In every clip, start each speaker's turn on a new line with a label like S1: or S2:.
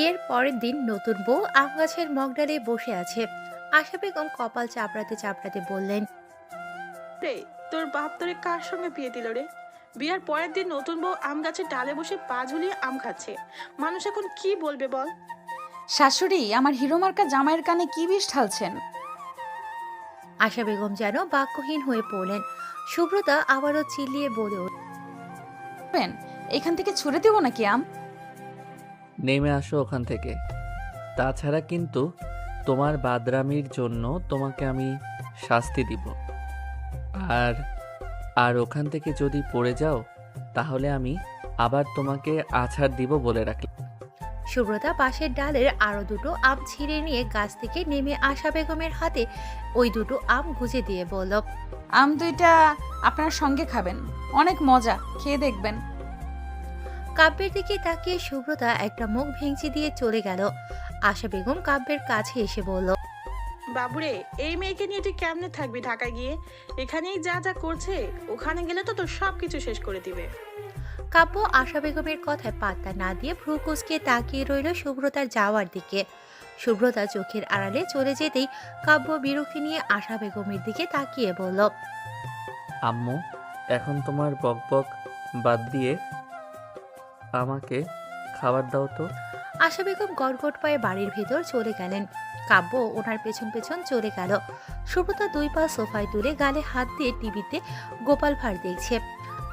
S1: বিয়ের পরের দিন নতুন বউ আম গাছের মগডালে বসে আছে। আশা বেগম কপাল চাপড়াতে চাপড়াতে বললেন,
S2: রে, তোর বাপ তোরে কার সঙ্গে বিয়ে দিল রে? বিয়ার পরের দিন নতুন বউ আম গাছের ডালে বসে পা ঝুলিয়ে আম খাচ্ছে। মানুষ এখন কি বলবে বল?
S3: শাশুড়ি, আমার হিরোমার্কা জামাইয়ের কানে কি বিষ ঢালছেন?
S1: আশা বেগম যেন বাক্যহীন হয়ে পড়লেন। সুব্রতা আবারও চিল্লিয়ে বলে উঠল,
S3: বলেন, এখান থেকে ছুড়ে দেবো নাকি আম?
S4: নেমে আসো ওখান থেকে। তাছাড়া কিন্তু তোমার বাদরামির জন্য তোমাকে আমি শাস্তি দিব। আর আর ওখান থেকে যদি পড়ে যাও তাহলে আমি আবার তোমাকে আছাড় দিব বলে রাখলাম।
S1: সুব্রতা পাশের ডালের আরো দুটো আম ছিঁড়ে নিয়ে গাছ থেকে নেমে আশা বেগমের হাতে ওই দুটো আম গুজে দিয়ে বলল,
S3: আম দুইটা আপনার সঙ্গে খাবেন, অনেক মজা, খেয়ে দেখবেন।
S1: কাব্যের দিকে তাকিয়ে সুব্রতা একটা মুখ ভেঙচি দিয়ে চলে গেল। আশা বেগম কাব্যের কাছে এসে বলল,
S2: বাবুরে, এই মেয়েকে নিয়ে তুই কেমনে থাকবি ঢাকায় গিয়ে? এখানেই যা যা করছে, ওখানে গেলে তো তোর সবকিছু শেষ করে দিবে।
S1: কাব্য আশা বেগমের কথায় পাত্তা না দিয়ে ভ্রু কুঁচকে তাকিয়ে রইল সুব্রতার যাওয়ার দিকে। সুব্রতা চোখের আড়ালে চলে যেতেই কাব্য বিরক্তি নিয়ে আশা বেগমের দিকে তাকিয়ে বলল,
S4: আম্মু, এখন তোমার বকবক বাদ দিয়ে আমাকে খাবার দাও তো।
S1: আশা বেগম গড়গড় পায়ে বাড়ির ভেতর চলে গেলেন। কাব্য ওনার পেছন পেছন চলে গেল। সুব্রতা দুই পা সোফায় তুলে গালে হাত দিয়ে টিভিতে গোপাল ভাঁড় দেখছে।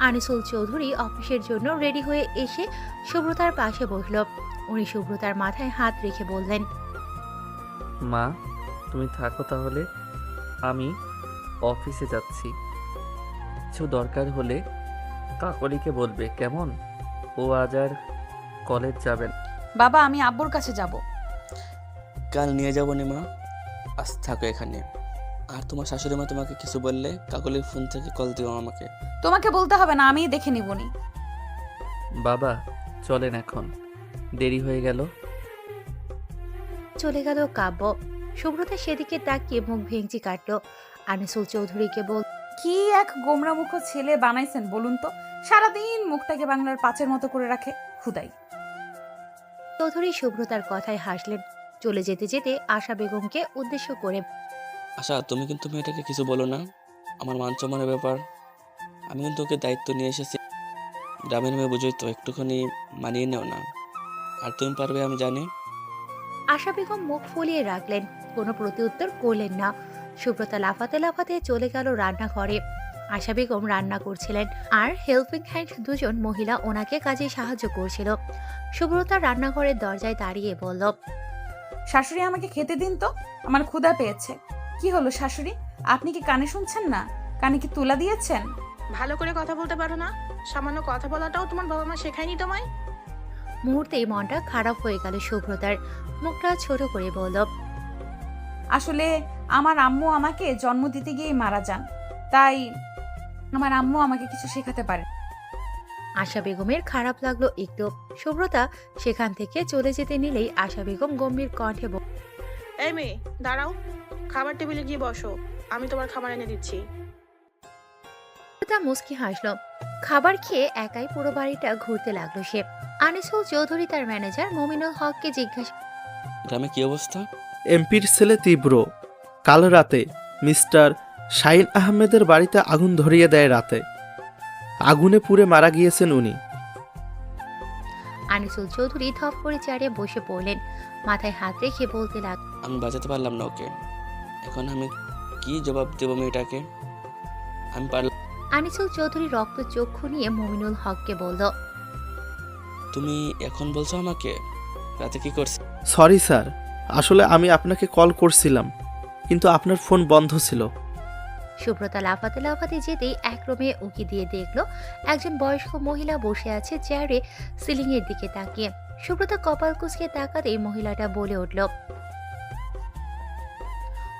S1: আনিসুল চৌধুরী অফিসের জন্য রেডি হয়ে এসে সুব্রতার পাশে বসল। উনি সুব্রতার মাথায় হাত রেখে বললেন,
S4: মা, তুমি থাকো তাহলে, আমি অফিসে যাচ্ছি। কিছু দরকার হলে কাকলিকে বলবে, কেমন? ও আজ আর কলেজ যাবেন।
S3: বাবা, আমি আব্বুর কাছে যাব।
S5: কাল নিয়ে যাবো নি মা, আজ থাকো এখানে। আর তোমার শাশুড়ি মা তোমাকে কিছু বললে কাকলির ফোন থেকে কল দিও আমাকে।
S3: তোমাকে বলতে হবে না, আমিই দেখে নিবনি।
S4: বাবা চলেন, এখন দেরি হয়ে গেল।
S1: চলে গেল কাব্য। সুব্রতা সেদিকে তাকিয়ে মুখ ভেঙচি কাটল। আনিসুল চৌধুরীকে বল,
S3: কি এক গোমরা মুখ ছেলে বানাইছেন বলুন তো? সারাদিন মুখটাকে বাংলার পাঁচের মতো করে রাখে, খুদাই।
S1: চৌধুরী সুব্রতার কথায় হাসলেন। চলে যেতে যেতে আশা বেগমকে উদ্দেশ্য করে,
S5: আশা, তুমি কিন্তু মেয়েটাকে কিছু বলো না, আমার মান সম্মানের ব্যাপার। আমি কিন্তু ওকে দায়িত্ব নিয়ে এসেছি। গ্রামের মেয়ে বুঝোই তো, একটুখানি মানিয়ে নেও না। আর তুমি পারবে আমি জানি।
S1: আশা বেগম মুখ ফুলিয়ে রাখলেন, কোনো প্রতিউত্তর করলেন না। সুব্রতা লাফাতে লাফাতে চলে গেল রান্নাঘরে। আশা বেগম রান্না করছিলেন, আর হেল্পিং হ্যান্ড দুজন মহিলা ওনাকে কাজে সাহায্য করছিল। সুব্রতা রান্নাঘরের দরজায় দাঁড়িয়ে বলল,
S3: শাশুড়ি, আমাকে খেতে দিন তো, আমার ক্ষুধা পেয়েছে। কি হলো শাশুড়ি, আপনি কি কানে শুনছেন না? কানে কি তুলা দিয়েছেন?
S2: ভালো করে কথা বলতে পারো না? সামান্য কথা বলাটাও তোমার বাবা মা শেখায়নি তোমায়?
S1: মুহূর্তেই মনটা খারাপ হয়ে গেল সুব্রতার। মুখটা ছোট করে বলল,
S3: আসলে আমার আম্মু আমাকে জন্ম দিতে গিয়ে মারা যান, তাই আমার আম্মু আমাকে কিছু শেখাতে পারে।
S1: আশা বেগমের খারাপ লাগলো একটু। সুব্রতা সেখান থেকে চলে যেতে নিলেই আশা বেগম গম্ভীর কণ্ঠে বলল,
S2: এই মেয়ে, দাঁড়াও, খাবার টেবিলে গিয়ে বসো, আমি তোমার খাবার এনে দিচ্ছি।
S1: সুব্রতা মুচকি হাসলো। খাবার খেয়ে একাই পুরো বাড়িটা ঘুরতে লাগলো সে। আনিসুল চৌধুরী তার ম্যানেজার মমিনুল হককে জিজ্ঞাসা,
S5: গ্রামে কি অবস্থা?
S6: এমপির ছেলে তীব্র কাল রাতে মিস্টার শাহিন আহমেদের বাড়িতে আগুন ধরিয়ে দেয় রাতে। আগুনে পুড়ে মারা গিয়েছেন উনি।
S1: আনিসুল চৌধুরী ধপ করে চেয়ারে বসে পড়লেন। মাথায় হাত রেখে বলতে লাগল,
S5: আমি বাঁচাতে পারলাম না ওকে। এখন আমি কি জবাব দেবো মেয়েটাকে? আমি পারলাম।
S1: আনিসুল চৌধুরী রক্ত চক্ষু নিয়ে মমিনুল হককে বলল,
S5: তুমি এখন বলছো আমাকে রাতে কি করছি?
S6: সরি স্যার, আসলে আমি আপনাকে কল করছিলাম কিন্তু আপনার ফোন বন্ধ ছিল।
S1: সুব্রতা লাফাতে লাফাতে যেতেই এক রুমে উকি দিয়ে দেখলো একজন বয়স্ক মহিলা বসে আছে চেয়ারে, সিলিং এর দিকে তাকিয়ে। সুব্রতা কপাল কুঁচকে তাকাতেই মহিলাটা বলে উঠল।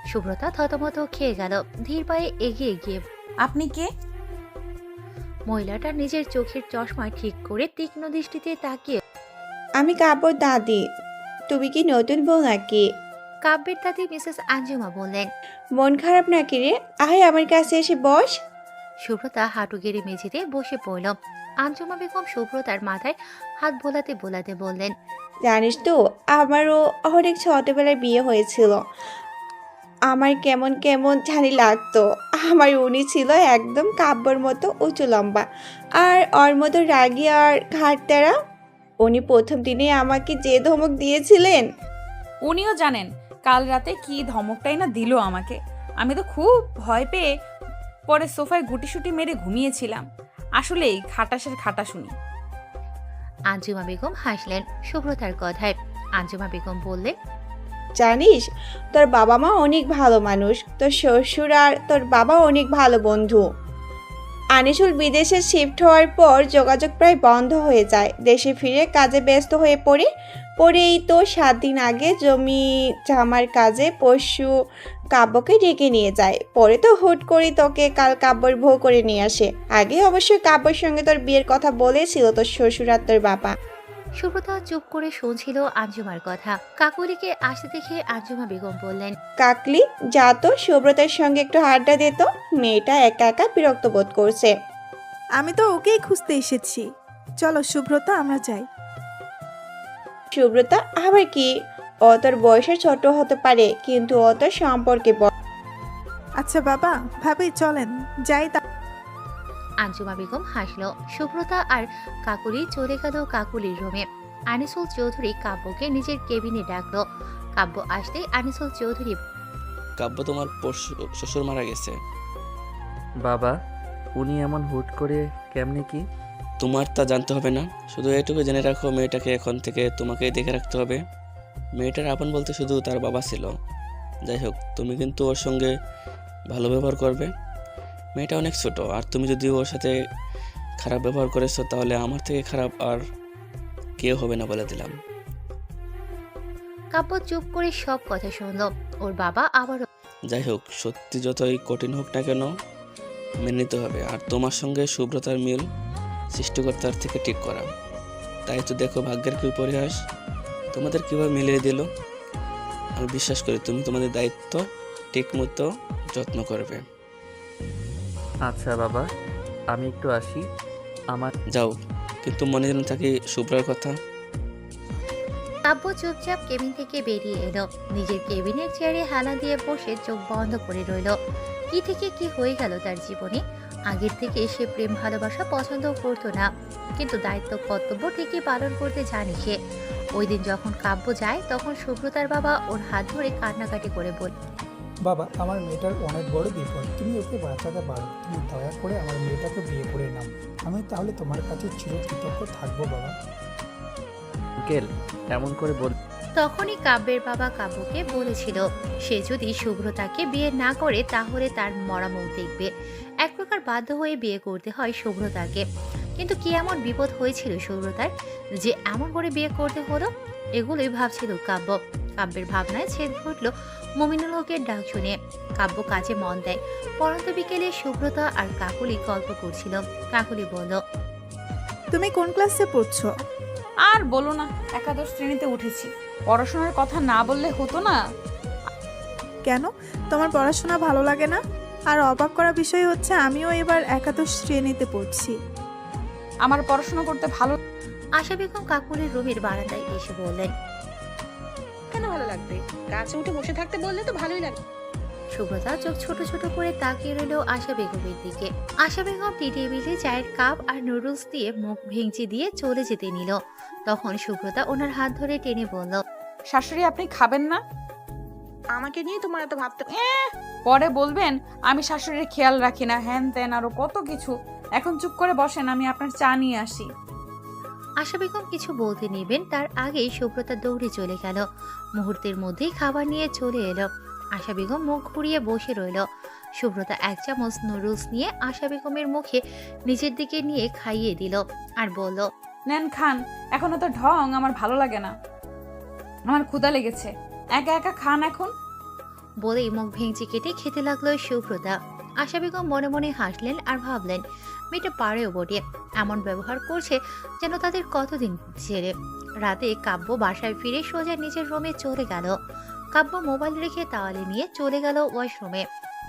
S1: সুব্রতা থতমত খেয়ে গেল। ধীর পায়ে এগিয়ে গিয়ে
S3: আপনি কে?
S1: মহিলাটা নিজের চোখের চশমা ঠিক করে তীক্ষ্ণ দৃষ্টিতে তাকিয়ে,
S7: আমি কাব্যর দাদি। তুমি কি নতুন বউ নাকি?
S1: কাব্যের দাদি মিসেস আঞ্জুমা বললেন।
S7: মন খারাপ নাকি রে? আয় আমার কাছে এসে বস।
S1: সুব্রতা হাঁটু গেড়ে মেঝেতে বসে পড়ল। আঞ্জুমা বেগম সুব্রতার মাথায় হাত বোলাতে বোলাতে বললেন,
S7: জানিস তো, আমারও অনেক ছোটবেলায় বিয়ে হয়েছিল। আমার কেমন কেমন জানি লাগতো। আমার উনি ছিল একদম কাব্যর মতো উঁচু লম্বা, আর ওর মতো রাগী আর ঘাটতেরা। উনি প্রথম দিনে আমাকে যে ধমক দিয়েছিলেন,
S3: উনিও জানেন কাল রাতে কি ধমকটাই না দিল আমাকে। আমি তো খুব ভয় পেয়ে পরে সোফায় গুটিসুটি মেরে ঘুমিয়েছিলাম। আসলেই খাটাসের খাটা শুনি।
S1: আঞ্জুমা বেগম হাসলেন শুভ্রতার কথায়। আঞ্জুমা বেগম বললেন,
S7: জানিস তোর বাবা মা অনেক ভালো মানুষ, তোর শ্বশুর আর তোর বাবা অনেক ভালো বন্ধু। আনিসুল বিদেশে শিফট হওয়ার পর যোগাযোগ প্রায় বন্ধ হয়ে যায়। দেশে ফিরে কাজে ব্যস্ত হয়ে পড়েই তো 7 দিন আগে জমি জামার কাজে পরশু কাব্যকে ডেকে নিয়ে যায়। পরে তো হুট করে তোকে কাল কাব্যর বউ করে নিয়ে আসে। আগে অবশ্যই কাব্যর সঙ্গে তোর বিয়ের কথা বলেছিল তোর শ্বশুর আর তোর বাবা।
S1: শুভ্রতা চুপ করে শুনছিল আঞ্জুমার কথা। কাকুলিকে আসতে দেখে আঞ্জুমা বেগম বললেন,
S7: কাকলি, যা তো সুব্রতার সঙ্গে একটু আড্ডা দে তো। মেয়েটা একা একা বিরক্ত বোধ করছে।
S8: আমি তো ওকেই খুঁজতে এসেছি। চলো সুব্রতা, আমরা যাই।
S7: সুব্রতা আবার কি? ও তোর বয়সে ছোট হতে পারে, কিন্তু ও তোর সম্পর্কে বড়।
S8: আচ্ছা বাবা, ভাবি চলেন যাই।
S1: আঞ্জুমা বেগম হাসল। শুভ্রতা আর কাকুলি চলে গেল কাকুলির রুমে। আনিসুল চৌধুরী কাব্যকে নিজের কেবিনে ডাকলো। কাব্য আসতেই আনিসুল চৌধুরী
S5: কাব্য তোমার শ্বশুর মারা গেছে।
S4: বাবা, উনি এমন হুট করে কেমনে কি?
S5: তোমার তা জানতে হবে না, শুধু এটুকু জেনে রাখো মেয়েটাকে এখন থেকে তোমাকেই দেখে রাখতে হবে। মেয়েটার আপন বলতে শুধু তার বাবা ছিল। যাই হোক, তুমি কিন্তু ওর সঙ্গে ভালো ব্যবহার করবে। মেয়েটা অনেক ছোট, আর তুমি যদি ওর সাথে খারাপ ব্যবহার করেছো তাহলে আমার থেকে খারাপ আর কেউ হবে না বলে দিলাম।
S1: কাব্য চুপ করে সব কথা শুনল। ওর বাবা আবারও
S5: যাই হোক, সত্যি যতই কঠিন হোক না কেন মেনে নিতে হবে। আর তোমার সঙ্গে সুব্রতার মিল সৃষ্টিকর্তার থেকে ঠিক করা। তাই তো দেখো ভাগ্যের কি পরিহাস তোমাদের কিভাবে মিলিয়ে দিল। আমি বিশ্বাস করি তুমি তোমাদের দায়িত্ব ঠিক মতো যত্ন করবে।
S4: আচ্ছা বাবা, আমি একটু আসি। আমার
S5: যাও, কিন্তু মনে যেন থাকে শুভ্রার কথা।
S1: কাব্য চুপচাপ কেবিন থেকে বেরিয়ে এলো। নিজের কেবিনের চেয়ারে হেলা দিয়ে বসে চোখ বন্ধ করে রইল। কি থেকে কি হয়ে গেল তার জীবনে। আগের থেকে সে প্রেম ভালোবাসা পছন্দ করতো না, কিন্তু দায়িত্ব কর্তব্য ঠিকই পালন করতে জানে সে। ওই দিন যখন কাব্য যায় তখন শুভ্রতার বাবা ওর হাত ধরে কান্নাকাটি করে বল,
S9: বাবা, আমার মেয়েটার অনেক বড় বিপদ, তুমি ওকে বাঁচাতে পারো। তুমি দয়া করে আমার মেয়েটাকে বিয়ে করে নাও। আমি তাহলে তোমার কাছে চিরকৃতজ্ঞ থাকবো বাবা।
S4: আঙ্কেল এমন করে বল।
S1: তখনই কাব্যের বাবা কাব্যকে বলেছিল সে যদি শুভ্রতাকে বিয়ে না করে তাহলে তার মরা মুখ দেখবে। এক প্রকার বাধ্য হয়ে বিয়ে করতে হয় শুভ্রতাকে। কিন্তু কি এমন বিপদ হয়েছিল শুভ্রতার যে এমন করে বিয়ে করতে হলো? এগুলোই ভাবছিল কাব্য। কাব্যের ভাবনায় ছেদ ঘটল মুমিনুল হকের ডাক শুনে। কাব্য কাজে মন দেয়। পরন্ত বিকেলে শুভ্রতা আর কাকুলি গল্প করছিল। কাকুলি বলল,
S8: তুমি কোন ক্লাসে পড়ছো?
S3: আর বলো না, একাদশ শ্রেণীতে উঠেছি। পড়াশোনার কথা না বললে হতো না?
S8: কেন, তোমার পড়াশোনা ভালো লাগে না? আর অবাক করা বিষয় হচ্ছে আমিও এবার একাদশ শ্রেণীতে পড়ছি।
S3: আমার পড়াশোনা করতে ভালো।
S1: আশা বেগম কাকুলির রুমের বারান্দায় এসে বললেন,
S2: কেন ভালো লাগবে? গাছে উঠে বসে থাকতে বললে তো ভালোই লাগে।
S1: শুভ্রতা চোখ ছোট ছোট করে তাকিয়ে রইল আশা বেগমের দিকে। আশা বেগম টি টেবিলে চায়ের কাপ আর নুডলস দিয়ে মুখ ভেঙচি দিয়ে চলে যেতে নিল। তখন শুভ্রতা ওনার হাত ধরে টেনে বলল,
S3: শাশুড়ি, আপনি খাবেন না?
S2: আমাকে নিয়ে তোমার এত ভাবতে
S3: পরে বলবেন আমি শাশুড়ির খেয়াল রাখি না, হ্যান ত্যান আরো কত কিছু। এখন চুপ করে বসেন, আমি আপনার চা নিয়ে আসি।
S1: আশা বেগম কিছু বলতে নেবেন তার আগেই শুভ্রতা দৌড়ে চলে গেল। মুহূর্তের মধ্যেই খাবার নিয়ে চলে এলো। আশা বেগম মুখ ঘুরিয়ে বসে রইল। শুভ্রতা 1 চামচ নুডলস নিয়ে আশা বেগমের মুখে নিজের দিকে নিয়ে খাইয়ে দিল আর বলল,
S3: নেন খান। এখন তো ঢং আমার ভালো লাগে না। আমার ক্ষুধা লেগেছে, একা একা খান এখন।
S1: বলেই মুখ ভেঙচি কেটে খেতে লাগলো শুভ্রতা। আশা বেগম মনে মনে হাসলেন আর ভাবলেন মেয়েটা পারেও বটে, এমন ব্যবহার করছে যেন তাদের কতদিন ছেড়ে। রাতে কাব্য বাসায় ফিরে সোজা নিজের রুমে চলে গেল। কাব্য মোবাইল রেখে তাওয়ালে নিয়ে চলে গেল ওয়াশরুমে।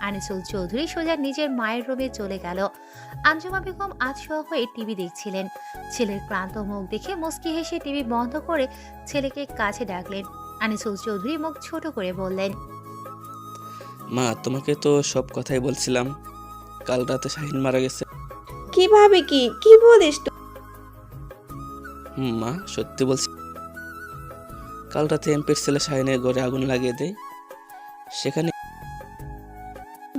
S1: আনিসুল চৌধুরী সোজা নিজের মায়ের রুমে চলে গেল। আঞ্জুমা বেগম আধশোয়া হয়ে টিভি দেখছিলেন। ছেলের ক্লান্ত মুখ দেখে মুচকি হেসে টিভি বন্ধ করে ছেলেকে কাছে ডাকলেন। আনিসুল চৌধুরী মুখ ছোট করে বললেন,
S5: মা, তোমাকে তো সব কথাই বলছিলাম। কাল রাতে শাহিন মারা গেছে।
S7: কিভাবে কি বলিস তুই?
S5: মা, সত্যি বলছি। কাল রাতে এমপির ছেলে শাহিনের ঘরে আগুন লাগিয়ে দেয়। সেখানে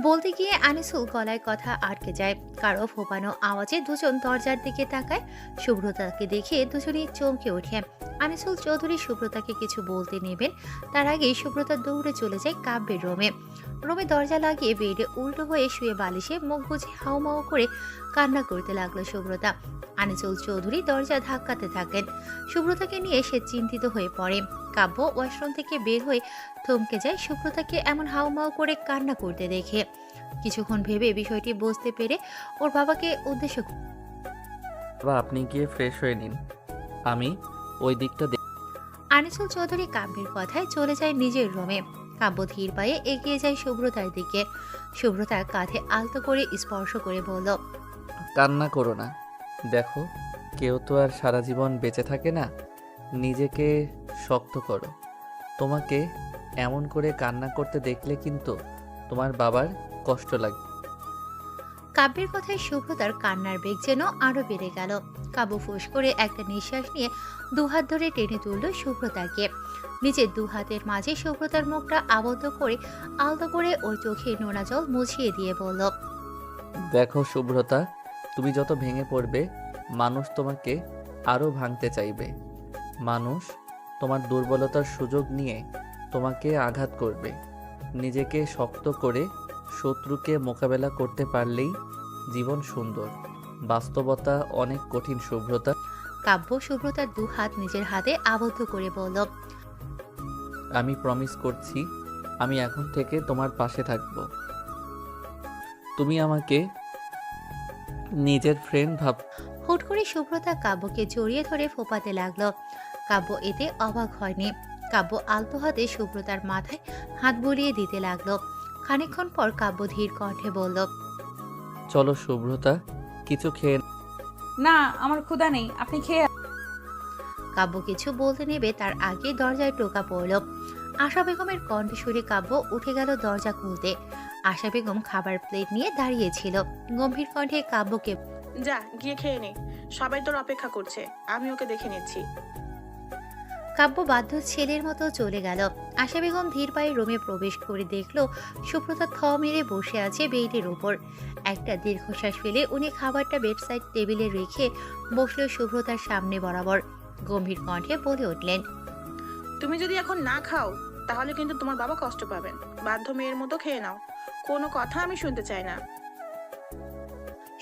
S1: বলতে গিয়ে আনিসুল গলায় কথা আটকে যায়। কারো ফোপানো আওয়াজে দুজন দরজার দিকে তাকায়। শুভ্রতাকে দেখে দুজনেই চমকে ওঠে। আনিসুল চৌধুরী শুভ্রতাকে কিছু বলতে নেবেন, তার আগেই শুভ্রতা দৌড়ে চলে যায় কাব্যের রুমে দরজা লাগিয়ে বেডে উল্টো হয়ে শুয়ে বালিশে মুখ বুঝে হাউমাউ করে কান্না করতে লাগলো শুভ্রতা। আনিসুল চৌধুরী দরজা ধাক্কাতে থাকেন। শুভ্রতাকে নিয়ে সে চিন্তিত হয়ে পড়ে। কাব্য ওয়াশরুম থেকে বের হয়ে থমকে যায় শুভ্রতাকে এমন হাউমাউ করে কান্না করতে দেখে। কিছুক্ষণ ভেবে বিষয়টি বুঝতে পেরে ওর বাবাকে উদ্দেশ্য
S4: বা আপনি গিয়ে ফ্রেশ হয়ে নিন, আমি ওই দিকটা
S1: আনিসুল চৌধুরী কাব্যের কথায় চলে যায় নিজের রুমে। কাব্য ধীর পায়ে এগিয়ে যায় শুভ্রতার দিকে। শুভ্রতার কাঁধে আলতো করে স্পর্শ করে বলল,
S4: কান্না করো না। দেখো, কেউ তো আর সারা জীবন বেঁচে থাকে না। নিজেকে শক্ত করো। তোমাকে এমন করে কান্না করতে দেখলে কিন্তু তোমার বাবার কষ্ট লাগবে।
S1: কাব্যের কথায় শুভ্রতার কান্নার বেগ যেন আরো বেড়ে গেল। কাব্য ফুস করে একটা নিঃশ্বাস নিয়ে দুহাত ধরে টেনে তুলল শুভ্রতাকে। নিজের দুহাতের মাঝে শুভ্রতার মুখটা আবদ্ধ করে আলতো করে ওর চোখে নোনা জল মুছিয়ে দিয়ে বলল,
S4: দেখো শুভ্রতা, তুমি যত ভেঙে পড়বে মানুষ তোমাকে আরও ভাঙতে চাইবে। মানুষ তোমার দুর্বলতার সুযোগ নিয়ে তোমাকে আঘাত করবে। নিজেকে শক্ত করে শত্রুকে মোকাবেলা করতে পারলেই জীবন সুন্দর। বাস্তবতা অনেক কঠিন শুভ্রতা।
S1: কাব্য শুভ্রতার দুহাত নিজের হাতে আবদ্ধ করে বলল,
S4: আমি প্রমিস করছি, আমি এখন থেকে তোমার পাশে থাকব। তুমি আমাকে নিজের ফ্রেন্ড ভাব।
S1: হুট করে শুভ্রতা কাব্যকে জড়িয়ে ধরে ফোপাতে লাগলো। কাব্য এতে অবাক হয়নি। কাব্য আলতো হাতে শুভ্রতার মাথায় হাত বুলিয়ে দিতে লাগলো। খানিকক্ষণ পর কাব্য ধীর কণ্ঠে বলল,
S4: চলো শুভ্রতা, কিছু খেয়ে
S3: না, আমার ক্ষুধা নেই, আপনি খেয়ে
S1: কাব্য কিছু বলতে নেবে তার আগে দরজায় টোকা পড়ল। আশা বেগমের কণ্ঠে শুনে কাব্য উঠে গেল দরজা খুলতে। আশা বেগম খাবার প্লেট নিয়ে দাঁড়িয়েছিল। গম্ভীর কণ্ঠে কাব্যকে,
S2: যা গিয়ে খেয়ে নে, সবাই তোর অপেক্ষা করছে, আমি ওকে দেখে নিচ্ছি।
S1: কাব্য বাধ্য ছেলের মতো চলে গেল। আশা বেগম ধীর পায়ে রুমে প্রবেশ করে দেখলো সুব্রতা থ মেরে বসে আছে বেডের উপর। একটা দীর্ঘশ্বাস ফেলে উনি খাবারটা বেডসাইড টেবিলে রেখে বসলো সুব্রতার সামনে বরাবর। গম্ভীর কণ্ঠে বলে উঠলেন,
S2: তুমি যদি এখন না খাও তাহলে কিন্তু তোমার বাবা কষ্ট পাবেন। বাধ্য মেয়ের মতো খেয়ে নাও, কোনো কথা আমি শুনতে চাই না।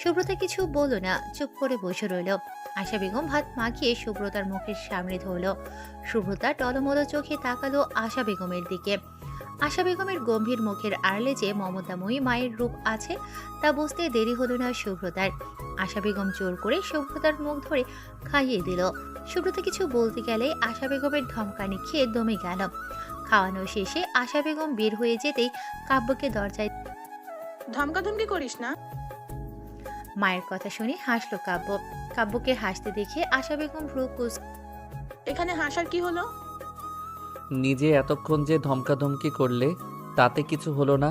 S1: সুব্রতা কিছু বলল না, চুপ করে বসে রইল। আশা বেগম ভাত মাখিয়ে সুব্রতার মুখের সামনে ধরল। সুব্রতা টলমলো চোখে তাকালো আশা বেগমের দিকে। আশা বেগমের গম্ভীর মুখের আড়লে যে মমতাময়ী মায়ের রূপ আছে তা বুঝতে দেরি হলো না সুব্রতার। আশা বেগম জোর করে সুব্রতার মুখ ধরে খাইয়ে দিল। সুব্রতা কিছু বলতে গেলে আশা বেগমের ধমকানি খেয়ে দমে গেল। খাওয়ানো শেষে আশা বেগম বের হয়ে যেতেই কাব্যকে দরজায়,
S2: ধমকাধমকি করিস না।
S1: মায়ের কথা শুনে হাসলো কাব্য। কাব্যকে হাসতে দেখে আশা বেগম ভ্রু কুঁচ,
S2: এখানে হাসার কি হলো?
S4: নিজে এতক্ষণ যে ধমকাধমকি করলে তাতে কিছু হলো না,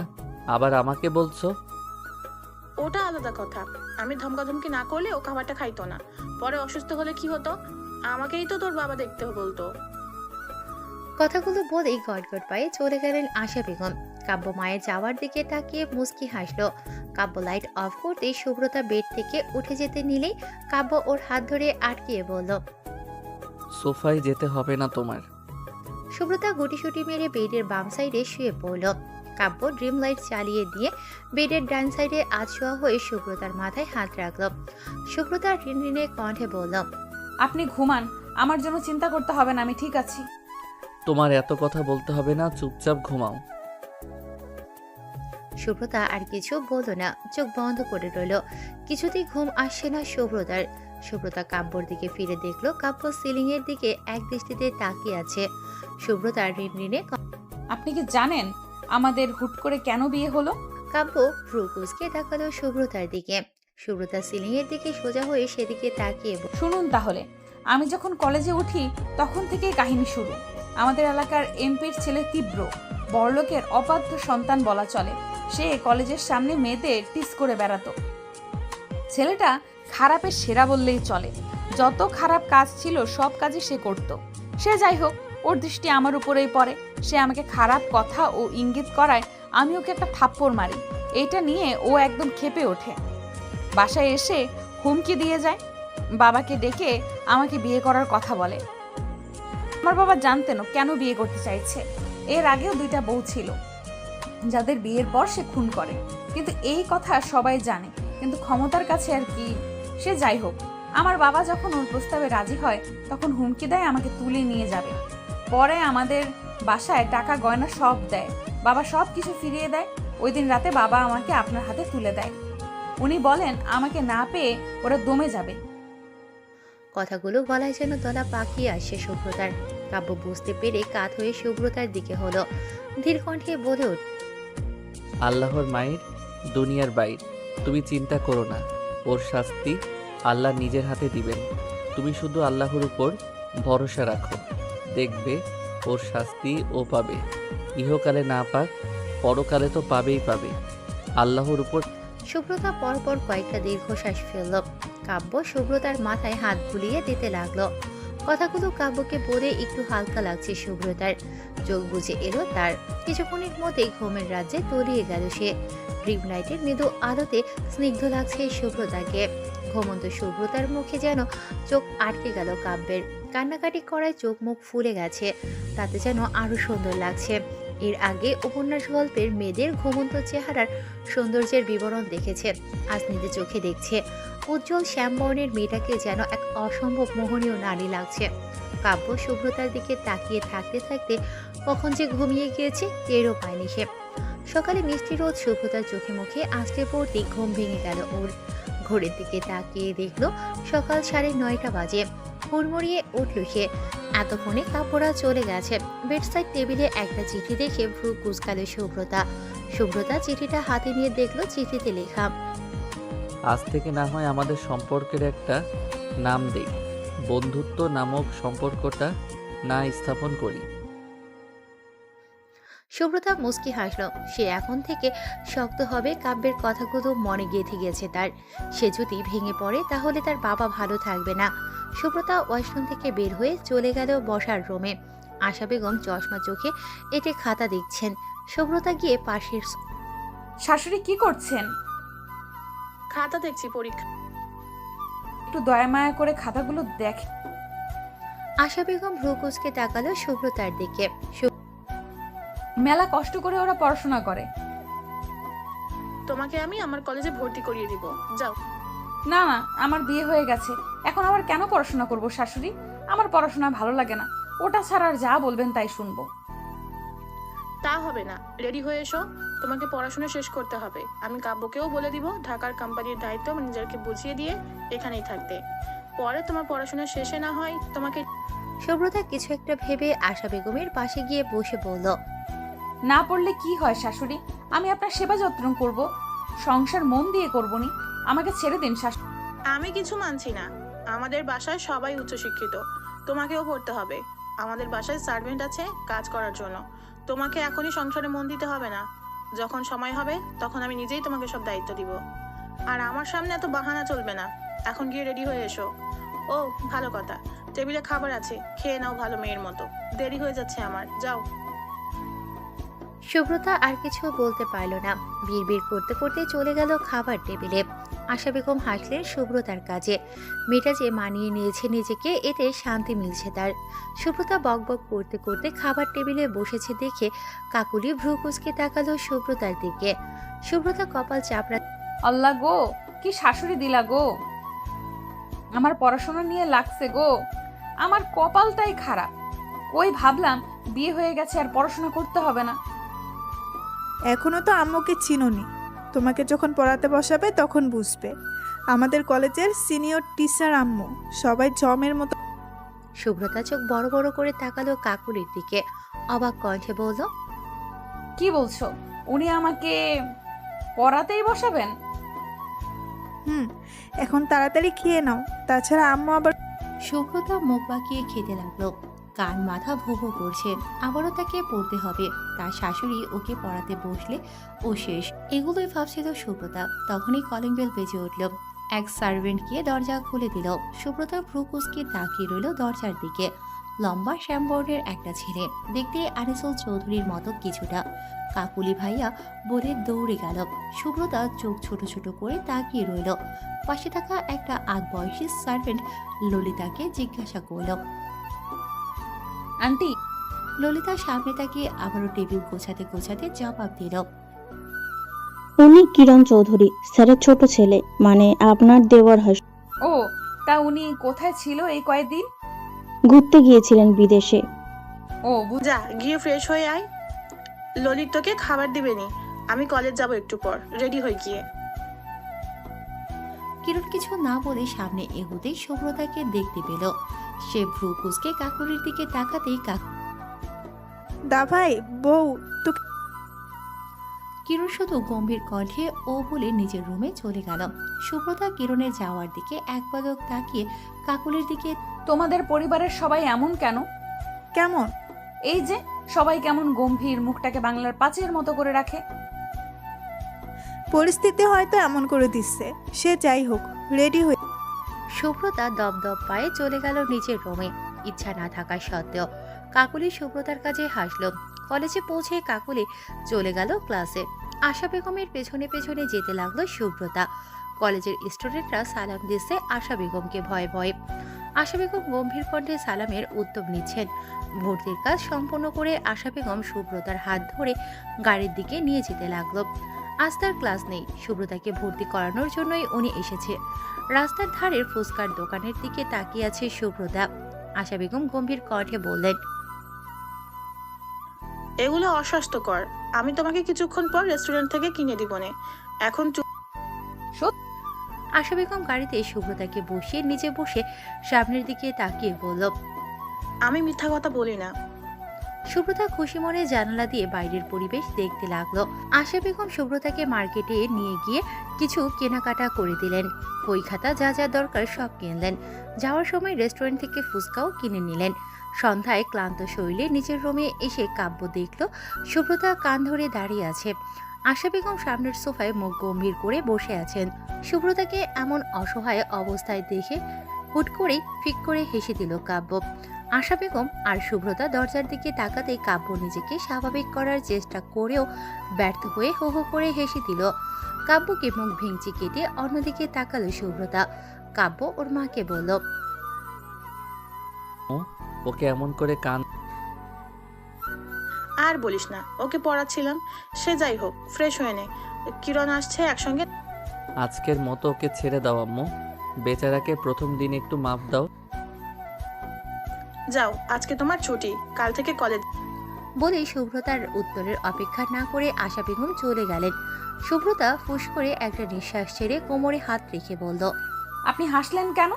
S4: আবার আমাকে বলছো?
S2: ওটা আলাদা কথা। আমি ধমকাধমকি না করলে ও খাবারটা খাইতো না। পরে অসুস্থ হলে কি হতো? আমাকেই তো তোর বাবা দেখতে বলতো।
S1: কথাগুলো বলেই গটগট পায়ে চলে গেলেন আশা বেগম। কাব্য মায়ের যাওয়ার দিকে তাকিয়ে মুচকি হাসলো। কাব্য লাইট অফ করতেই সুব্রতা বেড থেকে উঠে যেতে নিলেই কাব্য ওর হাত ধরে আটকিয়ে বলল,
S4: সোফায় যেতে হবে না তোমার।
S1: সুব্রতা গুটিসুটি মেরে বেডের বাম সাইডে শুয়ে পড়ল। কাব্য ড্রিম লাইট চালিয়ে দিয়ে বেডের ডান সাইডে আধশোয়া হয়ে সুব্রতার মাথায় হাত রাখল। সুব্রতা রিনরিনে কণ্ঠে বলল,
S3: আপনি ঘুমান, আমার জন্য চিন্তা করতে হবে না, আমি ঠিক আছি।
S4: তোমার এত কথা বলতে হবে না, চুপচাপ ঘুমাও।
S1: সুব্রতা আর কিছু বলল না, চোখ বন্ধ করে রইল। কিছুতেই ঘুম আসছে না সুব্রতার। সুব্রতা কাব্যর দিকে ফিরে দেখলো কাব্য সিলিং এর দিকে এক দৃষ্টিতে তাকিয়ে আছে। সুব্রতা রিনরিনে
S3: আপনি কি জানেন আমাদের হুট করে কেন বিয়ে হলো?
S1: কাব্য ভ্রুকুচকে তাকালো শুভ্রতার দিকে। শুভ্রতা সিলিং এর দিকে সোজা হয়ে সেদিকে তাকিয়ে
S3: শুনুন তাহলে, আমি যখন কলেজে উঠি তখন থেকেই কাহিনী শুরু। আমাদের এলাকার এমপির ছেলে তীব্র, বড়লোকের অবাধ্য সন্তান বলা চলে। সে কলেজের সামনে মেয়েদের টিস করে বেড়াতো। ছেলেটা খারাপের সেরা বললেই চলে। যত খারাপ কাজ ছিল সব কাজই সে করত। সে যাই হোক, ওর দৃষ্টি আমার উপরেই পড়ে। সে আমাকে খারাপ কথা ও ইঙ্গিত করায় আমি ওকে একটা থাপ্পড় মারি। এইটা নিয়ে ও একদম ক্ষেপে ওঠে। বাসায় এসে হুমকি দিয়ে যায়। বাবাকে ডেকে আমাকে বিয়ে করার কথা বলে। আমার বাবা জানতেনও কেন বিয়ে করতে চাইছে। এর আগেও 2টা বউ ছিল যাদের বিয়ের পর সে খুন করে। কিন্তু এই কথা সবাই জানে, কিন্তু ক্ষমতার কাছে আর কি। সে যাই হোক, আমার বাবা যখন ওর প্রস্তাবে রাজি হয় তখন হুমকি দেয় আমাকে তুলে নিয়ে যাবে। পরে আমাদের বাসায় টাকা গয়না সব দেয়। বাবা সব কিছু ফিরিয়ে দেয়। ওই দিন রাতে বাবা আমাকে আপনার হাতে তুলে দেয়। উনি বলেন আমাকে না পেয়ে ওরা দমে যাবে।
S1: কথাগুলো গলায় যেন দলা পাকিয়ে আসে শুভ্রতার। কাব্য বুঝতে পেরে কাত হয়ে শুভ্রতার দিকে হলো, ধীর কণ্ঠে বলে উঠল,
S4: আল্লাহর মায়ের দুনিয়ার বাইর, তুমি চিন্তা করো না, ওর শাস্তি আল্লাহ নিজের হাতে দিবেন। তুমি শুধু আল্লাহর উপর ভরসা রাখো, দেখবে ওর শাস্তি ও পাবে। ইহকালে না পাক, পরকালে তো পাবেই পাবে। আল্লাহর উপর।
S1: শুভ্রতা পরপর কয়েকটা দীর্ঘশ্বাস ফেলল। কাব্য শুভ্রতার মাথায় হাত বুলিয়ে দিতে লাগলো। কথাগুলো কাব্যকে বলে একটু হালকা লাগছে শুভ্রতার। চোখ বুজে এলো তার। কিছুক্ষণের মধ্যেই ঘুমের রাজ্যে তলিয়ে গেল সে। ড্রিম লাইটের মৃদু আলোতে স্নিগ্ধ লাগছে শুভ্রতাকে। ঘুমন্ত শুভ্রতার মুখে যেন চোখ আটকে গেল কাব্যের। কান্নাকাটি করায় চোখ মুখ ফুলে গেছে, তাতে যেন আরো সুন্দর লাগছে। এর আগে উপন্যাস গল্পের মেয়েদের ঘুমন্ত চেহারার সৌন্দর্যের বিবরণ দেখেছে, আজ নিজে চোখে দেখছে। উজ্জ্বল শ্যামবর্ণের মেয়েটাকে যেন এক অসম্ভব মোহনীয় নারী লাগছে। কাব্য শুভ্রতার দিকে তাকিয়ে থাকতে থাকতে কখন যে ঘুমিয়ে গিয়েছে টেরও পায়নি সে। সকালে মিষ্টি রোদ শুভ্রতার চোখে মুখে আঁচড়ে পড়তেই ঘুম ভেঙে গেল ওর। ঘড়ির দিকে তাকিয়ে দেখলো সকাল 9:30 বাজে। হুড়মুড়িয়ে উঠল সে। এতক্ষণে কাপড়া চলে গেছে। বেডসাইড টেবিলে একটা চিঠি দেখে ভ্রু কুঁচকালো শুভ্রতা। শুভ্রতা চিঠিটা হাতে নিয়ে দেখলো চিঠিতে লেখা,
S4: আজ থেকে না হয় আমাদের সম্পর্কের একটা নাম দেই, বন্ধুত্ব নামক সম্পর্কটা না স্থাপন করি।
S1: শুভ্রতা মুচকি হাসল। সে এখন থেকে শক্ত হবে। কাব্যের কথাগুলো মনে গেঁথে গেছে তার। সে যদি ভেঙে পড়ে তাহলে তার বাবা ভালো থাকবে না। শুভ্রতা ওয়াশরুম থেকে বের হয়ে চলে গেল বসার রুমে। আশা বেগম চশমা চোখে এঁটে খাতা দেখছেন। শুভ্রতা গিয়ে পাশের
S3: শাশুড়ি কি করছেন?
S2: খাতা দেখছি পরীক্ষা।
S3: একটু দয়া মায়া করে খাতাগুলো দেখ।
S1: আশা বেগম ভ্রু কুঁচকে তাকালো শুভ্রতার দিকে।
S3: মেলা কষ্ট করে ওরা পড়াশোনা করে।
S2: তোমাকে আমি আমার কলেজে ভর্তি করিয়ে দিব, যাও।
S3: না না, আমার বিয়ে হয়ে গেছে, এখন আবার কেন পড়াশোনা করব শাশুড়ি? আমার পড়াশোনা ভালো লাগে না। ওটা ছাড়া আর যা বলবেন তাই শুনবো।
S2: তা হবে না, রেডি হয়ে এসো। তোমাকে পড়াশোনা শেষ করতে হবে। আমি কাব্যকেও বলে দিব ঢাকার কোম্পানির দায়িত্ব ম্যানেজারকে বুঝিয়ে দিয়ে এখানেই থাকতে। পরে তোমার পড়াশোনা শেষে না হয় তোমাকে।
S1: শুভ্রতা কিছু একটা ভেবে আশা বেগমের পাশে গিয়ে বসে বলল,
S3: না পড়লে কি হয় শাশুড়ি? আমি আপনার সেবা যত্ন করব, সংসার মন দিয়ে করবনি। আমাকে ছেড়ে দিন শাশুড়ি।
S2: আমি কিছু মানছি না। আমাদের বাসায় সবাই উচ্চশিক্ষিত, তোমাকেও পড়তে হবে। আমাদের বাসায় সার্ভেন্ট আছে কাজ করার জন্য। তোমাকে এখনই সংসারে মন দিতে হবে না। যখন সময় হবে তখন আমি নিজেই তোমাকে সব দায়িত্ব দিব। আর আমার সামনে এত বাহানা চলবে না। এখন গিয়ে রেডি হয়ে এসো। ও ভালো কথা, টেবিলে খাবার আছে, খেয়ে নাও ভালো মেয়ের মতো। দেরি হয়ে যাচ্ছে আমার, যাও।
S1: শুভ্রতা আর কিছু বলতে পারল না। বিড়বিড় করতে করতে চলে গেল খাবার টেবিলে। আশা বেগম হাসলেন শুভ্রতার কাজে। মেয়েটা যে মানিয়ে নিয়েছে নিজেকে, এতে শান্তি মিলছে তার। শুভ্রতা বকবক করতে করতে খাবার টেবিলে বসেছে দেখে কাকুলি ভ্রু কুঁচকে তাকালো শুভ্রতার দিকে। শুভ্রতা কপাল চাপড়া।
S3: আল্লাহ গো, কি শাশুড়ি দিলা গো! আমার পড়াশোনা নিয়ে লাগছে গো। আমার কপালটাই খারাপ। ওই ভাবলাম বিয়ে হয়ে গেছে আর পড়াশোনা করতে হবে না।
S8: এখনো তো আম্মুকে চিনোনি, তোমাকে যখন পড়াতে বসাবে তখন বুঝবে। আমাদের কলেজের সিনিয়র টিচার আম্মু, সবাই জমের মতো।
S1: শুভ্রতা চোখ বড় বড় করে তাকালো কাকুলির দিকে। অবাক কণ্ঠে বলল,
S3: কি বলছো? উনি আমাকে পড়াতেই বসাবেন?
S8: হুম, এখন তাড়াতাড়ি খেয়ে নাও, তাছাড়া আম্মু আবার।
S1: সুব্রতা মুখ বাঁকিয়ে খেতে লাগলো। কান মাথা ভো ভো করছে, আবারও তাকে পড়তে হবে। তার শাশুড়ি ওকে পড়াতে বসলে ও শেষ, এগুলোই ভাবছিল সুব্রতা। তখনই কলিং বেল বেজে উঠল। এক সার্ভেন্ট গিয়ে দরজা খুলে দিল। সুব্রতা ভ্রু কুঁচকে তাকিয়ে রইল দরজার দিকে। লম্বা শ্যামবর্ণের একটা ছেলে, দেখতে আনিসুল চৌধুরীর মতো কিছুটা। কাকুলি ভাইয়া বলে দৌড়ে গেল। সুব্রতা চোখ ছোট ছোট করে তাকিয়ে রইল। পাশে থাকা একটা আধ বয়সী সার্ভেন্ট ললিতাকে জিজ্ঞাসা করল।
S3: আন্টি,
S1: ললিতা সামনে তাকিয়ে আবারও টেবিল গোছাতে গোছাতে জবাব দিল।
S10: উনি কিরণ চৌধুরী, স্যারের ছোট ছেলে, মানে আপনার দেওয়ার হয়।
S3: ও, তা উনি কোথায় ছিল এই কয়েকদিন?
S10: ঘুরতে গিয়েছিলেন বিদেশে।
S3: ও,
S2: যা গিয়ে ফ্রেশ হয়ে আয়। ললিত তোকে খাবার দিবেনি। আমি কলেজ যাব একটু পর, রেডি হয়ে গিয়ে।
S1: কিরণ কিছু না বলে সামনে এগোতেই সুব্রতাকে দেখতে পেল। সে ভ্রু কুঁচকে কাকুলির দিকে তাকাতেই
S8: দা ভাই, বউ তো।
S1: কিরণ শুধু গম্ভীর কণ্ঠে ও বলে নিজের রুমে চলে গেল। সুব্রতা কিরণের যাওয়ার দিকে এক পলক তাকিয়ে কাকুলির দিকে।
S3: তোমাদের পরিবারের সবাই এমন কেন?
S8: কেমন?
S3: এই যে সবাই কেমন গম্ভীর, মুখটাকে বাংলার পাঁচের মতো করে রাখে।
S8: পরিস্থিতি হয়তো এমন করে দিচ্ছে। সে যাই হোক, রেডি হয়ে।
S1: সুব্রতা দপদপ পায়ে চলে গেল নিজের রুমে। ইচ্ছা না থাকা সত্ত্বেও কাকুলি সুব্রতার কাছে হাসলো। কলেজে পৌঁছে কাকুলি চলে গেল ক্লাসে। আশা বেগমের পেছনে পেছনে যেতে লাগলো সুব্রতা। কলেজের স্টুডেন্টরা সালাম দিচ্ছে আশা বেগমকে ভয়ে ভয়ে। আশা বেগম গম্ভীর কণ্ঠে সালামের উদ্যোগ নিচ্ছেন। ভর্তির কাজ সম্পন্ন করে আশা বেগম সুব্রতার হাত ধরে গাড়ির দিকে নিয়ে যেতে লাগলো। আজ তার ক্লাস নেই, সুব্রতাকে ভর্তি করানোর জন্যই উনি এসেছে। রাস্তার ধারের ফুচকার দোকানের দিকে তাকিয়ে আছে সুব্রতা। আশা বেগম গম্ভীর কণ্ঠে বললেন,
S2: এগুলো অস্বাস্থ্যকর। আমি তোমাকে কিছুক্ষণ পর রেস্টুরেন্ট থেকে কিনে দিবনে। এখন
S1: আশা বেগম গাড়িতে সুব্রতাকে বসিয়ে নিজে বসে সামনের দিকে তাকিয়ে বলল,
S2: আমি মিথ্যা কথা বলি না।
S1: সুব্রতা খুশি মনে জানালা দিয়ে বাইরের পরিবেশ দেখতে লাগলো। আশা বেগম সুব্রতাকে মার্কেটে নিয়ে গিয়ে কিছু কেনাকাটা করে দিলেন। বই খাতা যা যা দরকার সব কিনলেন। যাওয়ার সময় রেস্টুরেন্ট থেকে ফুচকাও কিনে নিলেন। সন্ধ্যায় ক্লান্ত শরীরে নিজের রুমে এসে কাব্য দেখল সুব্রতা কান ধরে দাঁড়িয়ে আছে। আশা বেগম সামনের সোফায় মুখ গম্ভীর করে বসে আছেন। সুব্রতাকে এমন অসহায় অবস্থায় দেখে হুট করেই ফিক করে হেসে দিল কাব্য। আশা বেগম আর সুব্রতা দরজার দিকে তাকাতেই কাব্য নিজেকে স্বাভাবিক করার চেষ্টা করেও ব্যর্থ হয়ে হো হো করে হেসে দিল। কাব্যকে মুখ ভেঙচি কেটে অন্যদিকে তাকালো সুব্রতা। কাব্য ওর মাকে বলল,
S4: ওকে এমন করে কান।
S2: আর বলিস না, ওকে পড়াচ্ছিলাম। সে যাই হোক, ফ্রেশ হয়ে নে। কিরণ আসছে, একসঙ্গে।
S4: আজকের মতো ওকে ছেড়ে দাও আম্মু, বেচারাকে প্রথম দিন একটু মাফ দাও।
S2: যাও, আজকে তোমার ছুটি, কাল থেকে কলেজ।
S1: বলেই সুব্রতার উত্তরের অপেক্ষা না করে আশা বেগম চলে গেলেন। সুব্রতা ফুস করে একটা নিঃশ্বাস ছেড়ে কোমরে হাত রেখে বলল,
S3: আপনি হাসলেন কেন?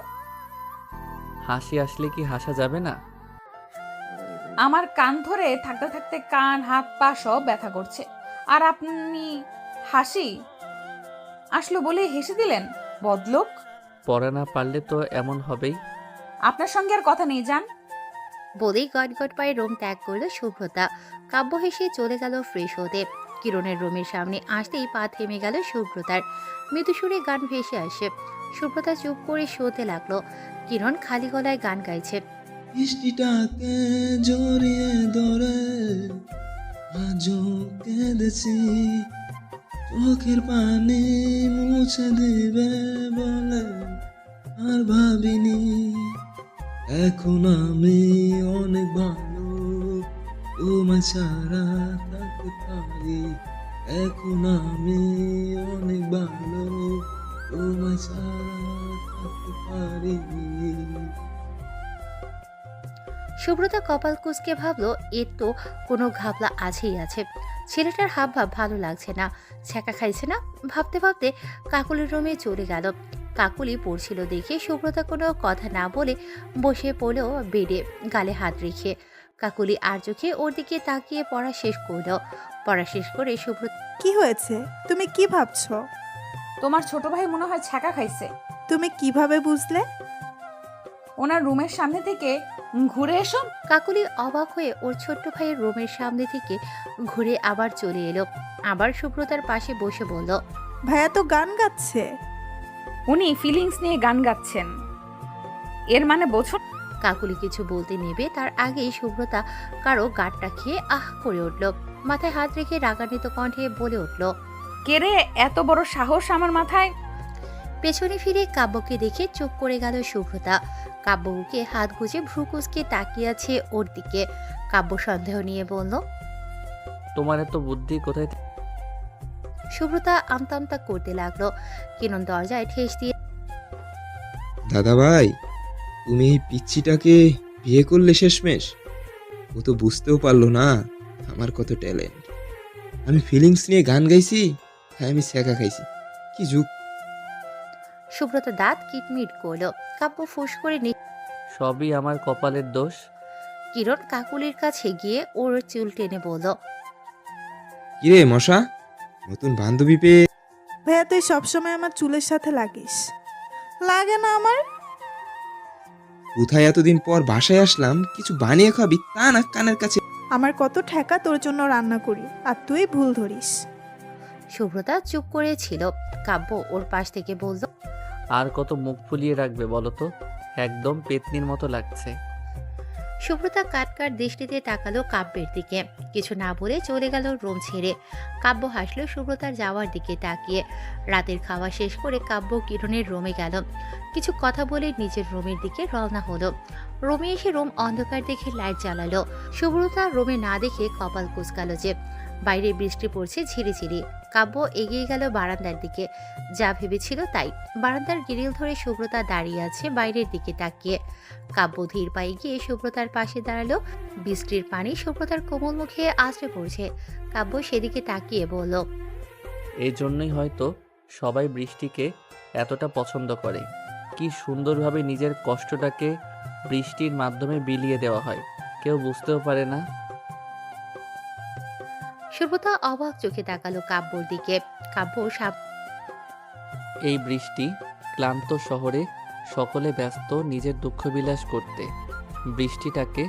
S4: হাসি আসলে কি হাসা যাবে না?
S3: আমার কান ধরে থাকতে থাকতে কান, হাত, পা সব ব্যথা করছে, আর আপনি হাসি আসলো বলে হেসে দিলেন? বদলোক।
S4: পড়া না পারলে তো এমন হবেই।
S3: আপনার সঙ্গে আর কথা নেই, যান।
S1: বলেই গটগট পায়ে রুম ত্যাগ করল সুব্রতা। কাব্য হেসে চলে গেল ফ্রেশ হতে। কিরণের রুমের সামনে আসতেই পা থেমে গেল সুব্রতার। মৃদু সুরে গান ভেসে আসে। সুব্রতা চুপ করে শোতে লাগলো। কিরণ খালি গলায় গান গাইছে।
S11: বৃষ্টিটাকে জড়িয়ে ধরে আজও কেঁদেছি, চোখের পানি মুছে দিবে বলে আর ভাবিনি। এখন আমি অনেক ভালো, তোমায় ছাড়া থাকতে পারি। এখন আমি অনেক ভালো, তোমায় ছাড়া থাকতে পারি।
S1: সুব্রতা কপাল কুঁচকে ভাবলো, এর তো কোনো ঘাবলা আছেই আছে। ছেলেটার হাবভাব ভালো লাগছে না, ছ্যাঁকা খাইছে না। ভাবতে ভাবতে কাকুলির রুমে চলে গেল। কাকুলি পড়ছিল দেখে সুব্রতা কোনো কথা না বলে বসে পড়লো বেডে, গালে হাত রেখে। কাকুলি আর চোখে ওর দিকে তাকিয়ে পড়া শেষ করল। পড়া শেষ করে সুব্রতা
S8: কি হয়েছে? তুমি কি ভাবছো?
S3: তোমার ছোট ভাই মনে হয় ছ্যাঁকা খাইছে।
S8: তুমি কিভাবে বুঝলে?
S3: ওনার রুমের সামনে থেকে ঘুরে এসো।
S1: কাকুলি অবাক হয়ে ওর ছোট্ট ভাইয়ের রুমের সামনে থেকে ঘুরে আবার চলে এলো। আবার সুব্রতার পাশে বসে বলল,
S8: ভাইয়া তো গান গাচ্ছে।
S3: উনি ফিলিংস নিয়ে গান গাচ্ছেন, এর মানে বোঝো?
S1: কাকুলি কিছু বলতে নেবে তার আগেই সুব্রতা কারো গাঁটটা খেয়ে আহ করে উঠল। মাথায় হাত রেখে রাগান্বিত কণ্ঠে বলে উঠল,
S3: কে রে এত বড় সাহস আমার মাথায়?
S1: পেছনে ফিরে কাব্যকে দেখে চুপ করে গেল সুব্রতা। কাব্যকে হাত গুজে ভ্রু কুঁচকে তাকিয়ে আছে ওর দিকে। কাব্য সন্দেহ নিয়ে বলল,
S4: তোমার এত বুদ্ধি কোথায়
S1: সুব্রতা আমতা আমতা করতে লাগলো। কিরণ দরজায় ঠেস দিয়ে
S12: দাদা ভাই, তুমি এই পিচ্চিটাকে বিয়ে করলে শেষমেশ? ও তো বুঝতেও পারলো না আমার কত ট্যালেন্ট। আমি ফিলিংস নিয়ে গান গাইছি, হ্যাঁ আমি ছ্যাঁকা খাইছি। কি যুগ!
S1: সুব্রতা দাঁত কিটমিট করলো। কাব্য ফুস করে
S4: সবই আমার কপালের দোষ।
S1: কিরণ কাকুলির কাছে গিয়ে ওর চুল টেনে বলল,
S12: কিরে মশা, নতুন বান্ধবী পেয়ে?
S8: ভাইয়া তুই সবসময় আমার চুলের সাথে লাগিস। লাগে না আমার?
S12: কোথায় এতদিন পর বাসায় আসলাম, কিছু বানিয়ে খাবি তা না কানের কাছে।
S8: আমার কত ঠেকা তোর জন্য রান্না করি, আর তুই ভুল ধরিস।
S1: সুব্রতা চুপ করে ছিল। কাব্য ওর পাশ থেকে বলল,
S4: আর কত মুখ ফুলিয়ে রাখবে বলো তো? একদম পেতনির মতো লাগছে।
S1: সুব্রতা কাটকাট দৃষ্টিতে তাকালো কাব্যের দিকে। কিছু না বলে চলে গেল রুম ছেড়ে। কাব্য হাসলো সুব্রতার যাওয়ার দিকে তাকিয়ে। রাতের খাওয়া শেষ করে কাব্য কিরণের রুমে গেল। কিছু কথা বলে নিজের রুমের দিকে রওনা হলো। রুমে এসে রুম অন্ধকার দেখে লাইট জ্বালালো। সুব্রতা রুমে না দেখে কপাল কুঁচকালো যে। বাইরে বৃষ্টি পড়ছে ঝিরিঝিরি। কাব্য এগিয়ে গেল বারান্দার দিকে। যা ভেবেছিল তাই। বারান্দার গ্রিল ধরে সুব্রতা দাঁড়িয়ে আছে বাইরের দিকে তাকিয়ে। কাব্য ধীর পায়ে গিয়ে সুব্রতার পাশে দাঁড়ালো। বৃষ্টির পানি সুব্রতার কোমল মুখে আছড়ে পড়ছে। কাব্য সেদিকে তাকিয়ে বলল,
S4: এই জন্যই হয়তো সবাই বৃষ্টিকে এতটা পছন্দ করে। কি সুন্দরভাবে নিজের কষ্টটাকে বৃষ্টির মাধ্যমে বিলিয়ে দেওয়া হয়, কেউ বুঝতেও পারে না।
S1: সুব্রতা অবাক চোখে তাকালো কাব্যর দিকে। কাব্য
S4: এই বৃষ্টি ক্লান্ত শহরে সকলে ব্যস্ত নিজের দুঃখ বিলাস করতে। বৃষ্টিটাকে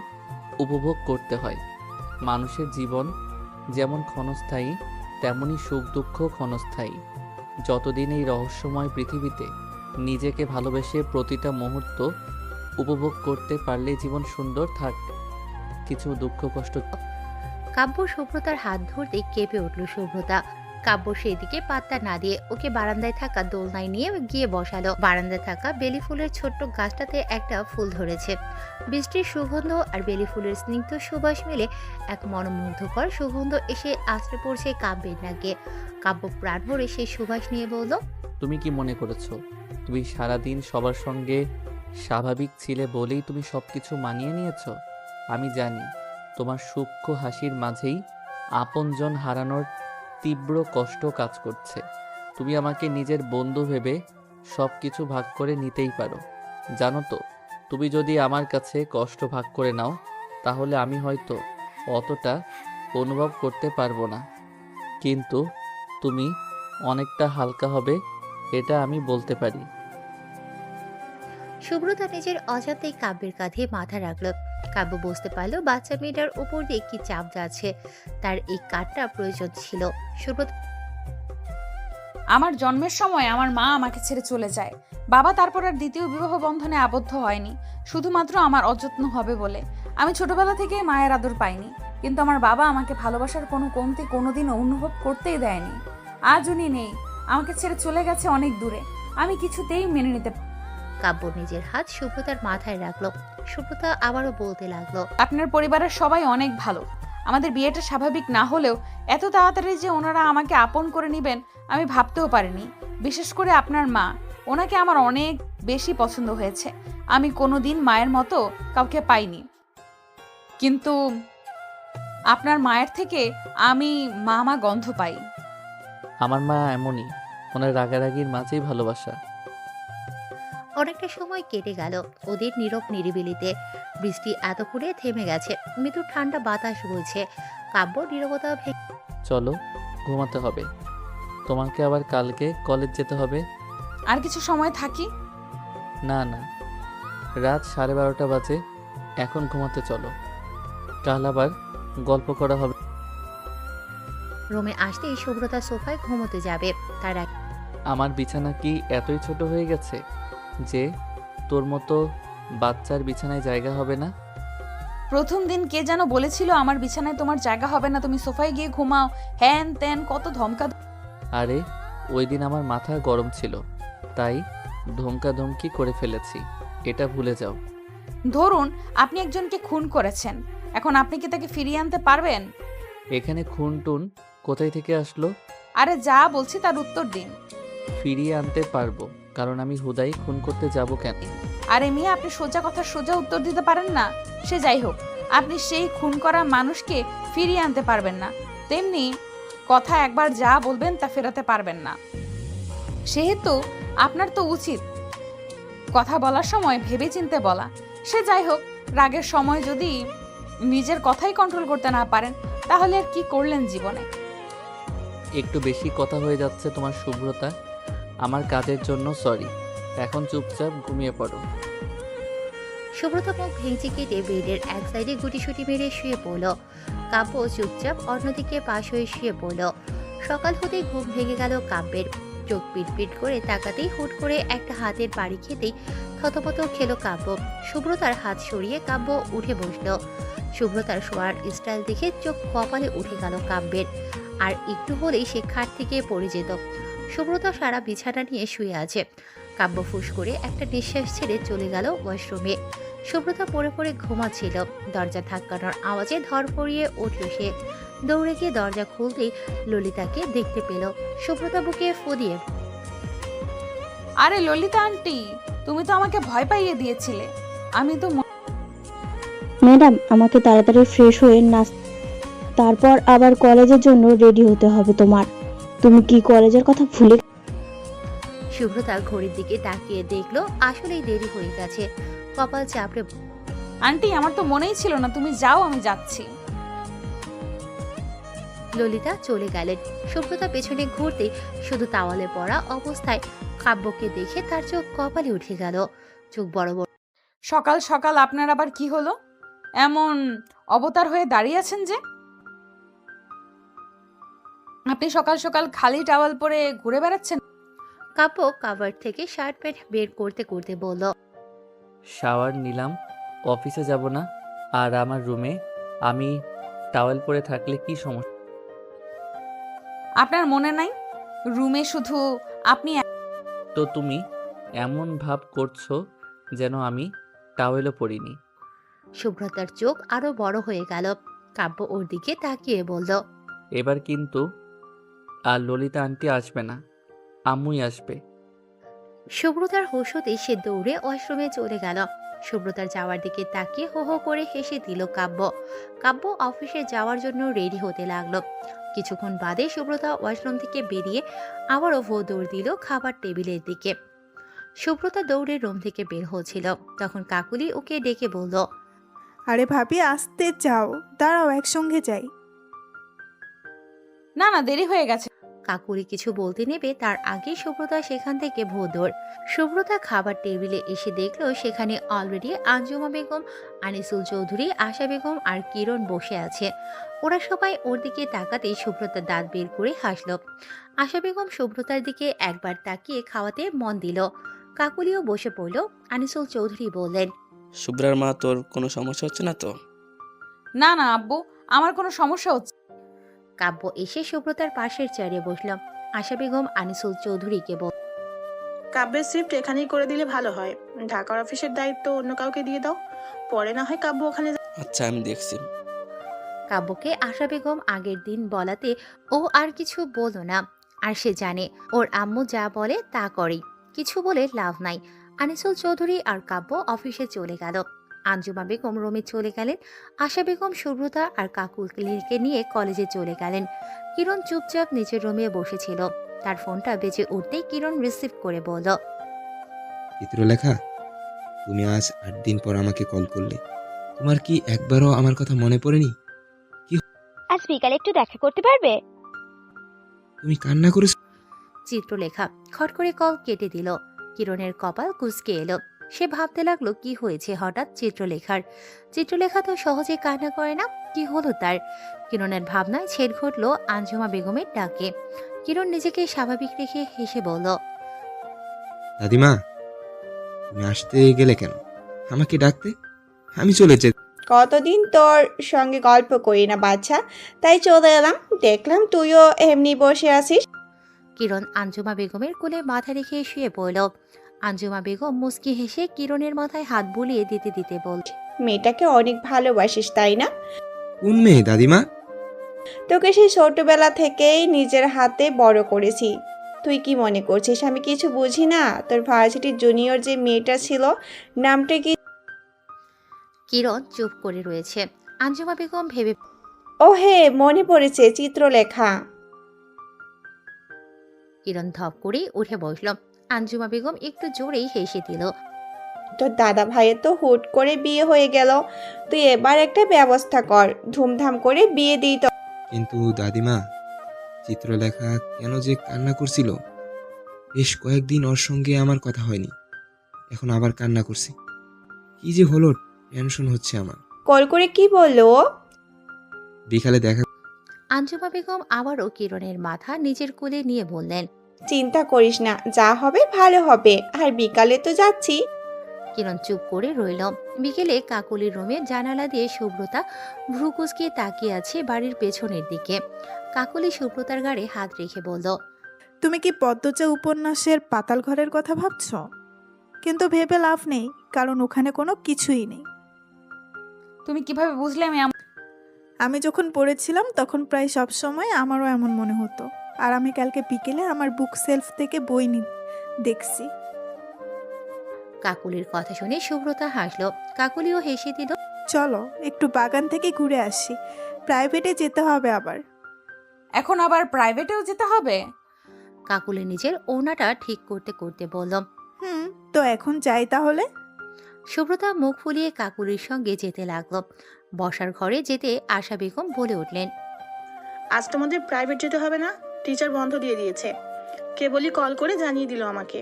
S4: উপভোগ করতে হয়। মানুষের জীবন যেমন ক্ষণস্থায়ী, তেমনি সুখ দুঃখ ক্ষণস্থায়ী। যতদিন এই রহস্যময় পৃথিবীতে নিজেকে ভালোবেসে প্রতিটা মুহূর্ত উপভোগ করতে পারলে জীবন সুন্দর থাক। কিছু দুঃখ কষ্ট।
S1: কাব্য সুব্রতার হাত ধরতে কেঁপে উঠল সুব্রতা। কাব্য সেদিকে পাত্তা না দিয়ে ওকে বারান্দায় থাকা দোলনায় নিয়ে গিয়ে বসালো। বারান্দায় থাকা বেলি ফুলের ছোট্ট গাছটাতে একটা ফুল ধরেছে। বৃষ্টির সুগন্ধ আর বেলি ফুলের স্নিগ্ধ সুবাস মিলে এক মনোমুগ্ধকর সুগন্ধ এসে আছড়ে পড়ছে কাব্যের নাকে। কাব্য প্রাণ ভরে সেই সুবাস নিয়ে বলল,
S4: তুমি কি মনে করেছো তুমি সারাদিন সবার সঙ্গে স্বাভাবিক ছিলে বলেই তুমি সবকিছু মানিয়ে নিয়েছো? আমি জানি তোমার সূক্ষ্ম হাসির মাঝেই আপনজন হারানোর তীব্র কষ্ট কাজ করছে। তুমি আমাকে নিজের বন্ধু ভেবে সবকিছু ভাগ করে নিতেই পারো। জানো তো, তুমি যদি আমার কাছে কষ্ট ভাগ করে নাও তাহলে আমি হয়তো অতটা অনুভব করতে পারবো না, কিন্তু তুমি অনেকটা হালকা হবে, এটা আমি বলতে পারি।
S1: সুব্রতা নিজের অজান্তেই কাব্যের কাঁধে মাথা রাখল। কাব্য বুঝতে পারলো বাচ্চা মেয়েটার উপর দিয়ে কি চাপ যাচ্ছে। তার এই কাঠটা প্রয়োজন ছিল। সুব্রতা
S3: আমার জন্মের সময় আমার মা আমাকে ছেড়ে চলে যায়। বাবা তারপর আর দ্বিতীয় বিবাহ বন্ধনে আবদ্ধ হয়নি, শুধুমাত্র আমার অযত্ন হবে বলে। আমি ছোটবেলা থেকে মায়ের আদর পাইনি, কিন্তু আমার বাবা আমাকে ভালোবাসার কোনো কমতি কোনোদিনও অনুভব করতেই দেয়নি। আজ উনি নেই, আমাকে ছেড়ে চলে গেছে অনেক দূরে। আমি কিছুতেই মেনে নিতে।
S1: কাব্য নিজের হাত সুব্রতার মাথায় রাখলো। সুব্রতা আবারও বলতে লাগলো,
S3: আপনার পরিবারের সবাই অনেক ভালো। আমাদের বিয়েটা স্বাভাবিক না হলেও এত তাড়াতাড়ি যে ওনারা আমাকে আপন করে নেবেন আমি ভাবতেও পারিনি। বিশেষ করে আপনার মা, ওনাকে আমার অনেক বেশি পছন্দ হয়েছে। আমি কোনোদিন মায়ের মতো কাউকে পাইনি, কিন্তু আপনার মায়ের থেকে আমি মা গন্ধ পাই।
S4: আমার মা এমনই, ওনার রাগারাগির মাঝেই ভালোবাসা।
S1: অনেকটা সময় কেটে গেল ওদের নীরব নিরিবিলিতে। বৃষ্টি এতক্ষণে থেমে গেছে। মৃদু ঠান্ডা বাতাস বইছে। কাব্য নীরবতা
S4: চলো, ঘুমাতে হবে। তোমাকে আবার কালকে কলেজ যেতে হবে।
S3: আর কিছু সময় থাকি।
S4: না না, রাত 12:30 বাজে, এখন ঘুমাতে চলো। কাল আবার গল্প করা হবে।
S1: রুমে আসতেই শুভ্রতা সোফায় ঘুমোতে যাবে। তার আগে
S4: আমার বিছানা কি এতই ছোট হয়ে গেছে যে তোর মতো বাচ্চার বিছানায় জায়গা হবে না?
S3: প্রথম দিন কে যেন বলেছিল আমার বিছানায় তোমার জায়গা হবে না, তুমি সোফায় গিয়ে ঘুমাও, হ্যান ত্যান কত ধমকা।
S4: আরে ওই দিন আমার মাথা গরম ছিল, তাই ধমকাধমকি করে ফেলেছি, এটা ভুলে যাও।
S3: ধরুন আপনি একজনকে খুন করেছেন, এখন আপনি কি তাকে ফিরিয়ে আনতে পারবেন?
S4: এখানে খুন টুন কোথায় থেকে আসলো?
S3: আরে যা বলছি তার উত্তর দিন।
S4: ফিরিয়ে আনতে পারবো, কারণ আমি হুদাই খুন করতে যাব কেন?
S3: আরে মিয়া, আপনি সোজা কথা সোজা উত্তর দিতে পারেন না। সে যাই হোক, আপনি সেই খুন করা মানুষকে ফিরিয়ে আনতে পারবেন না, তেমনি কথা একবার যা বলবেন তা ফেরাতে পারবেন না। সেহেতু আপনার তো উচিত কথা বলার সময় ভেবেচিন্তে বলা। সে যাই হোক, রাগের সময় যদি নিজের কথাই কন্ট্রোল করতে না পারেন তাহলে আর কি করলেন জীবনে?
S4: একটু বেশি কথা হয়ে যাচ্ছে তোমার, শুভ্রতা। আমার কাজের জন্য সরি, এখন চুপচাপ ঘুমিয়ে পড়ো।
S1: শুভ্রতা মুখ ভেঙচি কেটে বেডের এক সাইডে গুটিসুটি মেরে শুয়ে পড়ল। কাব্য চুপচাপ অন্যদিকে পাশ হয়ে শুয়ে পড়ল। সকাল হতেই ঘুম ভেঙে গেল কাব্যের। চোখ পিটপিট করে তাকাতেই হুট করে একটা হাতের বাড়ি খেতেই থতপত খেলো কাব্য। শুভ্রতার হাত সরিয়ে কাব্য উঠে বসল। শুভ্রতার শোয়ার স্টাইল দেখে চোখ কপালে উঠে গেল কাব্যের। আর একটু হলেই সে খাট থেকে পড়ে যেত। শুভ্রতা সারা বিছানা নিয়ে শুয়ে আছে। কাব্য ফুস করে একটা নিঃশ্বাস ছেড়ে চলে গেল ওয়াশরুমে। শুভ্রতা পড়ে পড়ে ঘুমাচ্ছিল। দরজা ধাক্কানোর আওয়াজে ধরপড়িয়ে উঠল সে। দৌড়ে গিয়ে দরজা খুলতেই ললিতাকে দেখতে পেল। শুভ্রতা বুকে ফু দিয়ে,
S3: আরে ললিতা আন্টি, তুমি তো আমাকে ভয় পাইয়ে দিয়েছিলে। আমি তো
S10: ম্যাডাম, আমাকে তাড়াতাড়ি ফ্রেশ হয়ে তারপর আবার কলেজের জন্য রেডি হতে হবে তোমার। তুমি কি কলেজের কথা ভুলে?
S1: শুভ্রতা ঘড়ির দিকে তাকিয়ে দেখলো আসলেই দেরি হয়ে গেছে। কপাল চাপড়ে,
S3: আন্টি, আমার তো মনেই ছিল না, তুমি যাও, আমি যাচ্ছি।
S1: ললিতা চলে গেলেন। শুভ্রতা পেছনে ঘুরতে শুধু তাওয়ালে পড়া অবস্থায় কাব্যকে দেখে তার চোখ কপালে উঠে গেল। চোখ বড় বড়।
S3: সকাল সকাল আপনার আবার কি হলো? এমন অবতার হয়ে দাঁড়িয়ে আছেন যে? আপনি সকাল সকাল খালি টাওয়াল পরে ঘুরে বেড়াচ্ছেন?
S1: কাব্য কাভার থেকে শার্ট প্যান্ট বের করতে করতে বলল,
S4: শাওয়ার নিলাম, অফিসে যাব না, আর আমার রুমে আমি টাওয়েল পরে থাকলে কি সমস্যা?
S3: আপনার মনে নাই রুমে শুধু আপনি?
S4: তো তুমি এমন ভাব করছো যেন আমি টাওয়েলও পরিনি।
S1: শুভ্রতার চোখ আরো বড় হয়ে গেল। কাব্য ওর দিকে তাকিয়ে বলল,
S4: এবার কিন্তু আর ললিতা আন্টি আসবে না, আম্মুই আসবে।
S1: শুভ্রতার হুঁশ হতেই সে দৌড়ে ওয়াশরুমে চলে গেল। শুভ্রতার যাওয়ার দিকে তাকিয়ে হো হো করে হেসে দিল কাব্য। কাব্য অফিসে যাওয়ার জন্য রেডি হতে লাগলো। কিছুক্ষণ বাদে শুভ্রতা ওয়াশরুম থেকে বেরিয়ে আবারও দৌড় দিল খাবার টেবিলের দিকে। শুভ্রতা দৌড়ে রুম থেকে বের হচ্ছিল, তখন কাকুলি ওকে ডেকে বলল,
S8: আরে ভাবি, আসতে চাও, দাঁড়াও একসঙ্গে যাই।
S3: না না, দেরি হয়ে গেছে।
S1: কাকুলি কিছু বলতে নেবে তার আগে শুভ্রতা সেখান থেকে দৌড়। শুভ্রতা খাবার টেবিলে এসে দেখলো সেখানে অলরেডি আঞ্জুমা বেগম, আনিসুল চৌধুরী, আশা বেগম আর কিরণ বসে আছে। ওরা সবাই ওর দিকে তাকাতেই শুভ্রতার দাঁত বের করে হাসলো। আশা বেগম শুভ্রতার দিকে একবার তাকিয়ে খাওয়াতে মন দিল। কাকুলিও বসে পড়ল। আনিসুল চৌধুরী বললেন,
S5: শুভ্রার মা, তোর কোনো সমস্যা হচ্ছে না তো?
S3: না না আব্বু, আমার কোনো সমস্যা হচ্ছে।
S1: কাব্য এসে শুভ্রতার পাশের চেয়ারে বসল। আশা বেগম আনিসুল চৌধুরীকে বলল,
S2: কাব্যের শিফট এখানেই করে দিলে ভালো হয়। ঢাকার অফিসের দায়িত্ব অন্য কাউকে দিয়ে দাও, পরে না হয় কাব্য ওখানে
S5: আচ্ছা, আমি দেখছি।
S1: কাব্যকে আশা বেগম আগের দিন বলাতে ও আর কিছু বলল না। আর সে জানে ওর আম্মু যা বলে তা করে, কিছু বলে লাভ নাই। আনিসুল চৌধুরী আর কাব্য অফিসে চলে গেল। আঞ্জুমা বেগম রুমে চলে গেলেন। আশা বেগম শুভ্রতা আর কাকুলিকে নিয়ে কলেজে চলে গেলেন। কিরণ চুপচাপ নিচের রুমে বসেছিল। তার ফোনটা বেজে উঠতেই কিরণ রিসিভ করে বলল,
S12: চিত্রলেখা, তুমি আজ 8 দিন পর আমাকে কল করলে। তোমার কি একবারও আমার কথা মনে পড়েনি?
S10: আজ
S13: বিকালে একটু দেখা করতে পারবে?
S12: তুমি কান্না করেছো?
S1: চিত্রলেখা খট করে কল কেটে দিল। কিরণের কপাল কুঁচকে এলো। সে ভাবতে লাগলো কি হয়েছে হঠাৎ চিত্রলেখার। চিত্রলেখা তো সহজে কান্না করে না, কি হলো তার? কিরণের ভাবনায় ছেদ ঘটলো আঞ্জুমা বেগমের ডাকে। কিরণ নিজেকে স্বাভাবিক রেখে হেসে বলল,
S12: দাদিমা, তুমি আসতে গেলে কেন? আমাকে ডাকতে, আমি চলে যেতে।
S7: কতদিন তোর সঙ্গে গল্প করি না বাচ্চা, তাই চলে এলাম। দেখলাম তুইও এমনি বসে আছিস।
S1: কিরণ আঞ্জুমা বেগমের কোলে মাথা রেখে শুয়ে পড়ল। আঞ্জুমা বেগম মুচকি হেসে কিরণের মাথায় হাত বুলিয়ে দিতে দিতে বলল,
S7: মেয়েটাকে অনেক ভালোবাসিস তাই না?
S12: কোন মেয়ে দাদিমা?
S7: তোকে সেই ছোটবেলা থেকেই নিজের হাতে বড় করেছি। তুই কি মনে করছিস আমি কিছু বুঝি না? তোর ভার্সিটির জুনিয়র যে মেয়েটা ছিল, নামটা কি?
S1: কিরণ চুপ করে রয়েছে। আঞ্জুমা বেগম ভেবে
S7: ও হে, মনে পড়েছে, চিত্রলেখা।
S1: কিরণ ধপ করে উঠে বসল। আঞ্জুমা বেগম একটু জোরেই হেসে দিল।
S7: তোর দাদা ভাইয়ের তো হুট করে বিয়ে হয়ে গেল, তুই এবার একটা ব্যবস্থা কর, ধুমধাম করে বিয়ে দিই তো।
S12: কিন্তু দাদিমা, চিত্রলেখা কেন যে কান্না করছিল, বেশ কয়েকদিন ওর সঙ্গে আমার কথা হয়নি, এখন আবার কান্না করছি। কি যে হলো, টেনশন হচ্ছে আমার।
S7: কল করে কি বললো ও?
S12: বিকালে দেখা।
S1: আঞ্জুমা বেগম আবারও কিরণের মাথা নিজের কোলে নিয়ে বললেন,
S7: চিন্তা করিস না, যা হবে ভালো হবে। আর বিকালে তো যাচ্ছি।
S1: কিরণ চুপ করে রইল। বিকেলে কাকুলির রুমে জানালা দিয়ে সুব্রতা ভ্রু কুঁচকে তাকিয়ে আছে বাড়ির পেছনের দিকে। কাকুলি সুব্রতার গাড়ে হাত রেখে বলল,
S8: তুমি কি পদ্মজা উপন্যাসের পাতাল ঘরের কথা ভাবছ? কিন্তু ভেবে লাভ নেই, কারণ ওখানে কোনো কিছুই নেই।
S3: তুমি কিভাবে বুঝলে
S8: আমি যখন পড়েছিলাম তখন প্রায় সব সময় আমারও এমন মনে হতো। আর আমি কালকে বিকেলে আমার বুক সেলফ থেকে বই দেখছি।
S1: কাকুলির কথা শুনে সুব্রতা হাসলো। কাকুলিও হেসে দিল।
S8: চলো একটু বাগান থেকে ঘুরে আসি, প্রাইভেটে যেতে হবে আবার।
S3: এখন আবার প্রাইভেটেও যেতে হবে?
S1: কাকুলি নিজের ওড়নাটা ঠিক করতে করতে বলল।
S8: তো এখন যাই তাহলে।
S1: সুব্রতা মুখ ফুলিয়ে কাকুলির সঙ্গে যেতে লাগলো। বসার ঘরে যেতে আশা বেগম বলে উঠলেন,
S2: আজ তোমাদের প্রাইভেট যেতে হবে না, টিচার বন্ধ দিয়ে দিয়েছে। কেবলই কল করে জানিয়ে দিল আমাকে।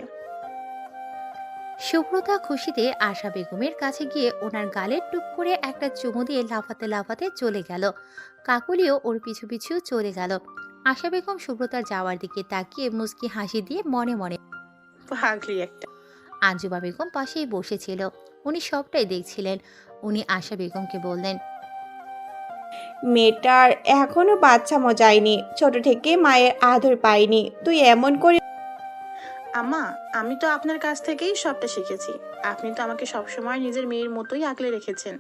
S1: সুব্রতা খুশিতে আশা বেগমের কাছে গিয়ে ওনার গালে টুক করে একটা চুমু দিয়ে লাফাতে লাফাতে চলে গেল। কাকুলিও ওর পিছু পিছু চলে গেল। আশা বেগম সুব্রতার যাওয়ার দিকে তাকিয়ে মুচকি হাসি দিয়ে মনে মনে,
S2: পাগলি একটা।
S1: আঞ্জুমা বেগম পাশেই বসেছিল। উনি সবটাই দেখছিলেন। উনি আশা বেগমকে বললেন,
S7: মেয়েটার এখনো বাচ্চা মজায়নি, ছোট থেকে মায়ের আদর পাইনি। তুই এমন করে।
S2: আম্মা, আমি তো আপনার কাছ থেকেই সবটা শিখেছি। আপনি তো আমাকে সবসময় নিজের মেয়ের মতোই আগলে রেখেছেন।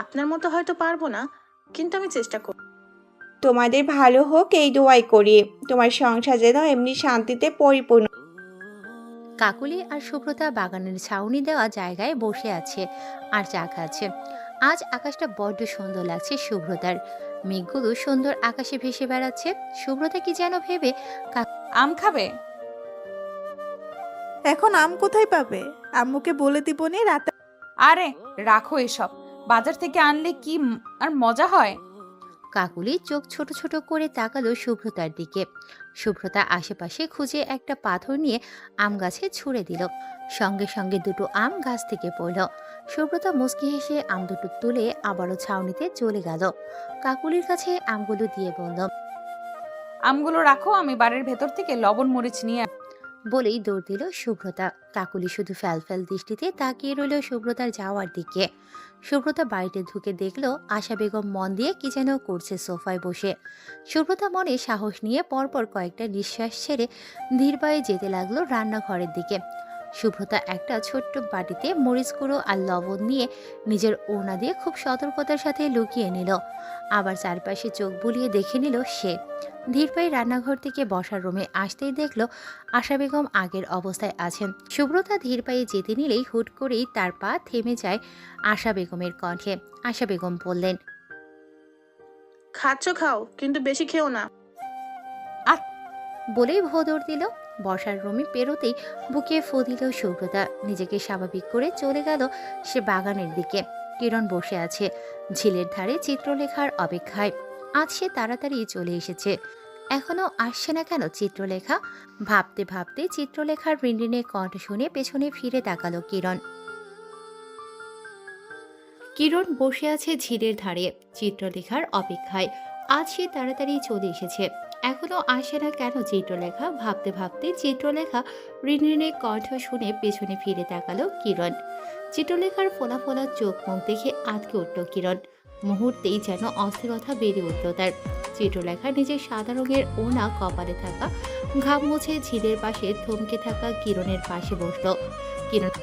S2: আপনার মতো হয়তো পারবো না, কিন্তু আমি চেষ্টা করব।
S7: তোমাদের ভালো হোক এই দোয়াই করি, তোমার সংসার যেন এমনি শান্তিতে পরিপূর্ণ।
S1: কাকুলি আর সুব্রতা বাগানের ছাউনি দেওয়া জায়গায় বসে আছে আর চা খাচ্ছে। আজ আকাশটা বড্ড সুন্দর লাগছে সুব্রতার। মেঘগুলো সুন্দর আকাশে ভেসে বেড়াচ্ছে। সুব্রতা কি যেন ভেবে
S3: আম খাবে?
S8: এখন আম কোথায় পাবে? আম্মুকে বলে দিবনি রাতে।
S3: আরে রাখো এসব, বাজার থেকে আনলে কি আর মজা হয়।
S1: কাকুলি চোখ ছোট ছোট করে তাকালো সুব্রতার দিকে। সুব্রতা আশেপাশে খুঁজে একটা পাথর নিয়ে আম গাছে ছুঁড়ে দিল। সঙ্গে সঙ্গে দুটো আম গাছ থেকে পড়ল। সুব্রতা মুচকি হেসে আম দুটো তুলে আবারও ছাউনিতে চলে গেল। কাকুলির কাছে আমগুলো দিয়ে বলল,
S3: আমগুলো রাখো, আমি বাড়ির ভেতর থেকে লবণ মরিচ নিয়ে।
S1: বলেই দৌড় দিল সুব্রতা। কাকুলি শুধু ফ্যাল দৃষ্টিতে তাকিয়ে রইল সুব্রতার যাওয়ার দিকে। সুব্রতা বাড়িতে ঢুকে দেখলো আশা বেগম মন দিয়ে কি যেন করছে সোফায় বসে। সুব্রতা মনে সাহস নিয়ে পরপর কয়েকটা নিঃশ্বাস ছেড়ে ধীর পায়ে যেতে লাগলো রান্নাঘরের দিকে। সুব্রতা একটা ছোট্ট বাটিতে মরিচ গুঁড়ো আর লবণ নিয়ে নিজের ওড়না দিয়ে খুব সতর্কতার সাথে লুকিয়ে নিল। আবার চারপাশে চোখ বুলিয়ে দেখে নিল সে। ধীর পায়ে রান্নাঘর থেকে বসার রুমে আসতেই দেখল আশা বেগম আগের অবস্থায় আছেন। সুব্রতা ধীর পায়ে যেতে নিলেই হুট করেই তার পা থেমে যায় আশা বেগমের কণ্ঠে। আশা বেগম বললেন,
S2: খাচ্ছ খাও, কিন্তু বেশি খেও না।
S1: বলেই ভোদর দিল। বসার রুমে পেরোতেই বুকে ফু দিল সুব্রতা। নিজেকে স্বাভাবিক করে চলে গেল সে বাগানের দিকে। কিরণ বসে আছে ঝিলের ধারে চিত্রলেখার অপেক্ষায়। আজ সে তাড়াতাড়ি চলে এসেছে, এখনো আসছে না কেন চিত্রলেখা? ভাবতে ভাবতে চিত্রলেখার রিনরিনে কণ্ঠ শুনে পেছনে ফিরে তাকালো কিরণ। কিরণ বসে আছে ঝিলের ধারে চিত্রলেখার অপেক্ষায়। আজ সে তাড়াতাড়ি চলে এসেছে, এখনো আসে না কেন চিত্রলেখা? ভাবতে ভাবতে চিত্রলেখা রিনরিনে কণ্ঠ শুনে পেছনে ফিরে তাকালো কিরণ। চিত্রলেখার ফোলা ফোলা চোখ মুখ দেখে আটকে উঠল কিরণ। মুহূর্তেই যেন অস্থিরতা বেড়ে উঠল তার। চিত্রলেখা নিজের সাদা রঙের ওড়না কপালে থাকা ঘাম মুছে ঝিলের পাশে থমকে থাকা কিরণের পাশে বসলো। কিরণ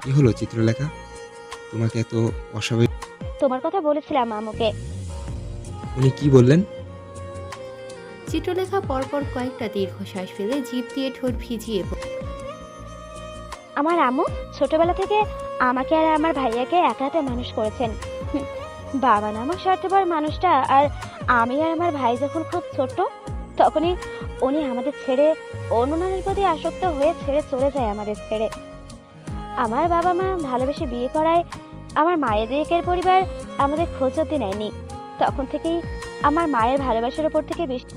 S12: কি হলো চিত্রলেখা, তোমাকে এত অস্বাভাবিক?
S10: তোমার কথা বলেছিলাম আম্মুকে।
S12: উনি কি বললেন?
S1: চিত্রলেখা পরপর কয়েকটা দীর্ঘশ্বাস ফেলে জিভ দিয়ে ঠোঁট ভিজিয়ে
S10: আমার আম্মু ছোটবেলা থেকে আমাকে আর আমার ভাইয়াকে এক হাতে মানুষ করেছেন। বাবা নামক স্বার্থপর মানুষটা আর আমি আর আমার ভাই যখন খুব ছোট, তখনই উনি আমাদের ছেড়ে অন্য নারীর প্রতি আসক্ত হয়ে ছেড়ে চলে যায় আমাদের ছেড়ে। আমার বাবা মা ভালোবেসে বিয়ে করায় আমার মায়ের দিকের পরিবার আমাদের খোঁজ অব্দি নেয়নি। তখন থেকেই আমার মায়ের ভালোবাসার উপর থেকে বেশি।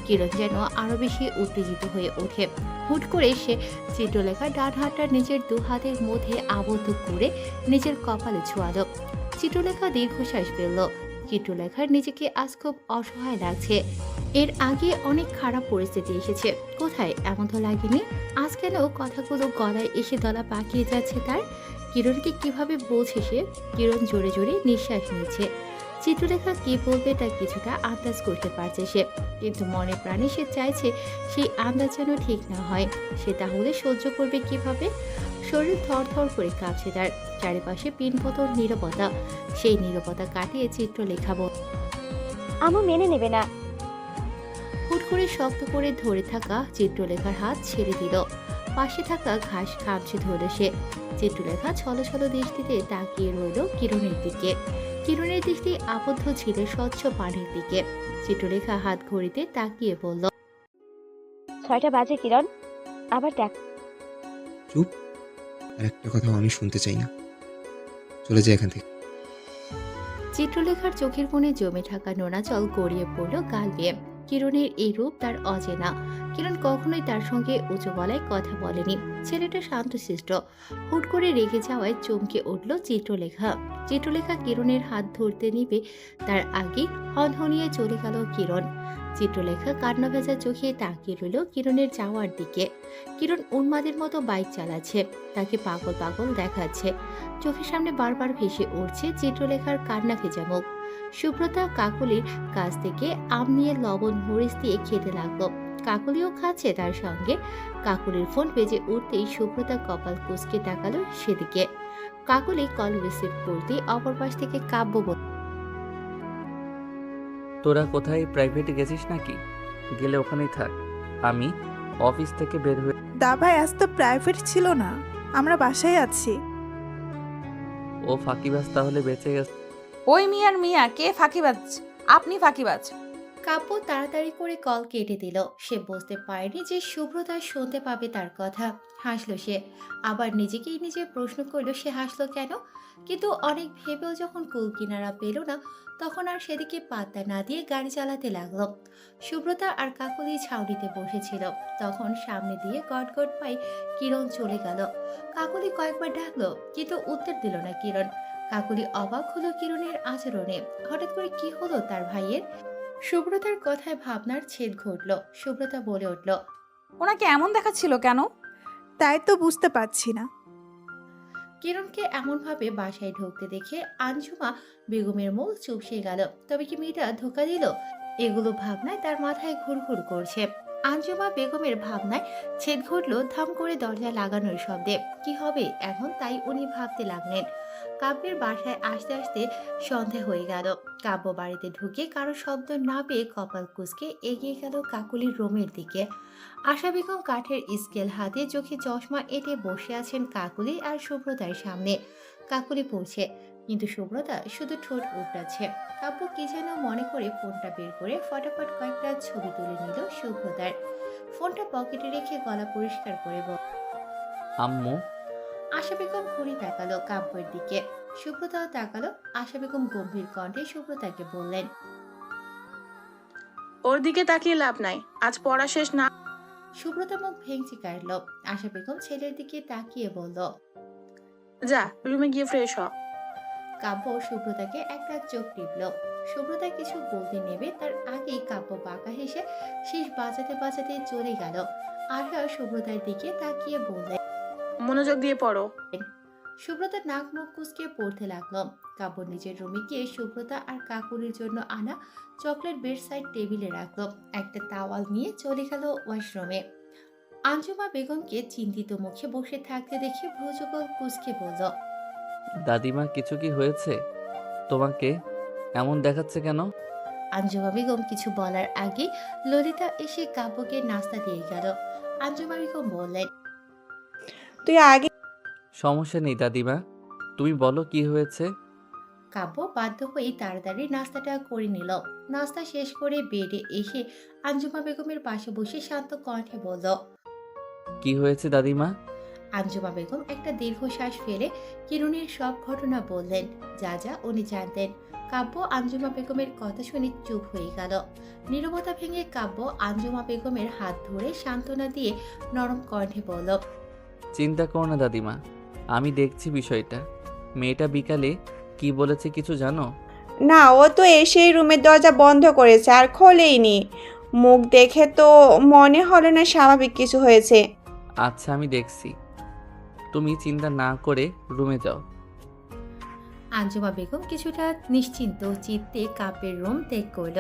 S1: কিরণ যেন আরো বেশি উত্তেজিত হয়ে ওঠে। হুট করে সে চিত্রলেখা ডান হাতটা নিজের দু হাতের মধ্যে আবদ্ধ করে নিজের কপালে ছোঁয়ালো। চিত্রলেখা দীর্ঘশ্বাস ফেলল। চিত্রলেখার নিজেকে আজ খুব অসহায় লাগছে। এর আগে অনেক খারাপ পরিস্থিতি এসেছে, কোথায় এমন তো লাগেনি। আজ কেন কথাগুলো গলায় এসে দলা পাকিয়ে যাচ্ছে তার? কিরণকে কিভাবে বলছে সে? কিরণ জোরে জোরে নিঃশ্বাস নিচ্ছে। চিত্রলেখা কি বলবে তা কিছুটা আন্দাজ করতে পারছে সে, কিন্তু মনে প্রাণে সে চাইছে সেই আন্দাজ যেন ঠিক না হয়। সে তাহলে সহ্য করবে কিভাবে? শরীর থরথর করে কাঁপছে তার। চারিপাশে পিনপতন নীরবতা। সেই নীরবতা কাটিয়ে চিত্রলেখা বল,
S10: আম্মু মেনে নেবে না।
S1: হুট করে শক্ত করে ধরে থাকা চিত্রলেখার হাত ছেড়ে দিল। পাশে থাকা ঘাস খামচে ধরল সে। চিত্রলেখা ছলো ছলো দৃষ্টিতে তাকিয়ে রইল কিরণের দিকে। কিরণের দৃষ্টি আবদ্ধ ছিল স্বচ্ছ পানির দিকে। চিত্রলেখা হাত ঘড়িতে তাকিয়ে বলল,
S10: 6টা বাজে কিরণ, আবার দেখ।
S12: চুপ, আর একটা কথাও আমি শুনতে চাই না, চলে যাই এখান থেকে।
S1: চিত্রলেখার চোখের কোণে জমে থাকা নোনা জল গড়িয়ে পড়ল গাল বেয়ে। কিরণের এই রূপ তার অচেনা। কিরণ কখনোই তার সঙ্গে উঁচু গলায় কথা বলেনি। ছেলেটা শান্তশিষ্ট। হুট করে রেগে যাওয়ায় চমকে উঠল চিত্রলেখা। চিত্রলেখা কিরণের হাত ধরতে নিবে তার আগে হনহনিয়ে চলে গেল কিরণ। চিত্রলেখা কান্না ভেজা চোখে তাকিয়ে রইল কিরণের যাওয়ার দিকে। কিরণ উন্মাদের মতো বাইক চালাচ্ছে, তাকে পাগল পাগল দেখাচ্ছে। চোখের সামনে বারবার ভেসে উঠছে চিত্রলেখার কান্না ভেজা মুখ। সুব্রতা কাকুলির কাছ থেকে আম নিয়ে লবণ মরিচ দিয়ে খেতে লাগলো। কাকুলিও খাচ্ছে তার সঙ্গে। কাকুলির ফোন বেজে উঠতেই সুব্রতা কপাল কুঁচকে তাকালো সেদিকে। কাকুলি কল রিসিভ করতে অপর পাশ থেকে কাব্য বলল,
S4: তোরা কোথায় প্রাইভেটে গেছিস নাকি? গেলে ওখানেই থাক, আমি অফিস থেকে বের হয়ে।
S8: দা ভাই আজ তো প্রাইভেট ছিল না, আমরা বাসায় আছি।
S4: ও ফাঁকিবাজ তাহলে বেঁচে গেছে।
S3: ওই মিয়ার মিয়া, কে ফাঁকিবাজ? আপনি ফাঁকিবাজ।
S1: কাব্য তাড়াতাড়ি করে কল কেটে দিল। সে বুঝতে পারেনি যে সুব্রতা শুনতে পাবে তার কথা। হাসলো সে, আবার নিজেকেই নিজে প্রশ্ন করলো সে হাসলো কেন। কিন্তু অনেক ভেবেও যখন কুল কিনারা পেল না, তখন আর সেদিকে পাত্তা না দিয়ে গাড়ি চালাতে লাগলো। সুব্রতা আর কাকুলি ছাউনিতে বসেছিল। তখন সামনে দিয়ে গট গট পাই কিরণ চলে গেল। কাকুলি কয়েকবার ডাকলো, কিন্তু উত্তর দিল না কিরণ। কাকুলি অবাক হলো কিরণের আচরণে। হঠাৎ করে কি হলো তার ভাইয়ের? সুব্রতার কথায় ভাবনার ছেদ ঘটল। সুব্রতা বলে উঠল,
S3: ওনাকে এমন দেখাচ্ছিল কেন?
S8: তাই তো বুঝতে পারছি না।
S1: কিরণকে এমনভাবে বাসায় ঢুকতে দেখে আঞ্জুমা বেগমের মুখ চুপসে গেল। তবে কি মেয়েটা ধোকা দিল? এগুলো ভাবনায় তার মাথায় ঘুরঘুর করছে। আঞ্জুমা বেগমের ভাবনায় ছেদ ঘটল ধাম করে দরজা লাগানোর শব্দে। কি হবে এখন তাই উনি ভাবতে লাগলেন। কাব্যের বাসায় আসতে আসতে সন্ধ্যা হয়ে গেল। কাব্য বাড়িতে ঢুকে কারো শব্দ না পেয়ে কপাল কুঁচকে এগিয়ে গেল কাকুলির রুমের দিকে। আশা বেগম কাঠের স্কেল হাতে চোখে চশমা এঁটে বসে আছেন কাকুলি আর সুব্রতার সামনে। কাকুলি পড়ছে, কিন্তু সুব্রতা শুধু ঠোঁট উল্টাচ্ছে। কাব্য কি যেন মনে করে ফোনটা বের করে ফটাফট কয়েকটা ছবি তুলে নিল সুব্রতার। ফোনটা পকেটে রেখে গলা পরিষ্কার করে বল,
S4: আম্মু।
S1: আশা বেগম ঘুরে তাকালো কাব্যের দিকে। সুব্রতাও তাকালো। আশা বেগম গম্ভীর কণ্ঠে সুব্রতাকে বললেন,
S2: ওর দিকে তাকিয়ে লাভ নাই, আজ পড়া শেষ না।
S1: সুব্রতা মুখ ভেঙচি কাটল। আশা বেগম ছেলের দিকে তাকিয়ে বলল,
S2: যা রুমে গিয়ে ফ্রেশ হ।
S1: কাব্য সুব্রতাকে একটা চোখ টিপল। সুব্রতা কিছু বলতে নেবে তার আগেই কাব্য বাঁকা হেসে শেষ বাঁচাতে বাঁচাতে চলে গেল। আশা সুব্রতার দিকে তাকিয়ে বললেন,
S2: মনোযোগ দিয়ে পড়ো।
S1: সুব্রতা নাক মুখ কুচকে পড়তে লাগলো। কাব্য নিজের রুমে গিয়ে সুব্রতা আর কাকুলির জন্য আনা চকলেট বেড সাইড টেবিলে রাখলো। একটা তাওয়াল নিয়ে চলে গেল ওয়াশরুমে। আঞ্জুমা বেগমকে চিন্তিত মুখে বসে থাকতে দেখে ভ্রুযুগল কুচকে বলল,
S4: দাদিমা কিছু কি হয়েছে? তোমাকে এমন দেখাচ্ছে কেন?
S1: আঞ্জুমা বেগম কিছু বলার আগে ললিতা এসে কাব্যকে নাস্তা দিয়ে গেল। আঞ্জুমা বেগম বললেন,
S7: তুই আগে
S4: সমস্যা নেই দাদিমা, তুমি বলো কি হয়েছে।
S1: কাব্য বাধ্য হয়ে তাড়াতাড়ি নাস্তাটা করে নিল। নাস্তা শেষ করে বেডে এসে আঞ্জুমা বেগমের পাশে বসে শান্ত কণ্ঠে বলল।
S4: কি হয়েছে দাদিমা?
S1: আঞ্জুমা বেগম একটা দীর্ঘশ্বাস ফেলে কিরণের সব ঘটনা বললেন, যা যা উনি জানতেন। কাব্য আঞ্জুমা বেগমের কথা শুনে চুপ হয়ে গেল। নীরবতা ভেঙে কাব্য আঞ্জুমা বেগমের হাত ধরে সান্ত্বনা দিয়ে নরম কণ্ঠে বলল,
S4: চিন্তা করো না দাদিমা, আমি দেখছি বিষয়টা। মেয়েটা বিকালে কি বলেছে কিছু জানো?
S7: না, ও তো এসেই রুমের দরজা বন্ধ করেছে আর খোলেইনি। মুখ দেখে তো মনে হলো না স্বাভাবিক কিছু হয়েছে।
S4: আচ্ছা আমি দেখছি, তুমি চিন্তা না করে রুমে যাও।
S1: আঞ্জুমা বেগম কিছুটা নিশ্চিন্ত চিত্তে কাব্যের রুম ত্যাগ করল।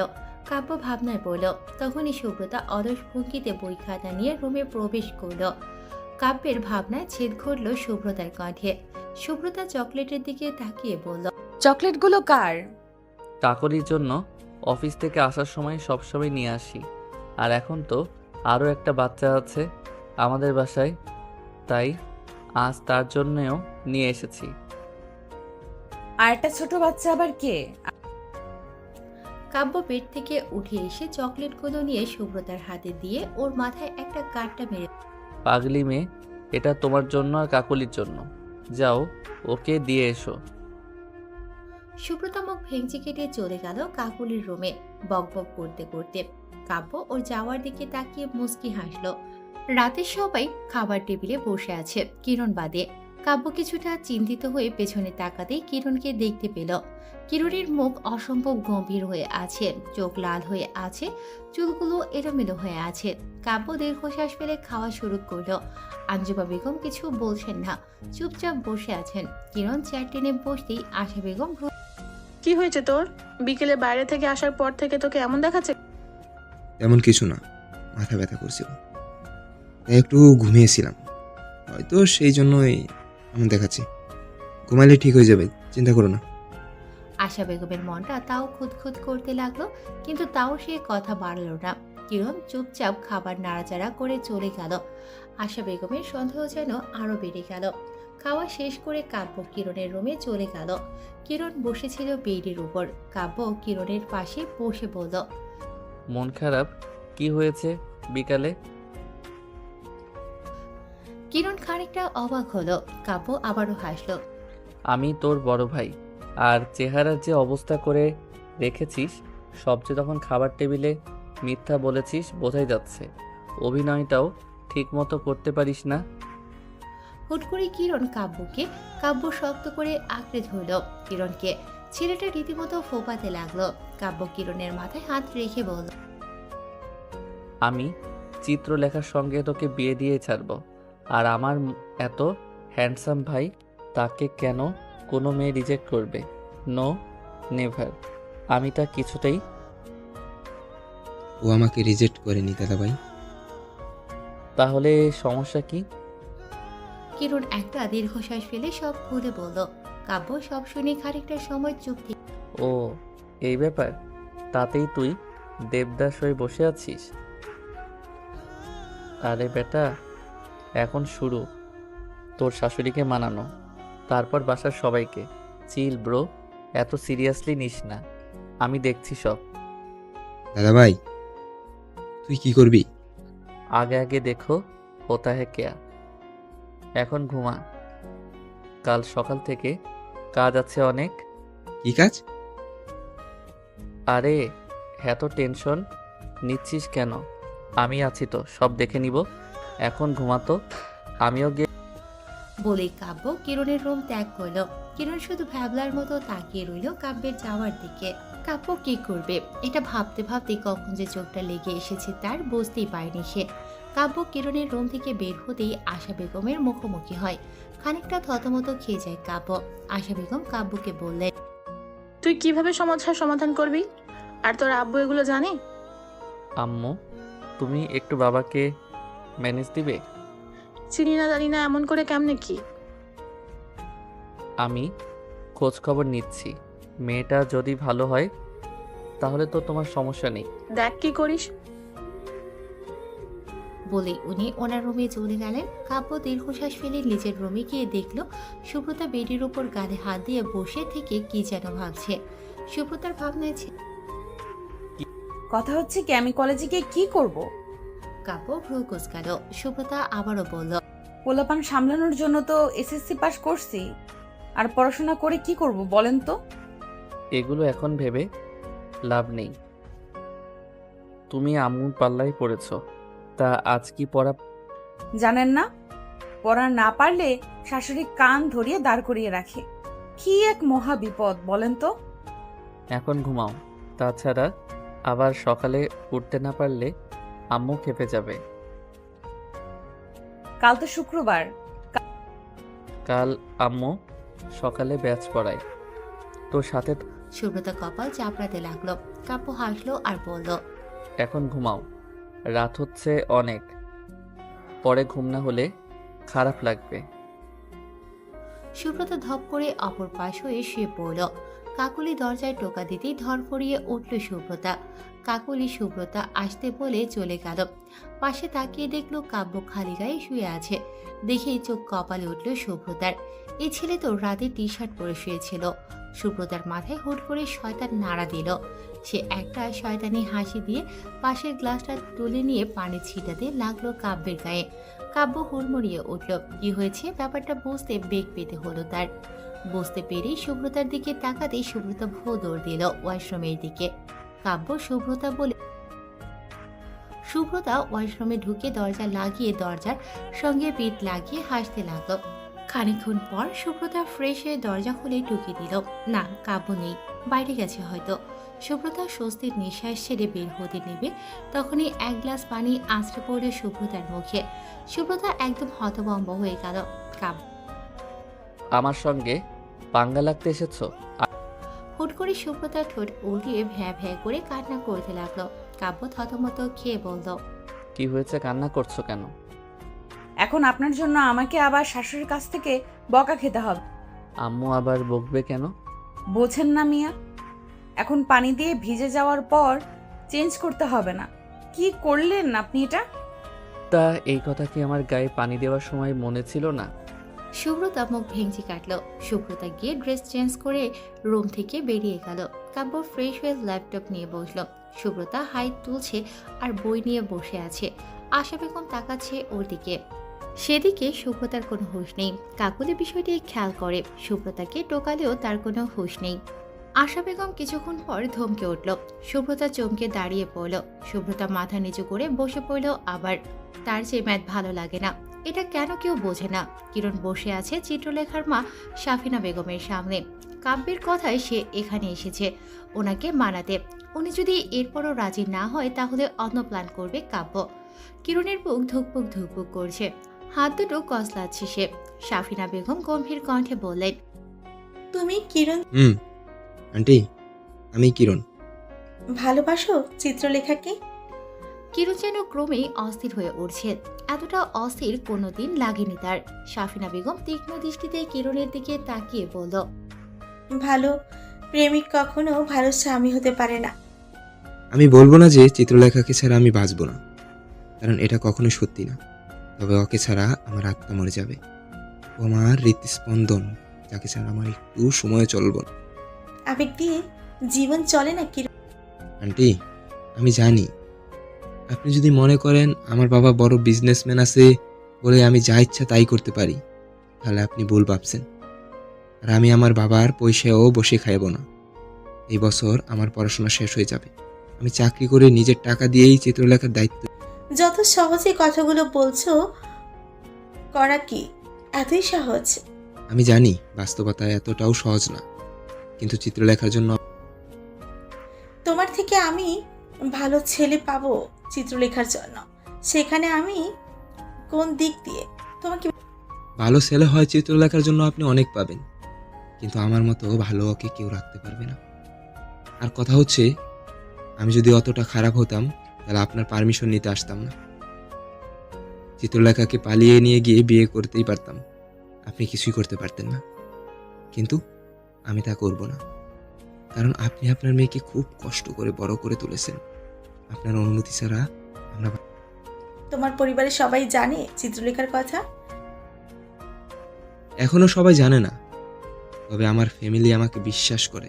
S1: কাব্য ভাবনায় পড়ল। তখনই সুব্রতা অলস ভঙ্গিতে বই খাতা নিয়ে রুমে প্রবেশ করল। কাব্যের ভাবনায় ছেদ ঘটল সুব্রতার কণ্ঠে। সুব্রতা চকলেটের দিকে তাকিয়ে বলল,
S3: চকলেটগুলো কার?
S4: কাকলির জন্য অফিস থেকে আসার সময় সবসময় নিয়ে আসি। আর এখন তো আরও একটা বাচ্চা আছে আমাদের বাসায়, তাই আজ তার জন্যও নিয়ে এসেছি।
S3: আর একটা ছোট বাচ্চা আবার কে?
S1: কাব্য বেড থেকে উঠে এসে চকলেটগুলো নিয়ে সুব্রতার হাতে দিয়ে ওর মাথায় একটা কাটটা মেরে,
S4: পাগলি মেয়ে, এটা তোমার জন্য আর কাকলির জন্য। যাও ওকে দিয়ে এসো।
S1: সুব্রতা মুখ ভেঙচি কেটে চলে গেল কাকুলির রুমে বকবক করতে করতে। কাব্য ওর যাওয়ার দিকে তাকিয়ে মুচকি হাসলো। রাতে সবাই খাবার টেবিলে বসে আছে কিরণ বাদে। কাব্য কিছুটা চিন্তিত হয়ে পেছনে তাকাতেই কিরণকে দেখতে পেল। কিরণের মুখ অসম্ভব গম্ভীর হয়ে আছে, চোখ লাল হয়ে আছে, চুলগুলো এলোমেলো হয়ে আছে। কাব্য দীর্ঘশ্বাস ফেলে খাওয়া শুরু করলো। আঞ্জুমা বেগম কিছু বলছেন না, চুপচাপ বসে আছেন। কিরণ চেয়ার টেনে বসতেই আশা বেগম
S2: কি হয়েছে তোর? বিকেলে বাইরে থেকে আসার পর থেকে তোকে এমন দেখাচ্ছে?
S12: তেমন কিছু না, মাথা ব্যথা করছিল, তাই একটু ঘুমিয়েছিলাম, হয়তো সেই জন্যই এমন দেখাচ্ছে। ঘুমাইলে ঠিক হয়ে যাবে, চিন্তা করো না।
S1: আশা বেগমের মনটা তাও খুঁতখুত করতে লাগলো, কিন্তু তাও সে কথা বাড়লো না। কিরণ চুপচাপ খাবার নাড়াচাড়া করে চলে গেল। আশা বেগমের সন্দেহ যেন আরো বেড়ে গেল। খাওয়া শেষ করে কাব্য কিরণের রুমে চলে গেল। কিরণ বসেছিল বেডের উপর। কাব্য কিরণের পাশে বসে বলল,
S4: মন খারাপ? কি হয়েছে বিকালে?
S1: কিরণ খানিকটা অবাক হলো। কাব্য আবারও হাসলো।
S4: আমি তোর বড় ভাই, আর চেহারার যে অবস্থা করে রেখেছিস, সবচেয়ে তখন খাবার টেবিলে মিথ্যা বলেছিস বোঝাই যাচ্ছে। অভিনয়টাও ঠিক মতো করতে পারিস না।
S1: হুট করে কিরণ কাব্য শক্ত করে আঁকড়ে ধরল কিরণকে। ছেলেটা রীতিমতো ফোপাতে লাগলো। কাব্য কিরণের মাথায় হাত রেখে বলল,
S4: আমি চিত্রলেখার সঙ্গে তোকে বিয়ে দিয়ে ছাড়ব। আর আমার এত হ্যান্ডসাম ভাই, তাকে কেন কোনো মেয়ে রিজেক্ট করবে? No, never. আমি তা কিছুতেই।
S12: ও আমাকে রিজেক্ট করেনি দাদা ভাই।
S4: তাহলে সমস্যা কি?
S1: কিরণ একটা দীর্ঘশ্বাস ফেলে সব খুলে বলল। কাব্য সব শুনে খানিকটা সময় চুপ থেকে,
S4: ও এই ব্যাপার, তাতেই তুই দেবদাস হয়ে বসে আছিস? আরে বেটা, এখন শুরু তোর শাশুড়িকে মানানো, তারপর বাসার সবাইকে। চিল ব্রো, এত সিরিয়াসলি নিস না, আমি দেখছি সব।
S12: দাদা ভাই, তুই কি করবি?
S4: আগে আগে দেখো হোতা হে কেয়া। এখন ঘুমা, কাল সকাল থেকে কাজ আছে অনেক।
S12: কি কাজ?
S4: আরে এত টেনশন নিচ্ছিস কেন? আমি আছি তো, সব দেখে নিব। এখন ঘুমাতো, আমিও গিয়ে।
S1: বলেই কাব্য কিরণের রুম ত্যাগ করলো। কিরণ শুধু ভ্যাবলার মতো তাকিয়ে রইল কাব্যের যাওয়ার দিকে। কাব্য কি করবে এটা ভাবতে ভাবতে কখন যে চোখটা লেগে এসেছে তার বুঝতেই পারেনি সে। কাব্য কিরণের রুম থেকে বের হতেই আশা বেগমের মুখোমুখি হয়। খানিকটা থতমত খেয়ে যায় কাব্য। আশা বেগম কাব্যকে বললেন,
S2: তুই কিভাবে সমস্যার সমাধান করবি? আর তোর আব্বু এগুলো জানে?
S4: আম্মু, তুমি একটু বাবাকে ম্যানেজ দিবে?
S2: চিনি না জানি না এমন করে কেমনে কি?
S4: আমি খোঁজ খবর নিচ্ছি। মেয়েটা যদি ভালো হয় তাহলে তো তোমার সমস্যা নেই।
S2: দেখ কি করিস।
S1: বলে উনি ওনার রুমে চলে গেলেন। কাব্য দীর্ঘশ্বাস ফেলে নিজের রুমে গিয়ে দেখল সুব্রতা বেডের উপর গালে হাত দিয়ে বসে থেকে কি যেন ভাবছে। সুব্রতার ভাবনায়
S3: কথা হচ্ছে কি, আমি কলেজে গিয়ে কি করব?
S1: কাব্য ভ্রু কুঁচকাল। সুব্রতা আবারও বলল,
S3: পোলাপান সামলানোর জন্য তো এসএসসি পাস করছি, আর পড়াশোনা করে কি করব বলেন তো?
S4: এগুলো এখন ভেবে লাভ নেই। তুমি আম্মুর পাল্লায় পড়েছ। তা আজ কি পড়া?
S3: জানেন না, পড়া না পারলে শাশুড়ি কান ধরিয়ে দাঁড় করিয়ে রাখে। কি এক মহা বিপদ বলেন তো।
S4: এখন ঘুমাও। তাছাড়া আবার সকালে উঠতে না পারলে আম্মু খেপে যাবে।
S3: কাল তো শুক্রবার।
S4: কাল আম্মু সকালে ব্যাচ পড়ায়, তো সাথে
S1: সুব্রতা কপাল চাপড়াতে লাগলো। কাব্য হাসলো আর বলল,
S4: এখন ঘুমাও, রাত হচ্ছে অনেক, পরে ঘুম না হলে খারাপ লাগবে।
S1: সুব্রতা ধপ করে অপর পাশ হয়ে শুয়ে পড়ল। কাকুলি দরজায় টোকা দিতেই ধরফড়িয়ে উঠল সুব্রতা। কাকুলি সুব্রতা আসতে বলে চলে গেল। পাশে তাকিয়ে দেখলো কাব্য খালি গায়ে শুয়ে আছে। দেখেই চোখ কপালে উঠল সুব্রতার। এই ছেলে তো রাতে টি শার্ট পরে শুয়েছিল। সুব্রতার মাথায় হুট করে শয়তান নাড়া দিল। সে একটা শয়তানি হাসি দিয়ে পাশের গ্লাসটা তুলে নিয়ে পানি ছিটাতে লাগলো কাব্যের গায়ে। কাব্য হুড়মুড়িয়ে উঠল। কি হয়েছে ব্যাপারটা বুঝতে বেগ পেতে হলো তার। বুঝতে পেরেই সুব্রতার দিকে তাকাতেই সুব্রতা ভো দৌড় দিল ওয়াশরুমের দিকে। কাব্য সুব্রতা ওয়াশরুমে ঢুকে দরজা লাগিয়ে দরজার সঙ্গে পিঠ লাগিয়ে হাসতে লাগলো। খানিকক্ষণ পর সুব্রতা ফ্রেশ হয়ে দরজা খুলে ঢুকিয়ে দিল। না, কাব্য নেই, বাইরে গেছে হয়তো। সুব্রতা স্বস্তির নিঃশ্বাস ছেড়ে বের হতে নেবে তখনই এক গ্লাস পানি আছড়ে পড়ে সুব্রতার মুখে। সুব্রতা একদম হতভম্ব হয়ে গেল। কাব্য
S4: আমার সঙ্গে পাঙ্গা লাগতে এসেছো?
S1: হুট করে সুব্রতার ঠোঁট উল্টিয়ে ভ্যা ভ্যা করে কান্না করতে লাগলো। কাব্য থতমত খেয়ে বলল,
S4: কি হয়েছে, কান্না করছো কেন?
S3: এখন আপনার জন্য আমাকে আবার শাশুড়ির কাছ থেকে বকা খেতে হবে।
S4: আম্মু আবার বকবে কেন?
S3: বোঝেন না মিয়া, এখন পানি দিয়ে ভিজে যাওয়ার পর চেঞ্জ করতে হবে না। কি করলেন আপনি এটা?
S4: তা এই কথা কি আমার গায়ে পানি দেওয়ার সময় মনে ছিল না?
S1: সুব্রতা মুখ ভেঙচি কাটলো। সুব্রতা গিয়ে ড্রেস চেঞ্জ করে রুম থেকে বেরিয়ে গেল। কাব্য ফ্রেশ হয়ে ল্যাপটপ নিয়ে বসলো। সুব্রতা হাইট তুলছে আর বই নিয়ে বসে আছে। আশা বেগম তাকাচ্ছে ওর দিকে। সেদিকে সুব্রতার কোনো হুঁশ নেই। কাকুলি বিষয়টি খেয়াল করে। সুব্রতাকে টোকালেও তার কোনো হুঁশ নেই। আশা বেগম কিছুক্ষণ পর ধমকে উঠল। সুব্রতা চমকে দাঁড়িয়ে পড়ল। সুব্রতা মাথা নিচু করে বসে পড়ল আবার। তার যে ম্যাথ ভালো লাগে না, এটা কেন কেউ বোঝে না। কিরণ বসে আছে চিত্রলেখার মা সাফিনা বেগমের সামনে। কাব্যের কথায় সে এখানে এসেছে ওনাকে মানাতে। উনি যদি এরপরও রাজি না হয় তাহলে অন্য প্ল্যান করবে কাব্য। কিরণের বুক ধুকপুক ধুকপুক করছে, হাত দুটো কসলাচ্ছে সে। সাফিনা বেগম গম্ভীর কণ্ঠে বললেন,
S13: তুমি কিরণ
S12: আন্টি, আমি কিরণ।
S13: ভালোবাসো চিত্রলেখাকে?
S1: কিরণ যেন ক্রমেই অস্থির হয়ে উঠছে। এতটা অস্থির কোনোদিন লাগেনি তার। সাফিনা বেগম তীক্ষ্ণ দৃষ্টিতে কিরণের দিকে তাকিয়ে বলল,
S13: ভালো প্রেমিক কখনো ভালো স্বামী হতে পারে না।
S12: আমি বলবো না যে চিত্রলেখাকে ছাড়া আমি বাঁচবো না, কারণ এটা কখনো সত্যি না। তবে ওকে ছাড়া আমার আত্মা মরে যাবে। ও আমার হৃৎস্পন্দন, যাকে ছাড়া আমার একটু সময় চলব না।
S13: আবেগ দিয়ে জীবন চলে না কিরণ।
S12: আন্টি, আমি জানি আপনি যদি মনে করেন আমার বাবা বড় বিজনেসম্যান আছে বলে আমি যা ইচ্ছা তাই করতে পারি, তাহলে আপনি ভুল ভাবছেন। আর আমি আমার বাবার পয়সাও বসে খাইব না। এই বছর আমার পড়াশোনা শেষ হয়ে যাবে। আমি চাকরি করে নিজের টাকা দিয়েই চিত্রলেখার দায়িত্ব।
S13: যত সহজে কথাগুলো বলছো, করা কি এতই সহজ?
S12: আমি জানি বাস্তবতা এতটাও সহজ না, কিন্তু চিত্রলেখার জন্য
S13: তোমার থেকে আমি ভালো ছেলে পাবো চিত্রলেখার জন্য। সেখানে আমি কোন দিক দিয়ে তোমাকে?
S12: ভালো ছেলে হয় চিত্রলেখার জন্য আপনি অনেক পাবেন, কিন্তু আমার মতো ভালো ওকে কেউ রাখতে পারবে না। আর কথা হচ্ছে, আমি যদি অতটা খারাপ হতাম তাহলে আপনার পারমিশন নিতে আসতাম না। চিত্রলেখাকে পালিয়ে নিয়ে গিয়ে বিয়ে করতেই পারতাম, আপনি কিছুই করতে পারতেন না। কিন্তু আমি তা করব না, কারণ আপনি আপনার মেয়েকে খুব কষ্ট করে বড় করে তুলেছেন। আপনার অনুমতি ছাড়া আমরা।
S13: তোমার পরিবারের সবাই জানে চিত্রলেখার কথা?
S12: এখনো সবাই জানে না, তবে আমার ফ্যামিলি আমাকে বিশ্বাস করে।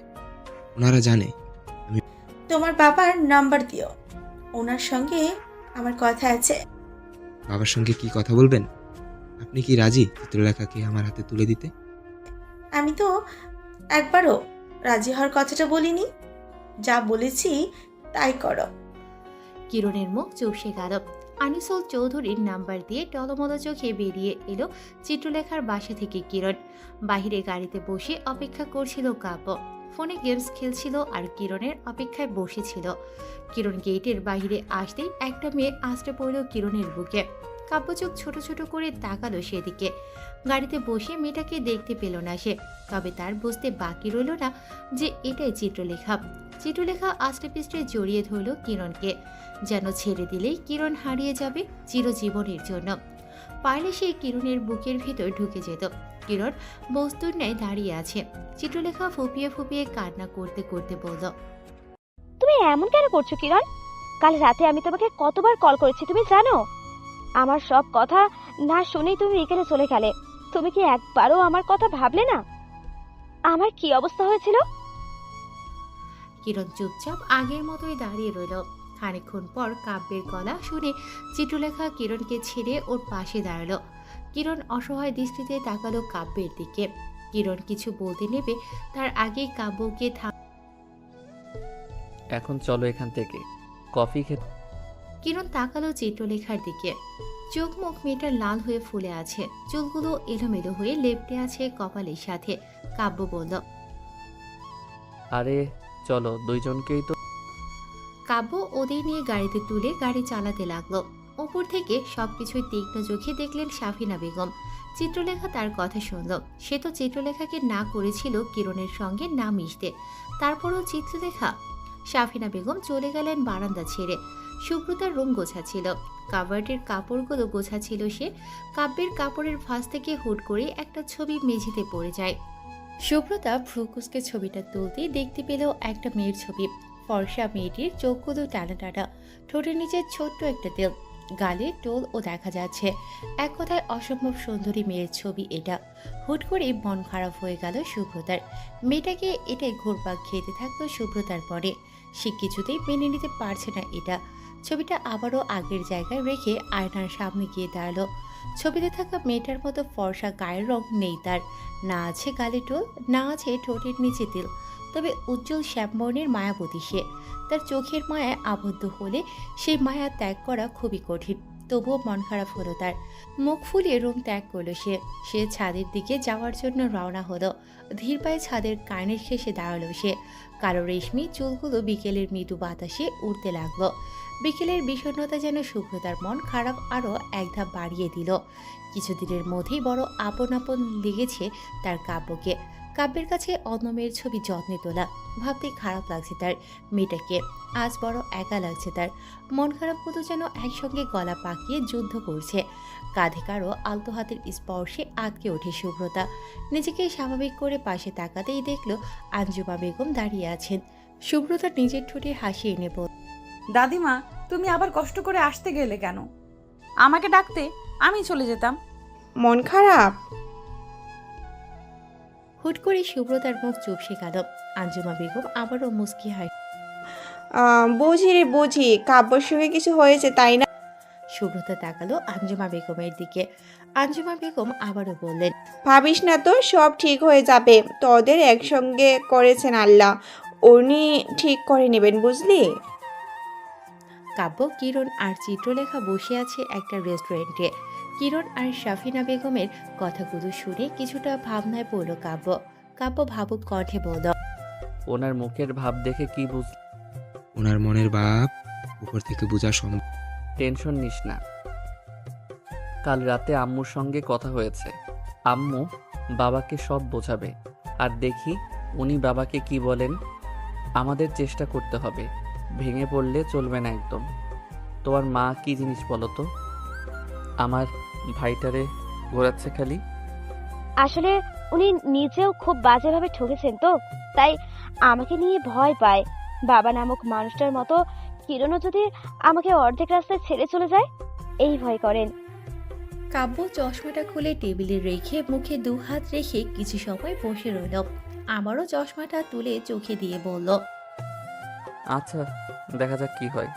S12: ওনারা জানে।
S13: তোমার বাবার নাম্বার দিও, ওনার সঙ্গে আমার কথা আছে।
S12: বাবার সঙ্গে কি কথা বলবেন? আপনি কি রাজি চিত্রলেখাকে আমার হাতে তুলে দিতে?
S13: আমি তো একবারও রাজি হওয়ার কথাটা বলিনি। যা বলেছি তাই করো।
S1: কিরণের মুখ চুপসে গেল। আনিসুল চৌধুরীর নাম্বার দিয়ে টলমল চোখে বেরিয়ে এলো চিত্রলেখার বাসা থেকে কিরণ। বাহিরে গাড়িতে বসে অপেক্ষা করছিল কাব্য। ফোনে গেমস খেলছিল আর কিরণের অপেক্ষায় বসেছিল। কিরণ গেটের বাইরে আসতেই একটা মেয়ে আছড়ে পড়ল কিরণের বুকে। কাব্য চোখ ছোট ছোট করে তাকালো সেদিকে। গাড়িতে বসে মেয়েটাকে দেখতে পেল না সে, তবে তার বুঝতে বাকি রইল না যে এটাই চিত্রলেখা। চিত্রলেখা আষ্টে পিষ্টে জড়িয়ে ধরল কিরণকে, যেন ছেড়ে দিলেই কিরণ হারিয়ে যাবে চিরজীবনের জন্য। পারলে সেই কিরণের বুকের ভেতর ঢুকে যেত। কিরণ বস্তুর ন্যায় দাঁড়িয়ে আছে। চিত্রলেখা ফুপিয়ে ফুপিয়ে কান্না করতে করতে বলল,
S10: তুমি এমন কেন করছো কিরণ? কাল রাতে আমি তোমাকে কতবার কল করেছি তুমি জানো? আমার সব কথা না শুনেই তুমি বিকেলে চলে গেলে। তুমি কি একবারও আমার কথা ভাবলে না? আমার কি অবস্থা হয়েছিল?
S1: কিরণ চুপচাপ আগের মতোই দাঁড়িয়ে রইল। খানিকক্ষণ পর কাব্যের গলা শুনে চিত্রলেখা কিরণকে ছেড়ে ওর পাশে দাঁড়ালো। কিরণ অসহায় দৃষ্টিতে তাকালো কাব্যের দিকে। কিরণ কিছু বলতে নেবে তার আগেই কাব্যকে
S4: এখন চলো এখান থেকে, কফি খেতে।
S1: কিরণ তাকালো চিত্রলেখার দিকে। চোখ মুখ মেয়েটার লাল হয়ে ফুলে আছে, চুলগুলো এলোমেলো হয়ে লেপ্টে আছে কপালের সাথে। কাব্য বলল,
S4: আরে চলো, দুইজনকেই তো।
S1: কাব্য ওদের নিয়ে গাড়িতে তুলে গাড়ি চালাতে লাগলো। ওপর থেকে সবকিছুই তীক্ষ্ণ চোখে দেখলেন সাফিনা বেগম। চিত্রলেখা তার কথা শুনল। সে তো চিত্রলেখাকে না করেছিল কিরণের সঙ্গে না মিশতে। তারপরও চিত্রলেখা সাফিনা বেগম চলে গেলেন বারান্দা ছেড়ে। সুব্রতার রুম গোছাচ্ছিল, কাভার্ডের কাপড়গুলো গোছাচ্ছিল সে। কাব্যের কাপড়ের ভাঁজ থেকে হুট করে একটা ছবি মেঝেতে পড়ে যায়। সুব্রতা ভ্রুকুসকে ছবিটা তুলতেই দেখতে পেল একটা মেয়ের ছবি। ফর্সা মেয়েটির চোখগুলো টানা টানা, ঠোঁটের নিচে ছোট্ট একটা তেল, গালে টোল ও দেখা যাচ্ছে। এক কথায় অসম্ভব সুন্দরী মেয়ের ছবি এটা। হুট করে মন খারাপ হয়ে গেল সুব্রতার। মেয়েটাকে এটাই ঘুরপাক খেতে থাকলো সুব্রতার পরে। সে কিছুতেই মেনে নিতে পারছে না এটা। ছবিটা আবারও আগের জায়গায় রেখে আয়নার সামনে গিয়ে দাঁড়ালো। ছবিতে থাকা মেয়েটার মতো ফর্সা গায়ের রং নেই তার, না আছে গালে টোল, না আছে ঠোঁটের নিচে তেল, তবে উজ্জ্বল শ্যামবর্ণের মায়াবতী সে। তার চোখের মায়ায় আবদ্ধ হলে সেই মায়া ত্যাগ করা খুবই কঠিন। তবুও মন খারাপ হলো তার। মুখ ফুলিয়ে রুম ত্যাগ করলো সে ছাদের দিকে যাওয়ার জন্য রওনা হলো। ধীর পায়ে ছাদের কানের শেষে দাঁড়ালো সে। কালো রেশমি চুলগুলো বিকেলের মৃদু বাতাসে উড়তে লাগলো। বিকেলের বিষণ্ণতা যেন সুব্রতার মন খারাপ আরও এক ধাপ বাড়িয়ে দিল। কিছুদিনের মধ্যেই বড় আপন আপন লেগেছে তার কাব্যকে। কাব্যের কাছে অন্য মেয়ের ছবি যত্নে তোলা, ভাবতে খারাপ লাগছে তার। মেয়েটাকে আজ বড় একা লাগছে তার। মন খারাপগুলো যেন একসঙ্গে গলা পাকিয়ে যুদ্ধ করছে। কাঁধে কারো আলতো হাতের স্পর্শে আটকে ওঠে সুব্রতা। নিজেকে স্বাভাবিক করে পাশে তাকাতেই দেখল আঞ্জুমা বেগম দাঁড়িয়ে আছেন। সুব্রতা নিজের ঠোঁটে হাসি এনে বলল,
S3: দাদিমা, তুমি আবার কষ্ট করে আসতে গেলে কেন? আমাকে ডাকতে আমি চলে যেতাম।
S7: মন খারাপ?
S1: হুট করে সুব্রতার মুখ চুপসে গেল। আঞ্জুমা বেগম আবারও মুস্কি হাসি।
S7: বুঝি রে বুঝি, কাব্যর সঙ্গে কিছু হয়েছে তাই না?
S1: সুব্রতা তাকালো আঞ্জুমা বেগমের দিকে। আঞ্জুমা বেগম আবারও বললেন,
S7: ভাবিস না তো, সব ঠিক হয়ে যাবে। তোদের একসঙ্গে করেছেন আল্লাহ, উনি ঠিক করে নেবেন, বুঝলি?
S1: কাব্য, কিরণ আর চিত্রলেখা বসে আছে একটা রেস্টুরেন্টে। কিরণ আর শাফিনা বেগমের কথাগুলো শুনে কিছুটা ভাবনায় পড়ল কাব্য। কাব্য ভাবুক কণ্ঠে বলল,
S4: ওনার মুখের ভাব দেখে কি বুঝ
S12: ওনার মনের ভাব উপর থেকে বোঝা সম্ভব।
S4: টেনশন নিস না। কাল রাতে আম্মুর সঙ্গে কথা হয়েছে। আম্মু বাবাকে সব বোঝাবে। আর দেখি উনি বাবাকে কি বলেন। আমাদের চেষ্টা করতে হবে, ভেঙে পড়লে চলবে না একদম। তোমার মা কি জিনিস বলো তো? আমার ভাইটারে ঘোরাচ্ছে খালি।
S10: আসলে উনি নিজেও খুব বাজেভাবে ঠকেছেন তো, তাই আমাকে নিয়ে ভয় পায়। বাবা নামক মানুষটার মতো কিরণও যদি আমাকে অর্ধেক রাস্তায় ছেড়ে চলে যায়, এই ভয় করেন।
S1: কাব্য চশমাটা খুলে টেবিলে রেখে মুখে 2 হাত রেখে কিছু সময় বসে রইল। আমারও চশমাটা তুলে চোখে দিয়ে বলল,
S4: আচ্ছা, দেখা যাক কি হয়।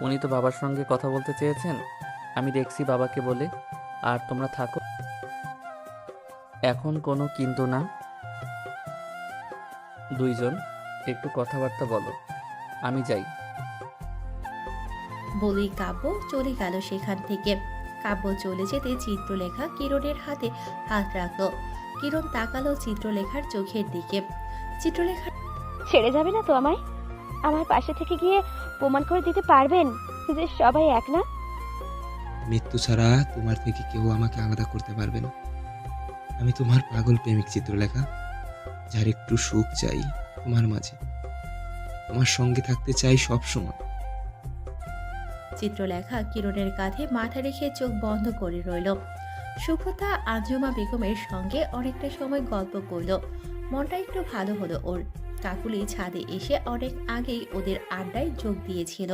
S4: উনি তো বাবার সঙ্গে কথা বলতে চেয়েছেন, আমি দেখছি বাবাকে বলে। আর তোমরা থাকো, এখন কোনো কিন্তু না। দুইজন একটু কথাবার্তা বলো, আমি যাই।
S1: বলেই কাব্য চলে গেল সেখান থেকে। কাব্য চলে যেতে চিত্রলেখা কিরণের হাতে হাত রাখলো। কিরণ তাকালো চিত্রলেখার চোখের দিকে। চিত্রলেখা
S10: ছেড়ে যাবে না তো আমায়? আমার পাশে থেকে গিয়ে প্রমাণ করে দিতে পারবেন যে সবাই এক না?
S12: মৃত্যু ছাড়া তোমার থেকে কেউ আমাকে আলাদা করতে পারবে না। আমি তোমার পাগল প্রেমিক চিত্রলেখা, যার একটু সুখ চাই তোমার মাঝে। তোমার সঙ্গে থাকতে চাই সব সময়।
S1: চিত্রলেখা কিরণের কাঁধে মাথা রেখে চোখ বন্ধ করে রইল। সুব্রতা আঞ্জুমা বেগমের সঙ্গে অনেকটা সময় গল্প করল। মনটা একটু ভালো হলো ওর। কাকুলি ছাদে এসে অনেক আগেই ওদের আড্ডায় যোগ দিয়েছিল।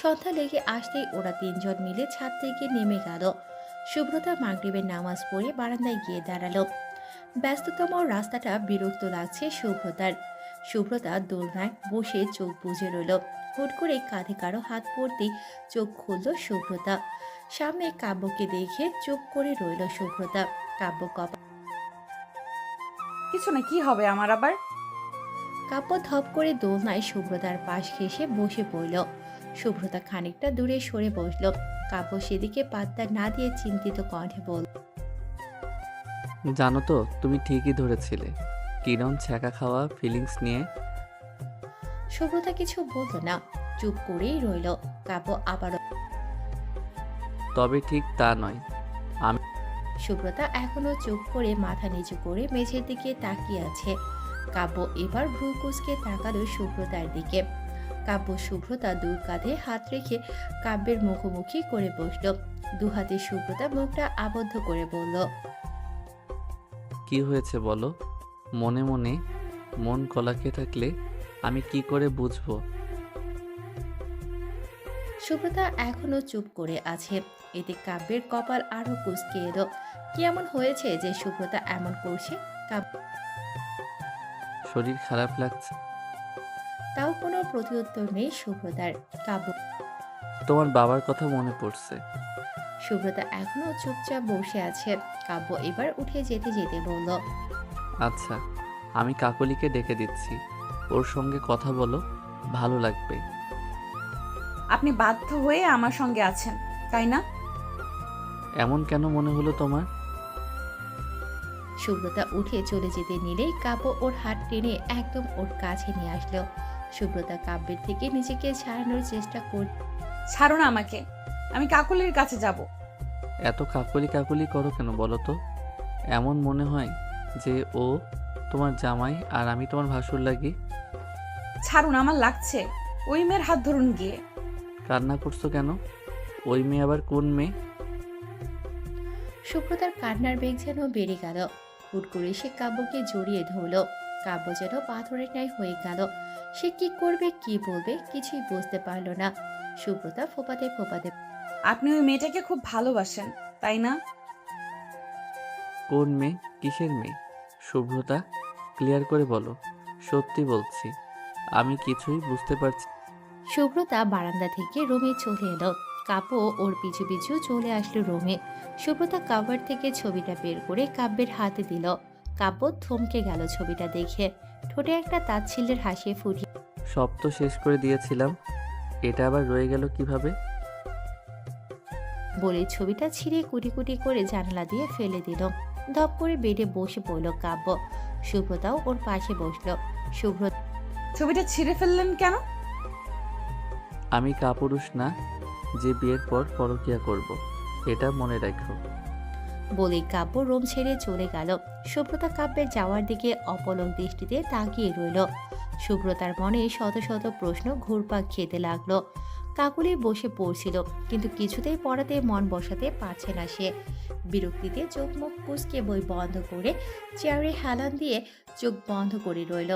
S1: সন্ধ্যা লেগে আসতেই ওরা 3 জন মিলে ছাদ থেকে নেমে গেল। সুব্রতা মাগরিবের নামাজ পড়ে বারান্দায় গিয়ে দাঁড়ালো। ব্যস্ততম রাস্তাটা বিরক্ত লাগছে সুব্রতার। সুব্রতা দোলনায় বসে চোখ বুজে রইল। হুট করে কাঁধে কারো হাত পড়তেই চোখ খুলল সুব্রতা। সামনে কাব্যকে দেখে চুপ করে রইল সুব্রতা। কাব্য
S3: কিছু না, কি হবে আমার আবার?
S1: কাব্য ধপ করে দোলনায় সুব্রতার পাশ ঘেঁষে বসে পড়ল। সুব্রতা খানিকটা দূরে সরে বসল। কাব্য সেদিকে পাত্তা না দিয়ে চিন্তিত কণ্ঠে বলল,
S4: জানো তো, তুমি ঠিকই ধরেছিলে। কিরণ ছ্যাঁকা খাওয়া ফিলিংস নিয়ে।
S1: সুব্রতা কিছু বলল না, চুপ করেই রইল। কাব্য আবারও,
S4: তবে ঠিক তা নয়।
S1: সুব্রতা এখনো চুপ করে মাথা নিচু করে মেঝের দিকে তাকিয়ে আছে। কাব্য এবার ভ্রু কুঁচকে তাকালো সুব্রতার দিকে। কাব্য সুব্রতা দূর কাঁধে হাত রেখে কাব্যের মুখোমুখি করে বসল। 2 হাতে সুব্রতা মুখটা আবদ্ধ করে বলল,
S4: কি হয়েছে বলো? মনে মনে মন কলাকে থাকলে আমি কি করে বুঝবো?
S1: সুব্রতা এখনো চুপ করে আছে। এতে কাব্যের কপাল আরো কুঁচকে এলো। কি এমন হয়েছে যে সুব্রতা এমন করছে? কাব্য
S4: শরীর খারাপ লাগছে।
S1: তাও কোনো প্রত্যুত্তর নেই সুব্রতার। কাব্য,
S4: তোমার বাবার কথা মনে পড়ছে।
S1: সুব্রতা এখনো চুপচাপ বসে আছে। কাব্য এবার উঠে যেতে যেতে বলল,
S4: আচ্ছা, আমি কাকলিকে ডেকে দিচ্ছি, ওর সঙ্গে কথা বলো, ভালো লাগবে।
S3: আপনি বাধ্য হয়ে আমার সঙ্গে আছেন, তাই না?
S4: এমন কেন মনে হলো তোমার?
S1: সুব্রতা উঠে চলে যেতে নিলেই কাব্য ওর হাত টেনে একদম ওর কাছে নিয়ে আসলো। সুব্রতা কাব্যের থেকে নিজেকে ছাড়ানোর চেষ্টা কর।
S3: ছাড়ো না আমাকে, আমি কাকুলির কাছে যাব।
S4: এত কাকলি কাকলি করো কেন বলো তো? এমন মনে হয় যে ও তোমার জামাই আর আমি তোমার ভাসুর লাগি।
S3: ছাড়ুন, আমার লাগছে। ওই মেয়ের হাত ধরুন গিয়ে।
S4: কান্না করছো কেন? ওই মেয়ে আবার কোন মেয়ে?
S1: সুব্রতার কান্নার বেগ যেন বেড়ে গেল। হুট করে সে কাব্যকে জড়িয়ে ধরল। কাব্য যেন পাথরের ন্যায় হয়ে গেল। সে কি করবে কি বলবে কিছুই বুঝতে পারল না। সুব্রতা ফোপাতে ফোপাতে,
S3: আপনি ওই মেয়েটাকে খুব ভালোবাসেন, তাই না?
S4: কোন মেয়ে? কিসের মেয়ে? শুভ্রতা, ক্লিয়ার করে বলো। সত্যি বলছি, আমি কিছুই বুঝতে পারছি।
S1: সুব্রতা বারান্দা থেকে রুমে চলে এলো। কাব্য ওর পিছু পিছু চলে আসলো রুমে। সুব্রতা কাভার থেকে ছবিটা বের করে কাব্যের হাতে দিল। কাব্য থমকে গেল ছবিটা দেখে, ঠোঁটে একটা তাচ্ছিল্যের হাসি ফুটিয়ে
S4: সব তো শেষ করে দিয়েছিলাম, এটা আবার রয়ে গেল কিভাবে?
S1: বলে ছবিটা ছিঁড়ে কুটি কুটি করে জানালা দিয়ে ফেলে দিল। ধপ করে বেডে বসে পড়ল কাব্য। সুব্রতাও ওর পাশে বসলো। সুব্রতা
S3: ছবিটা ছিঁড়ে ফেললেন কেন?
S4: আমি কাপুরুষ না যে বিয়ের পর পরকিয়া করব, এটা মনে রাখো।
S1: বলে কাব্য রুম ছেড়ে চলে গেল। সুব্রতা কাব্যের যাওয়ার দিকে অপলক দৃষ্টিতে তাকিয়ে রইল। সুব্রতার মনে শত শত প্রশ্ন ঘুরপাক খেতে লাগলো। কাকুলি বসে পড়ছিল, কিন্তু কিছুতেই পড়াতে মন বসাতে পারছে না সে। বিরক্তিতে চোখ মুখ কুঁচকে বই বন্ধ করে চেয়ারে হেলান দিয়ে চোখ বন্ধ করে রইল।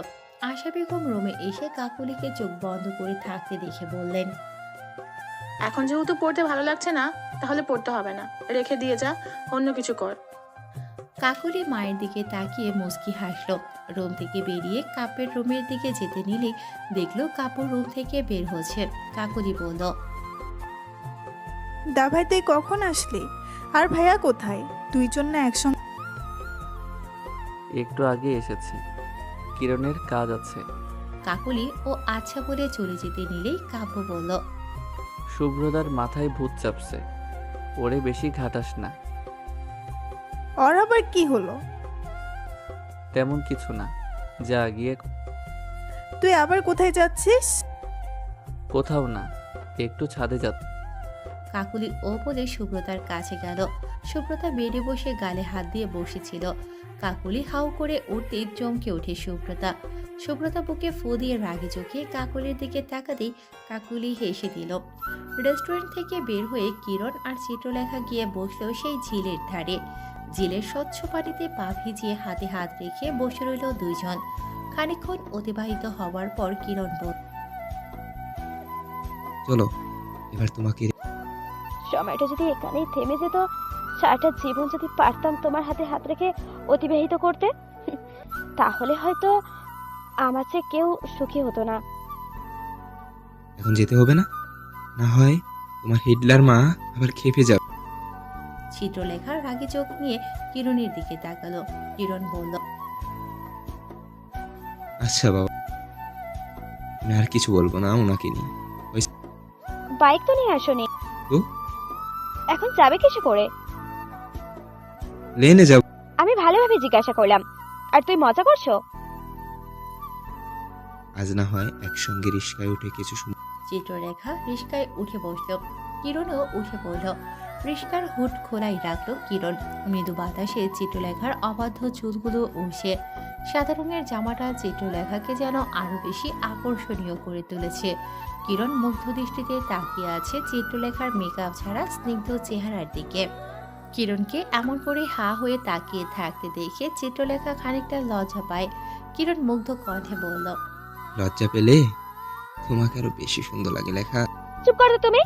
S1: আশা বেগম রুমে এসে কাকুলিকে চোখ বন্ধ করে থাকতে দেখে বললেন,
S2: এখন যেহেতু পড়তে ভালো লাগছে না, তাহলে পড়তে হবে না, রেখে দিয়ে যা, অন্য কিছু কর।
S1: কাকুলি মায়ের দিকে তাকিয়ে মুচকি হাসল। রুম থেকে বেরিয়ে কাপের রুমের দিকে যেতে নিলে দেখলো কাপড় রুম থেকে বের হচ্ছে। কাকুলি বলল,
S8: দা ভাই তুই কখন আসলি? আর ভাইয়া কোথায়? দুইজন না একসঙ্গে?
S4: একটু আগে এসেছি, কিরণের কাজ আছে।
S1: কাকুলি ও আচ্ছা বলে চলে যেতে নিলেই কাব্য বলল,
S4: শুভ্রদার মাথায় ভূত চাপছে, ওরে বেশি ঘাটাস না।
S8: ওর আবার কি হলো?
S4: তেমন কিছু না, যা গিয়ে।
S8: তুই আবার কোথায় যাচ্ছিস?
S4: কোথাও না, একটু ছাদে যা।
S1: কাকুলি ও বলে সুব্রতার কাছে গেল। সুব্রতা বেডে বসে গালে হাত দিয়ে বসেছিল। কাকুলি হাউ করে উঠতেই চমকে ওঠে সুব্রতা। সুব্রতা বুকে ফু দিয়ে রাগে চোখে কাকুলির দিকে তাকাতেই কাকুলি হেসে দিল। রেস্টুরেন্ট থেকে বের হয়ে কিরণ আর চিত্রলেখা গিয়ে বসলো সেই ঝিলের ধারে। ঝিলের স্বচ্ছ পানিতে পা ভিজিয়ে হাতে হাত রেখে বসে রইল দুইজন। খানিকক্ষণ অতিবাহিত হওয়ার পর কিরণ বলল,
S12: চলো এবার তোমাকে।
S10: সময়টা যদি এখানেই থেমে যেত, সারাটা জীবন যদি পারতাম তোমার হাতে হাত রেখে অতিবাহিত করতে, তাহলে হয়তো আমার চেয়ে কেউ সুখী হতো না।
S12: এখন যেতে হবে না, না হয় তোমার হিটলার মা আবার খেপে যাবে।
S1: চিত্রলেখা রাগে চোখ নিয়ে কিরণের দিকে তাকালো। কিরণ বলল,
S12: আচ্ছা বাবা, আমি আর কিছু বলবো না ওনাকে নিয়ে।
S10: বাইক তো নিয়ে আসোনি,
S12: তো
S10: এখন যাবে কিছু করে?
S12: লেনে যাব।
S10: আমি ভালোভাবে জিজ্ঞাসা করলাম, আর তুই মজা করছো?
S12: আজ না হয় একসঙ্গে রিস্কায় উঠে কিছু সময়।
S1: চিত্রলেখা রিস্কায় উঠে বসল। কিরণও উঠে পড়ল। রিস্কার হুড খোলাই রাখলো কিরণ। মৃদু বাতাসে চিত্রলেখার অবাধ্য চুলগুলো উড়ছে। সাদা রঙের জামাটা চিত্রলেখাকে যেন আরো বেশি আকর্ষণীয় করে তুলেছে। কিরণ মুগ্ধ দৃষ্টিতে তাকিয়ে আছে চিত্রলেখার মেকআপ ছাড়া স্নিগ্ধ চেহারার দিকে। কিরণকে এমন করে হা হয়ে তাকিয়ে থাকতে দেখে চিত্রলেখা খানিকটা লজ্জা পায়। কিরণ মুগ্ধ কণ্ঠে বলল,
S12: লজ্জা পেলে তোমাকে আরো বেশি সুন্দর লাগে লেখা।
S10: চুপ করো তুমি,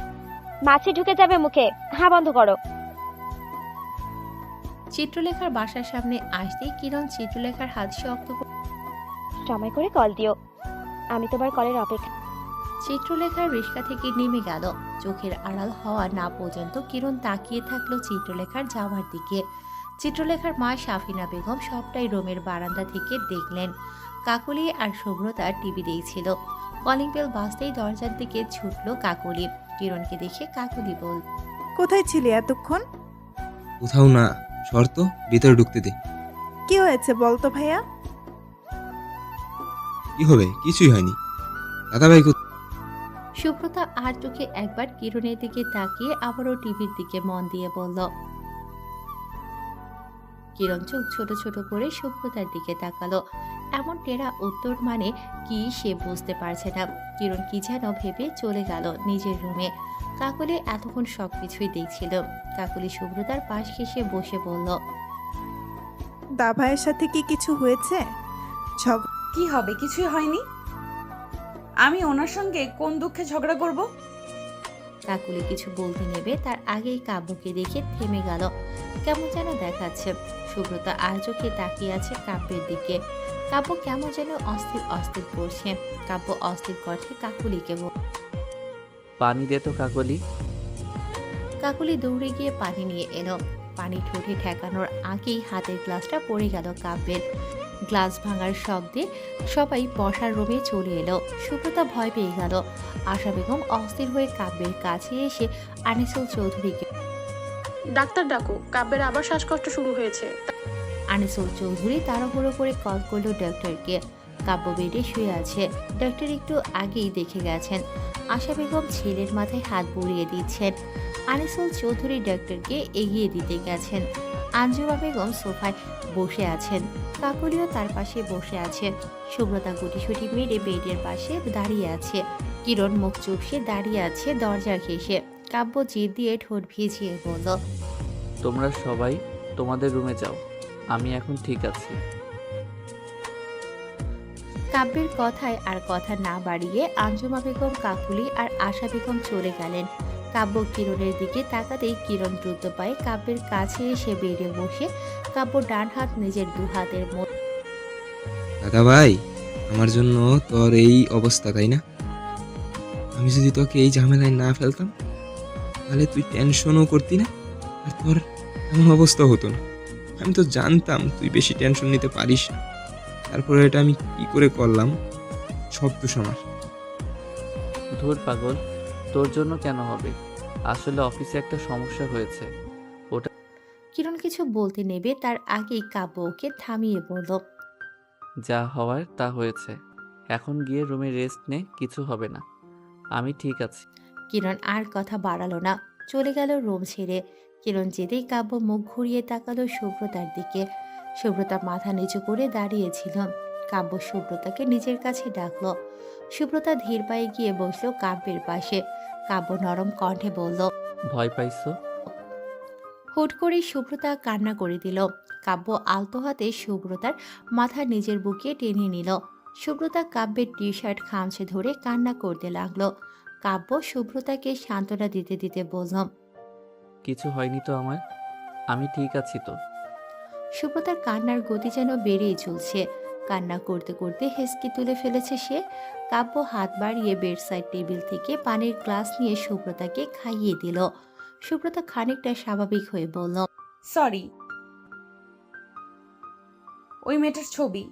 S10: মাছি ঢুকে যাবে মুখে, হা বন্ধ করো।
S1: চিত্রলেখার বাসার সামনে আসতেই কিরণ চিত্রলেখার হাত শক্ত করে
S10: সময় করে কল দিও, আমি তোমার কলের অপেক্ষা।
S1: চিত্রলেখার রিস্কা থেকে নেমে গেল। চোখের আড়াল হওয়া না পর্যন্ত কিরণ তাকিয়ে থাকলো চিত্রলেখার যাওয়ার দিকে। চিত্রলেখার মা সাফিনা বেগম সবটাই রুমের বারান্দা থেকে দেখলেন। কাকলি আর শুভ্রতা টিভি দেখছিল। কলিং বেল বাজতেই দরজার দিকে ছুটলো কাকলি। কিরণকে দেখে কাকলি বল,
S8: কোথায় ছিলি এতক্ষণ?
S12: কোথাও না, শর্ত ভিতরে ঢুকতে দে।
S8: কি হয়েছে বলতো ভাইয়া?
S12: কি হবে? কিছুই হয়নি। দাদা ভাই
S1: সুব্রতা আর চোখে একবার কিরণের দিকে তাকিয়ে আবারও টিভির দিকে মন দিয়ে বলল। কিরণ চোখ ছোট ছোট করে সুব্রতার দিকে তাকালো। এমন টেরা উত্তর মানে কি সে বুঝতে পারছে না। কিরণ কি যেন ভেবে চলে গেল নিজের রুমে। কাকলি এতক্ষণ সবকিছুই দেখছিল। কাকলি সুব্রতার পাশ ঘেঁষে বসে বলল,
S8: দা ভাইয়ের সাথে কি কিছু হয়েছে?
S3: কি হবে? কিছুই হয়নি। আমি ওনার সঙ্গে কোন দুঃখে ঝগড়া করব?
S1: কাকুলি কিছু বলতে নেবে তার আগেই কাব্যকে দেখে থেমে গেল। কেমন যেন দেখাচ্ছে। সুব্রতা আর চোখে তাকিয়ে আছে কাব্যের দিকে। কাব্য কেমন যেন অস্থির অস্থির করছে। কাব্য অস্থির কণ্ঠে কাকুলিকে বল,
S4: পানি দে তো কাকলি।
S1: কাকুলি দৌড়ে গিয়ে পানি নিয়ে এলো। পানি ঠোঁটে ঠেকানোর আগেই হাতের গ্লাসটা পড়ে গেল কাব্যের। গ্লাস ভাঙার শব্দে সবাই বসার রুমে চলে এলো। সুব্রতা ভয় পেয়ে গেল। আশা বেগম অস্থির হয়ে কাব্যের কাছে এসে আনিসুল চৌধুরীকে
S2: ডাক্তার ডাকো, কাব্যের আবার শ্বাসকষ্ট শুরু হয়েছে।
S1: আনিসুল চৌধুরী তাড়াহুড়ো করে কল করলো ডক্টরকে। কাব্য বেডে শুয়ে আছে। ডক্টর একটু আগেই দেখে গেছেন। আশা বেগম ছেলের মাথায় হাত বুলিয়ে দিচ্ছেন। আনিসুল চৌধুরী ডক্টরকে এগিয়ে দিতে গেছেন। আঞ্জুমা বেগম সোফায় বসে আছেন। কাকুলিও তার পাশে বসে আছে। সুব্রতা গুটিসুটি মেরে বেডের পাশে দাঁড়িয়ে আছে। কিরণ মুখ চুপসে দাঁড়িয়ে আছে দরজার ঘেঁষে। কাব্য জিদ দিয়ে ঠোঁট ভিজিয়ে বলল,
S4: তোমরা সবাই তোমাদের রুমে যাও, আমি এখন ঠিক আছি।
S1: কাব্যের কথায় আর কথা না বাড়িয়ে আঞ্জুমা বেগম, কাকুলি আর আশা বেগম চলে গেলেন। কাব্য কিরণের দিকে তাকাতেই কিরণ দ্রুত পায়ে কাব্যের কাছে এসে বেডে বসে কাব্য ডান হাত নিজের দু হাতের মধ্যে।
S12: দাদা ভাই, আমার জন্য তোর এই অবস্থা, তাই না? আমি যদি তোকে এই ঝামেলায় না ফেলতাম তাহলে তুই টেনশনও করতি না, আর তোর এমন অবস্থা হতো না। আমি তো জানতাম তুই বেশি টেনশন নিতে পারিস না, তারপরে এটা আমি কি করে করলাম, সব দোষ আমার।
S4: ধুর পাগল, তোর জন্য কেন হবে? আসলে অফিসে একটা সমস্যা হয়েছে।
S1: কিরণ কিছু বলতে নেবে তার আগেই কাব্য ওকে থামিয়ে বলল,
S4: যা হওয়ার তা হয়েছে, এখন গিয়ে রুমে রেস্ট নে, কিছু হবে না, আমি ঠিক আছি।
S1: কিরণ আর কথা বাড়ালো না, চলে গেল রুম ছেড়ে। কিরণ যেতেই কাব্য মুখ ঘুরিয়ে তাকালো সুব্রতার দিকে। সুব্রতা মাথা নিচু করে দাঁড়িয়েছিল। কাব্য সুব্রতাকে নিজের কাছে ডাকলো। সুব্রতা ধীর পায়ে গিয়ে বসলো কাব্যের পাশে। কাব্য নরম কণ্ঠে বলল,
S4: ভয় পাইছো?
S1: হুট করেই সুব্রতা কান্না করে দিল। কাব্য আলতো হাতে সুব্রতার মাথা নিজের বুকে টেনে নিল। সুব্রতা কাব্যের টি শার্ট খামচে ধরে কান্না করতে লাগলো। কাব্য সুব্রতাকে সান্ত্বনা দিতে দিতে বলল,
S4: কিছু হয়নি তো আমার, আমি ঠিক আছি তো।
S1: সুব্রতার কান্নার গতি যেন বেড়েই চলছে। কান্না করতে করতে হেসকি তুলে ফেলেছে সে। কাব্য হাত বাড়িয়ে বেডসাইড টেবিল থেকে পানির গ্লাস নিয়ে সুব্রতাকে খাইয়ে দিল। সুব্রতা খানিকটা স্বাভাবিক হয়ে বলল,
S3: সরি, ওই মেয়েটার ছবি।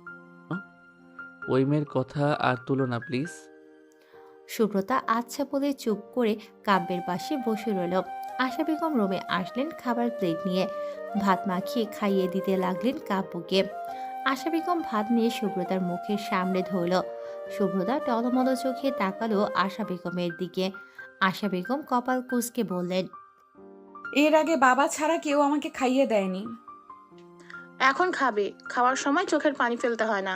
S4: ওই মেয়ের কথা আর তুলো না প্লিজ।
S1: সুব্রতা আচ্ছা বলে চুপ করে কাব্যের পাশে বসে রইল। আশা বেগম রুমে আসলেন খাবার প্লেট নিয়ে। ভাত মাখিয়ে খাইয়ে দিতে লাগলেন কাব্যকে। আশা বেগম ভাত নিয়ে সুব্রতার মুখের সামনে ধরল। সুব্রতা টলমল চোখে তাকালো আশা বেগমের দিকে। আশা বেগম কপাল কুঁচকে বললেন,
S3: এর আগে বাবা ছাড়া কেউ আমাকে খাইয়ে দেয়নি।
S2: এখন খাবে, খাওয়ার সময় চোখের পানি ফেলতে হয় না।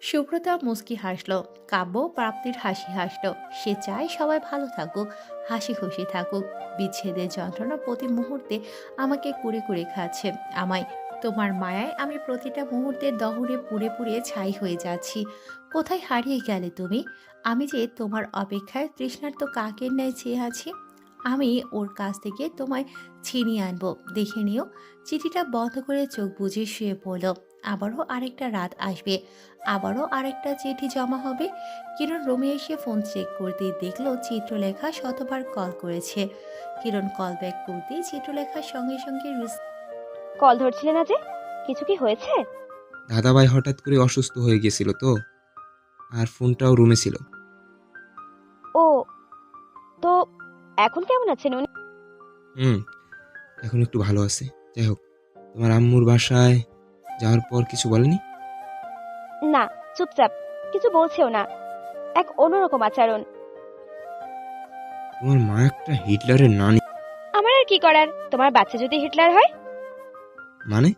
S1: সুব্রতা মুচকি হাসলো। কাব্য প্রাপ্তির হাসি হাসলো। সে চায় সবাই ভালো থাকুক, হাসি খুশি থাকুক। বিচ্ছেদের যন্ত্রণা প্রতি মুহূর্তে আমাকে কুড়ে কুড়ে খাচ্ছে। আমায় তোমার মায়ায় আমি প্রতিটা মুহূর্তে দহনে পুড়ে পুড়ে ছাই হয়ে যাচ্ছি। কোথায় হারিয়ে গেলে তুমি? আমি যে তোমার অপেক্ষায় তৃষ্ণার্ত কাকের ন্যায় চেয়ে আছি। আমি ওর কাছ থেকে তোমায় ছিনিয়ে আনবো, দেখে নিও। চিঠিটা বন্ধ করে চোখ বুজে শুয়ে পড়ল। আবারও আরেকটা রাত আসবে, আবারও আরেকটা চিঠি জমা হবে। কিরণ রুমে এসে ফোন চেক করতেই দেখলো চিত্রলেখা শতবার কল করেছে। কিরণ কল ব্যাক করতেই চিত্রলেখার সঙ্গে সঙ্গে
S10: কল ধরছিলে না যে, কিছু কি হয়েছে?
S12: দাদা ভাই হঠাৎ করে অসুস্থ হয়ে গেছিল তো, আর ফোনটাও রুমে ছিল।
S10: ও, তো এখন কেমন আছেন উনি?
S12: এখন একটু ভালো আছে। যাই হোক, তোমার আম্মুর বাসায় যাওয়ার পর কিছু বলেনি?
S10: না, চুপচাপ, কিছু বলছেও না, এক অন্যরকম আচরণ।
S12: তোমার মা একটা হিটলারের নানি।
S10: আমার আর কি করার, তোমার বাচ্চা যদি হিটলার হয়?
S12: মানে?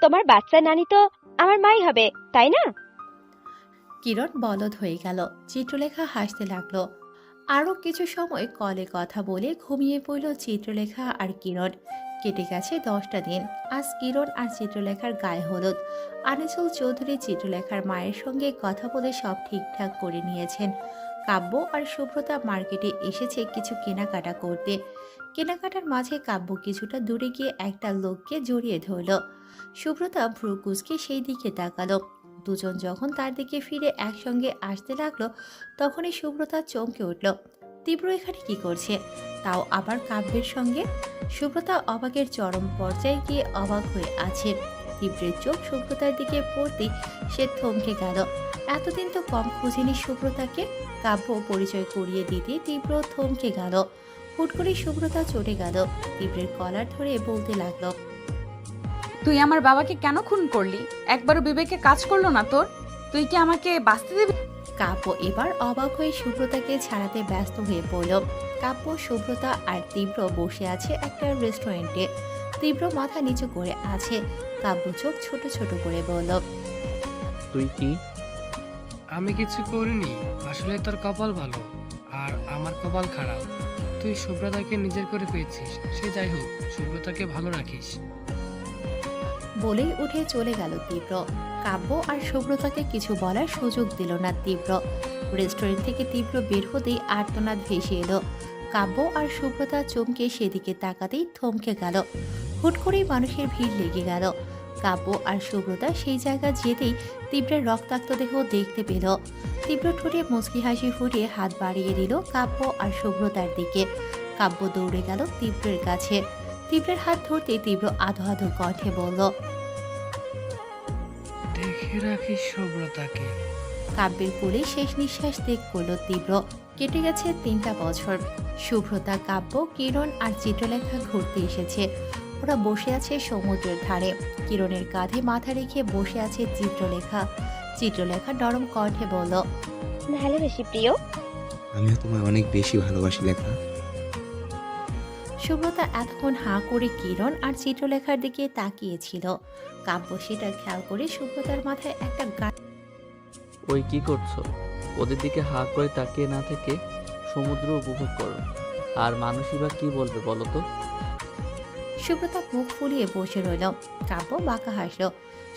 S10: তোমার বাচ্চার নানি তো আমার মাই হবে, তাই না?
S1: কিরণ বলদ হয়ে গেল। চিত্রলেখা হাসতে লাগলো। আরও কিছু সময় কলে কথা বলে ঘুমিয়ে পড়ল চিত্রলেখা আর কিরণ। কেটে গেছে 10টা দিন। আজ কিরণ আর চিত্রলেখার গায়ে হলুদ। আনিসুল চৌধুরী চিত্রলেখার মায়ের সঙ্গে কথা বলে সব ঠিকঠাক করে নিয়েছেন। কাব্য আর সুব্রতা মার্কেটে এসেছে কিছু কেনাকাটা করতে। কেনাকাটার মাঝে কাব্য কিছুটা দূরে গিয়ে একটা লোককে জড়িয়ে ধরল। সুব্রতা ভ্রু কুঁচকে সেই দিকে তাকালো। দুজন যখন তার দিকে ফিরে একসঙ্গে আসতে লাগলো, তখনই সুব্রতা চমকে উঠল। তীব্র এখানে কি করছে, তাও আবার কাব্যের সঙ্গে? সুব্রতা অবাকের চরম পর্যায়ে গিয়ে অবাক হয়ে আছে। তীব্রের চোখ সুব্রতার দিকে পড়তেই সে থমকে গেল। এতদিন তো কম খুঁজেনি সুব্রতাকে। কাব্য পরিচয় করিয়ে দিতে তীব্র থমকে গেল। হুট করে সুব্রতা চটে গেল, তীব্রের কলার ধরে বলতে লাগলো,
S3: তুই আমার বাবাকে কেন খুন করলি? একবারও বিবেকে কাজ করলো না তোর? তুই কি আমাকে বাঁচতে দিবি?
S1: কাব্য এবার অবাক হয়ে সুব্রতাকে ছাড়াতে ব্যস্ত হয়ে পড়ল। কাব্য, সুব্রতা আর তীব্র বসে আছে একটা রেস্টুরেন্টে। তীব্র মাথা নিচু করে আছে। কাব্য চোখ ছোট ছোট করে বলল,
S4: তুই কি?
S14: আমি কিছু করিনি, আসলে তোর কপাল ভালো আর আমার কপাল খারাপ। তুই সুব্রতাকে নিজের করে পেয়েছিস, সে যাই হোক, সুব্রতাকে ভালো রাখিস।
S1: বলেই উঠে চলে গেল তীব্র। কাব্য আর সুব্রতাকে কিছু বলার সুযোগ দিল না তীব্র। রেস্টুরেন্ট থেকে তীব্র বের হতেই আর্তনাদ ভেসে এলো। কাব্য আর সুব্রতা চমকে সেদিকে তাকাতেই থমকে গেল। হুট করেই মানুষের ভিড় লেগে গেল। কাব্য আর সুব্রতা সেই জায়গা যেতেই তীব্রের রক্তাক্ত দেহ দেখতে পেল। তীব্র ঠোঁটে মুচকি হাসি ফুটিয়ে হাত বাড়িয়ে দিল কাব্য আর সুব্রতার দিকে। কাব্য দৌড়ে গেল তীব্রের কাছে। তীব্রের হাত ধরতে তীব্র আধো আধো কণ্ঠে বলল,
S14: দেখে রাখিস সুব্রতাকে।
S1: কাব্যের কোলে শেষ নিঃশ্বাস ত্যাগ করলো তীব্র। কেটে গেছে 3টা বছর। সুব্রতা, কাব্য, কিরণ আর চিত্রলেখা ঘুরতে এসেছে। ওরা বসে আছে সমুদ্রের ধারে। কিরণের কাঁধে মাথা রেখে বসে আছে চিত্রলেখা। চিত্রলেখা নরম কণ্ঠে বলল,
S10: ভালোবেসি প্রিয়।
S12: আমিও তোমায় অনেক বেশি ভালোবাসি লেখা।
S1: সুব্রতা এতক্ষণ হাঁ করে কিরণ আর চিত্রলেখার দিকে তাকিয়েছিল। কাব্য সেটা খেয়াল করে সুব্রতার মাথায় একটা
S4: ওই কি করছো? ওদের দিকে হাঁ করে তাকিয়ে না থেকে সমুদ্র উপভোগ করো। আর মানুষই বা কি বলবে বলো তো?
S1: সুব্রতা মুখ ফুলিয়ে বসে রইল। কাব্য বাঁকা হাসল।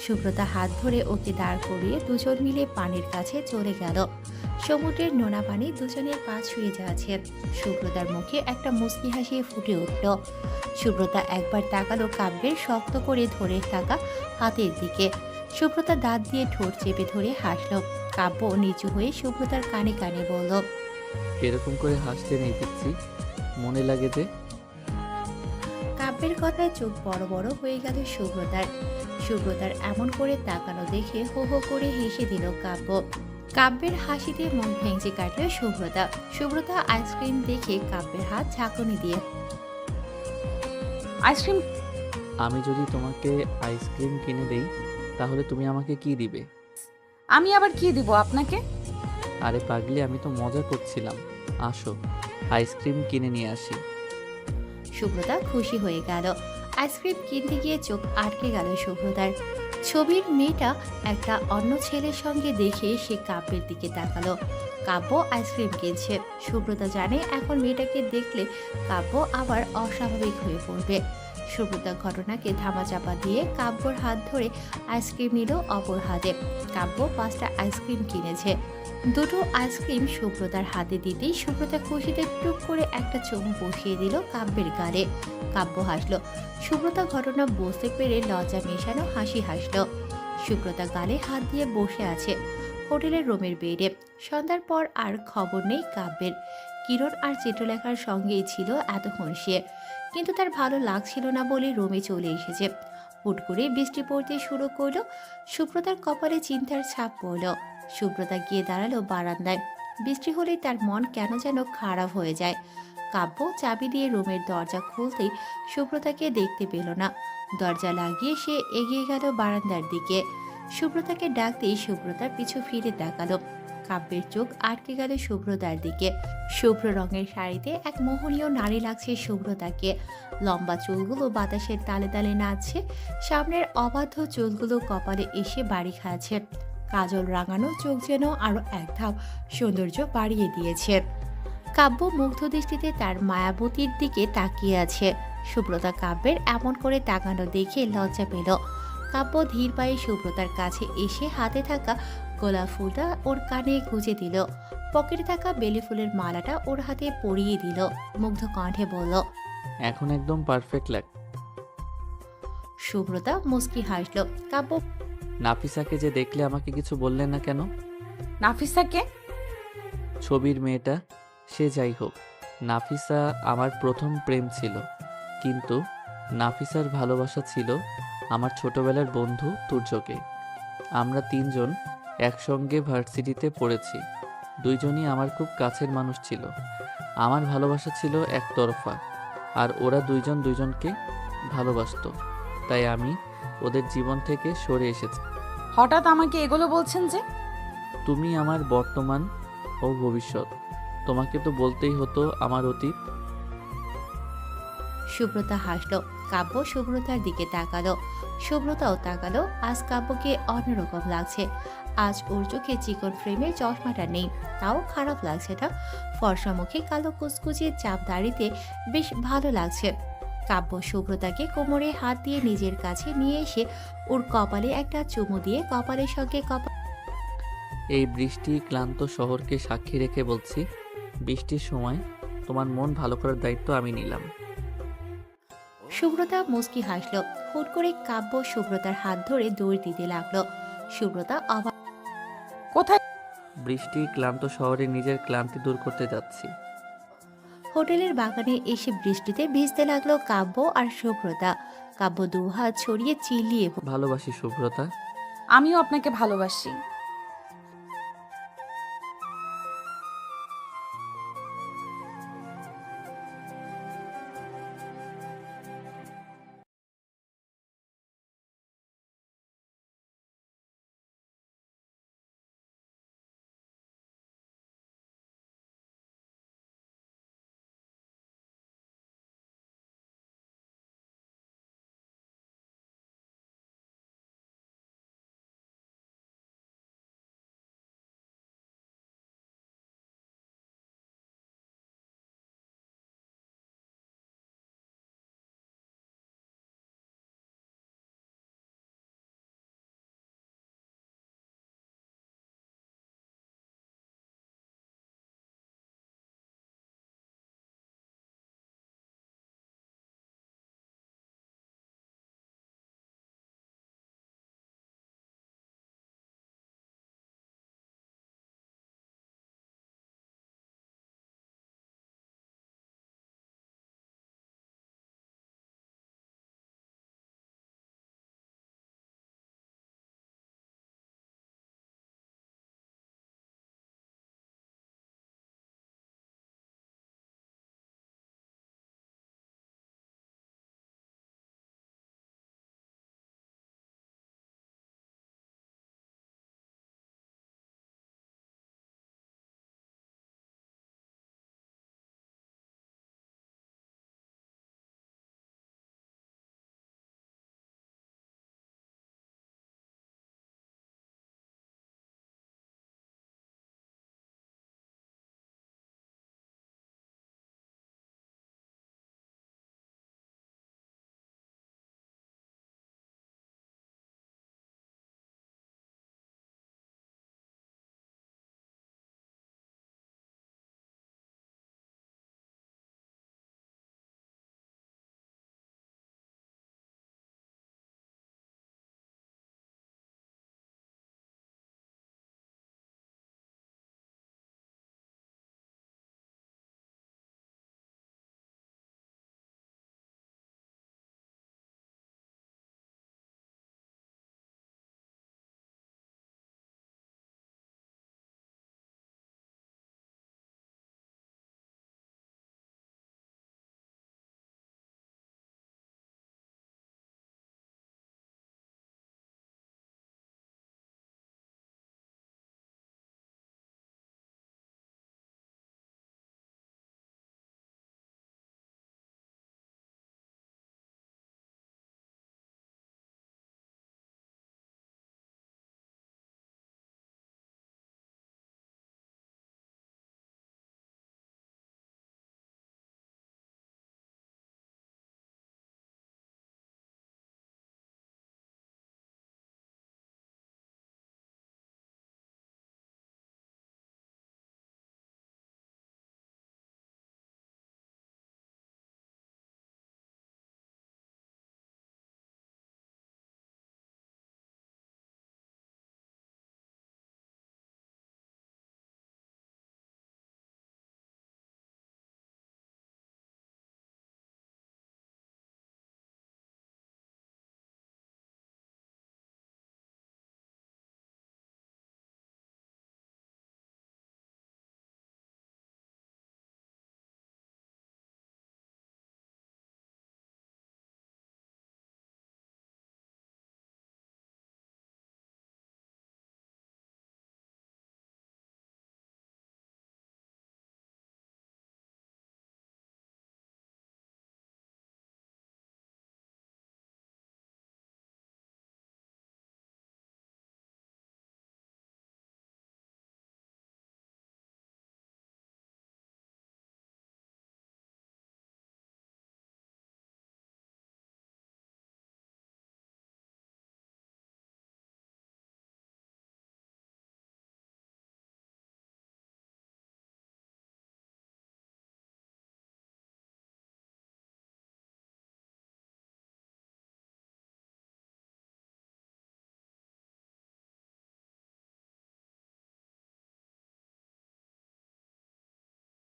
S1: সুব্রতা হাত ধরে ওকে দাঁড় করিয়ে দুজন মিলে পানির কাছে চলে গেল। সমুদ্রের নোনা পানি দুজনের পা ছুঁয়ে যাচ্ছে। সুব্রতার মুখে একটা মুচকি হাসি ফুটে উঠল। সুব্রতা একবার তাকালো কাব্যের শক্ত করে ধরে থাকা হাতের দিকে। সুব্রতা দাঁত দিয়ে ঠোঁট চেপে ধরে হাসল। কাব্য নিচু হয়ে সুব্রতার কানে কানে বলল,
S4: এরকম করে হাসতে নেই দেখছি, মনে লাগে যে।
S1: কাব্যের কথায় চোখ বড় বড় হয়ে গেল সুব্রতার। সুব্রতার এমন করে তাকানো দেখে হো হো করে হেসে দিল কাব্য। কাব্যের হাসিতে মন ভেঙচে কাটল সুব্রতা। সুব্রতা আইসক্রিম দেখে কাব্যের হাত ঝাঁকুনি দিয়ে,
S3: আইসক্রিম?
S4: আমি যদি তোমাকে আইসক্রিম কিনে দেই তাহলে তুমি আমাকে কি দিবে?
S3: আমি আবার কি দিব আপনাকে?
S4: আরে পাগলি, আমি তো মজা করছিলাম। আসো, আইসক্রিম কিনে নিয়ে আসি।
S1: সুব্রতা খুশি হয়ে গেল। আইসক্রিম কিনতে গিয়ে চোখ আটকে গেল সুব্রতার। ছবির মেয়েটা একটা অন্য ছেলের সঙ্গে দেখে সে কাব্যের দিকে তাকালো। কাব্য আইসক্রিম কিনছে। সুব্রতা জানে এখন মেয়েটাকে দেখলে কাব্য আবার অস্বাভাবিক হয়ে পড়বে। সুব্রতা ঘটনাকে ধামাচাপা দিয়ে কাব্যর হাত ধরে আইসক্রিম নিল অপর হাতে। কাব্য 5টা আইসক্রিম কিনেছে। 2টো আইসক্রিম সুব্রতার হাতে দিতেই সুব্রতা খুশিতে টুক করে একটা চুমু বসিয়ে দিল কাব্যের গালে। কাব্য হাসলো। সুব্রতা ঘটনা বুঝতে পেরে লজ্জা মেশানো হাসি হাসলো। সুব্রতা গালে হাত দিয়ে বসে আছে হোটেলের রুমের বেডে। সন্ধ্যার পর আর খবর নেই কাব্যের। কিরণ আর চিত্রলেখার সঙ্গেই ছিল এতক্ষণ সে, কিন্তু তার ভালো লাগছিল না বলে রুমে চলে এসেছে। হুট করে বৃষ্টি পড়তে শুরু করলো। সুব্রতার কপালে চিন্তার ছাপ পড়ল। সুব্রতা গিয়ে দাঁড়ালো বারান্দায়। বৃষ্টি হলেই তার মন কেন যেন খারাপ হয়ে যায়। কাব্য চাবি দিয়ে রুমের দরজা খুলতেই সুব্রতাকে দেখতে পেল না। দরজা লাগিয়ে সে এগিয়ে গেল বারান্দার দিকে। সুব্রতাকে ডাকতেই সুব্রতা পিছু ফিরে তাকালো। কাব্যের চোখ আটকে গেল সুব্রতার দিকে। শুভ্র রঙের শাড়িতে এক মোহনীয় নারী লাগছে সুব্রতাকে। লম্বা চুলগুলো বাতাসের তালে তালে নাচছে। সামনের অবাধ্য চুলগুলো কপালে এসে বাড়ি খাচ্ছে। কাজল রাঙানো চোখ যেন আরো এক ধাপ সৌন্দর্য বাড়িয়ে দিয়েছে। কাব্য মুগ্ধ দৃষ্টিতে তার মায়াবতীর দিকে তাকিয়ে আছে। সুব্রতা কাব্যের এমন করে তাকানো দেখে লজ্জা পেল। কাব্য ধীর পায়ে সুব্রতার কাছে এসে হাতে থাকা গোলাপ ফুলটা ওর কানে গুঁজে দিল। পকেটে থাকা বেলি ফুলের মালাটা ওর হাতে পরিয়ে দিল। মুগ্ধ কণ্ঠে বলল,
S4: এখন একদম পারফেক্ট লাগ।
S1: সুব্রতা মুস্কি হাসল। কাব্য,
S4: নাফিসাকে যে দেখলে আমাকে কিছু বললেন না কেন?
S3: নাফিসাকে?
S4: ছবির মেয়েটা। সে যাই হোক, নাফিসা আমার প্রথম প্রেম ছিল, কিন্তু নাফিসার ভালোবাসা ছিল আমার ছোটবেলার বন্ধু তুর্যকে। আমরা তিনজন একসঙ্গে ভার্সিটিতে পড়েছি, দুইজনই আমার খুব কাছের মানুষ ছিল। আমার ভালোবাসা ছিল একতরফা, আর ওরা দুইজন দুইজনকে ভালোবাসতো, তাই আমি ওদের জীবন থেকে সরে এসেছি।
S3: হঠাৎ আমাকে এগুলো বলছেন যে?
S4: তুমি আমার বর্তমান ও ভবিষ্যৎ, তোমাকে তো বলতেই হতো আমার অতীত।
S1: সুব্রতা হাসলো। কাব্য সুব্রতার দিকে তাকালো, সুব্রতাও তাকালো। আজ কাব্যকে অন্যরকম লাগছে। আজ ওর চোখে চিকন ফ্রেমের চশমাটা নেই, তাও খারাপ লাগছে না। ফর্সা মুখে কালো কুচকুচে চাপ দাড়িতে বেশ ভালো লাগছে। কাব্য সুব্রতাকে কোমরে হাত দিয়ে নিজের কাছে নিয়ে এসে ওর কপালে একটা চুমু দিয়ে কপালের সঙ্গে কপাল।
S4: এই বৃষ্টি ক্লান্ত শহরকে সাক্ষী রেখে বলছি, বৃষ্টির সময় তোমার মন ভালো করার দায়িত্ব আমি নিলাম।
S1: সুব্রতা মুচকি হাসলো। হুট করে কাব্য সুব্রতার হাত ধরে দৌড় দিতে লাগলো। সুব্রতা অবাক।
S3: কোথায়?
S4: বৃষ্টি ক্লান্ত শহরে নিজের ক্লান্তি দূর করতে যাচ্ছি।
S1: হোটেলের বাগানে এসে বৃষ্টিতে ভিজতে লাগলো কাব্য আর সুব্রতা। কাব্য দুহাত ছড়িয়ে চিল্লিয়ে
S4: ভালোবাসি সুব্রতা।
S3: আমিও আপনাকে ভালোবাসি।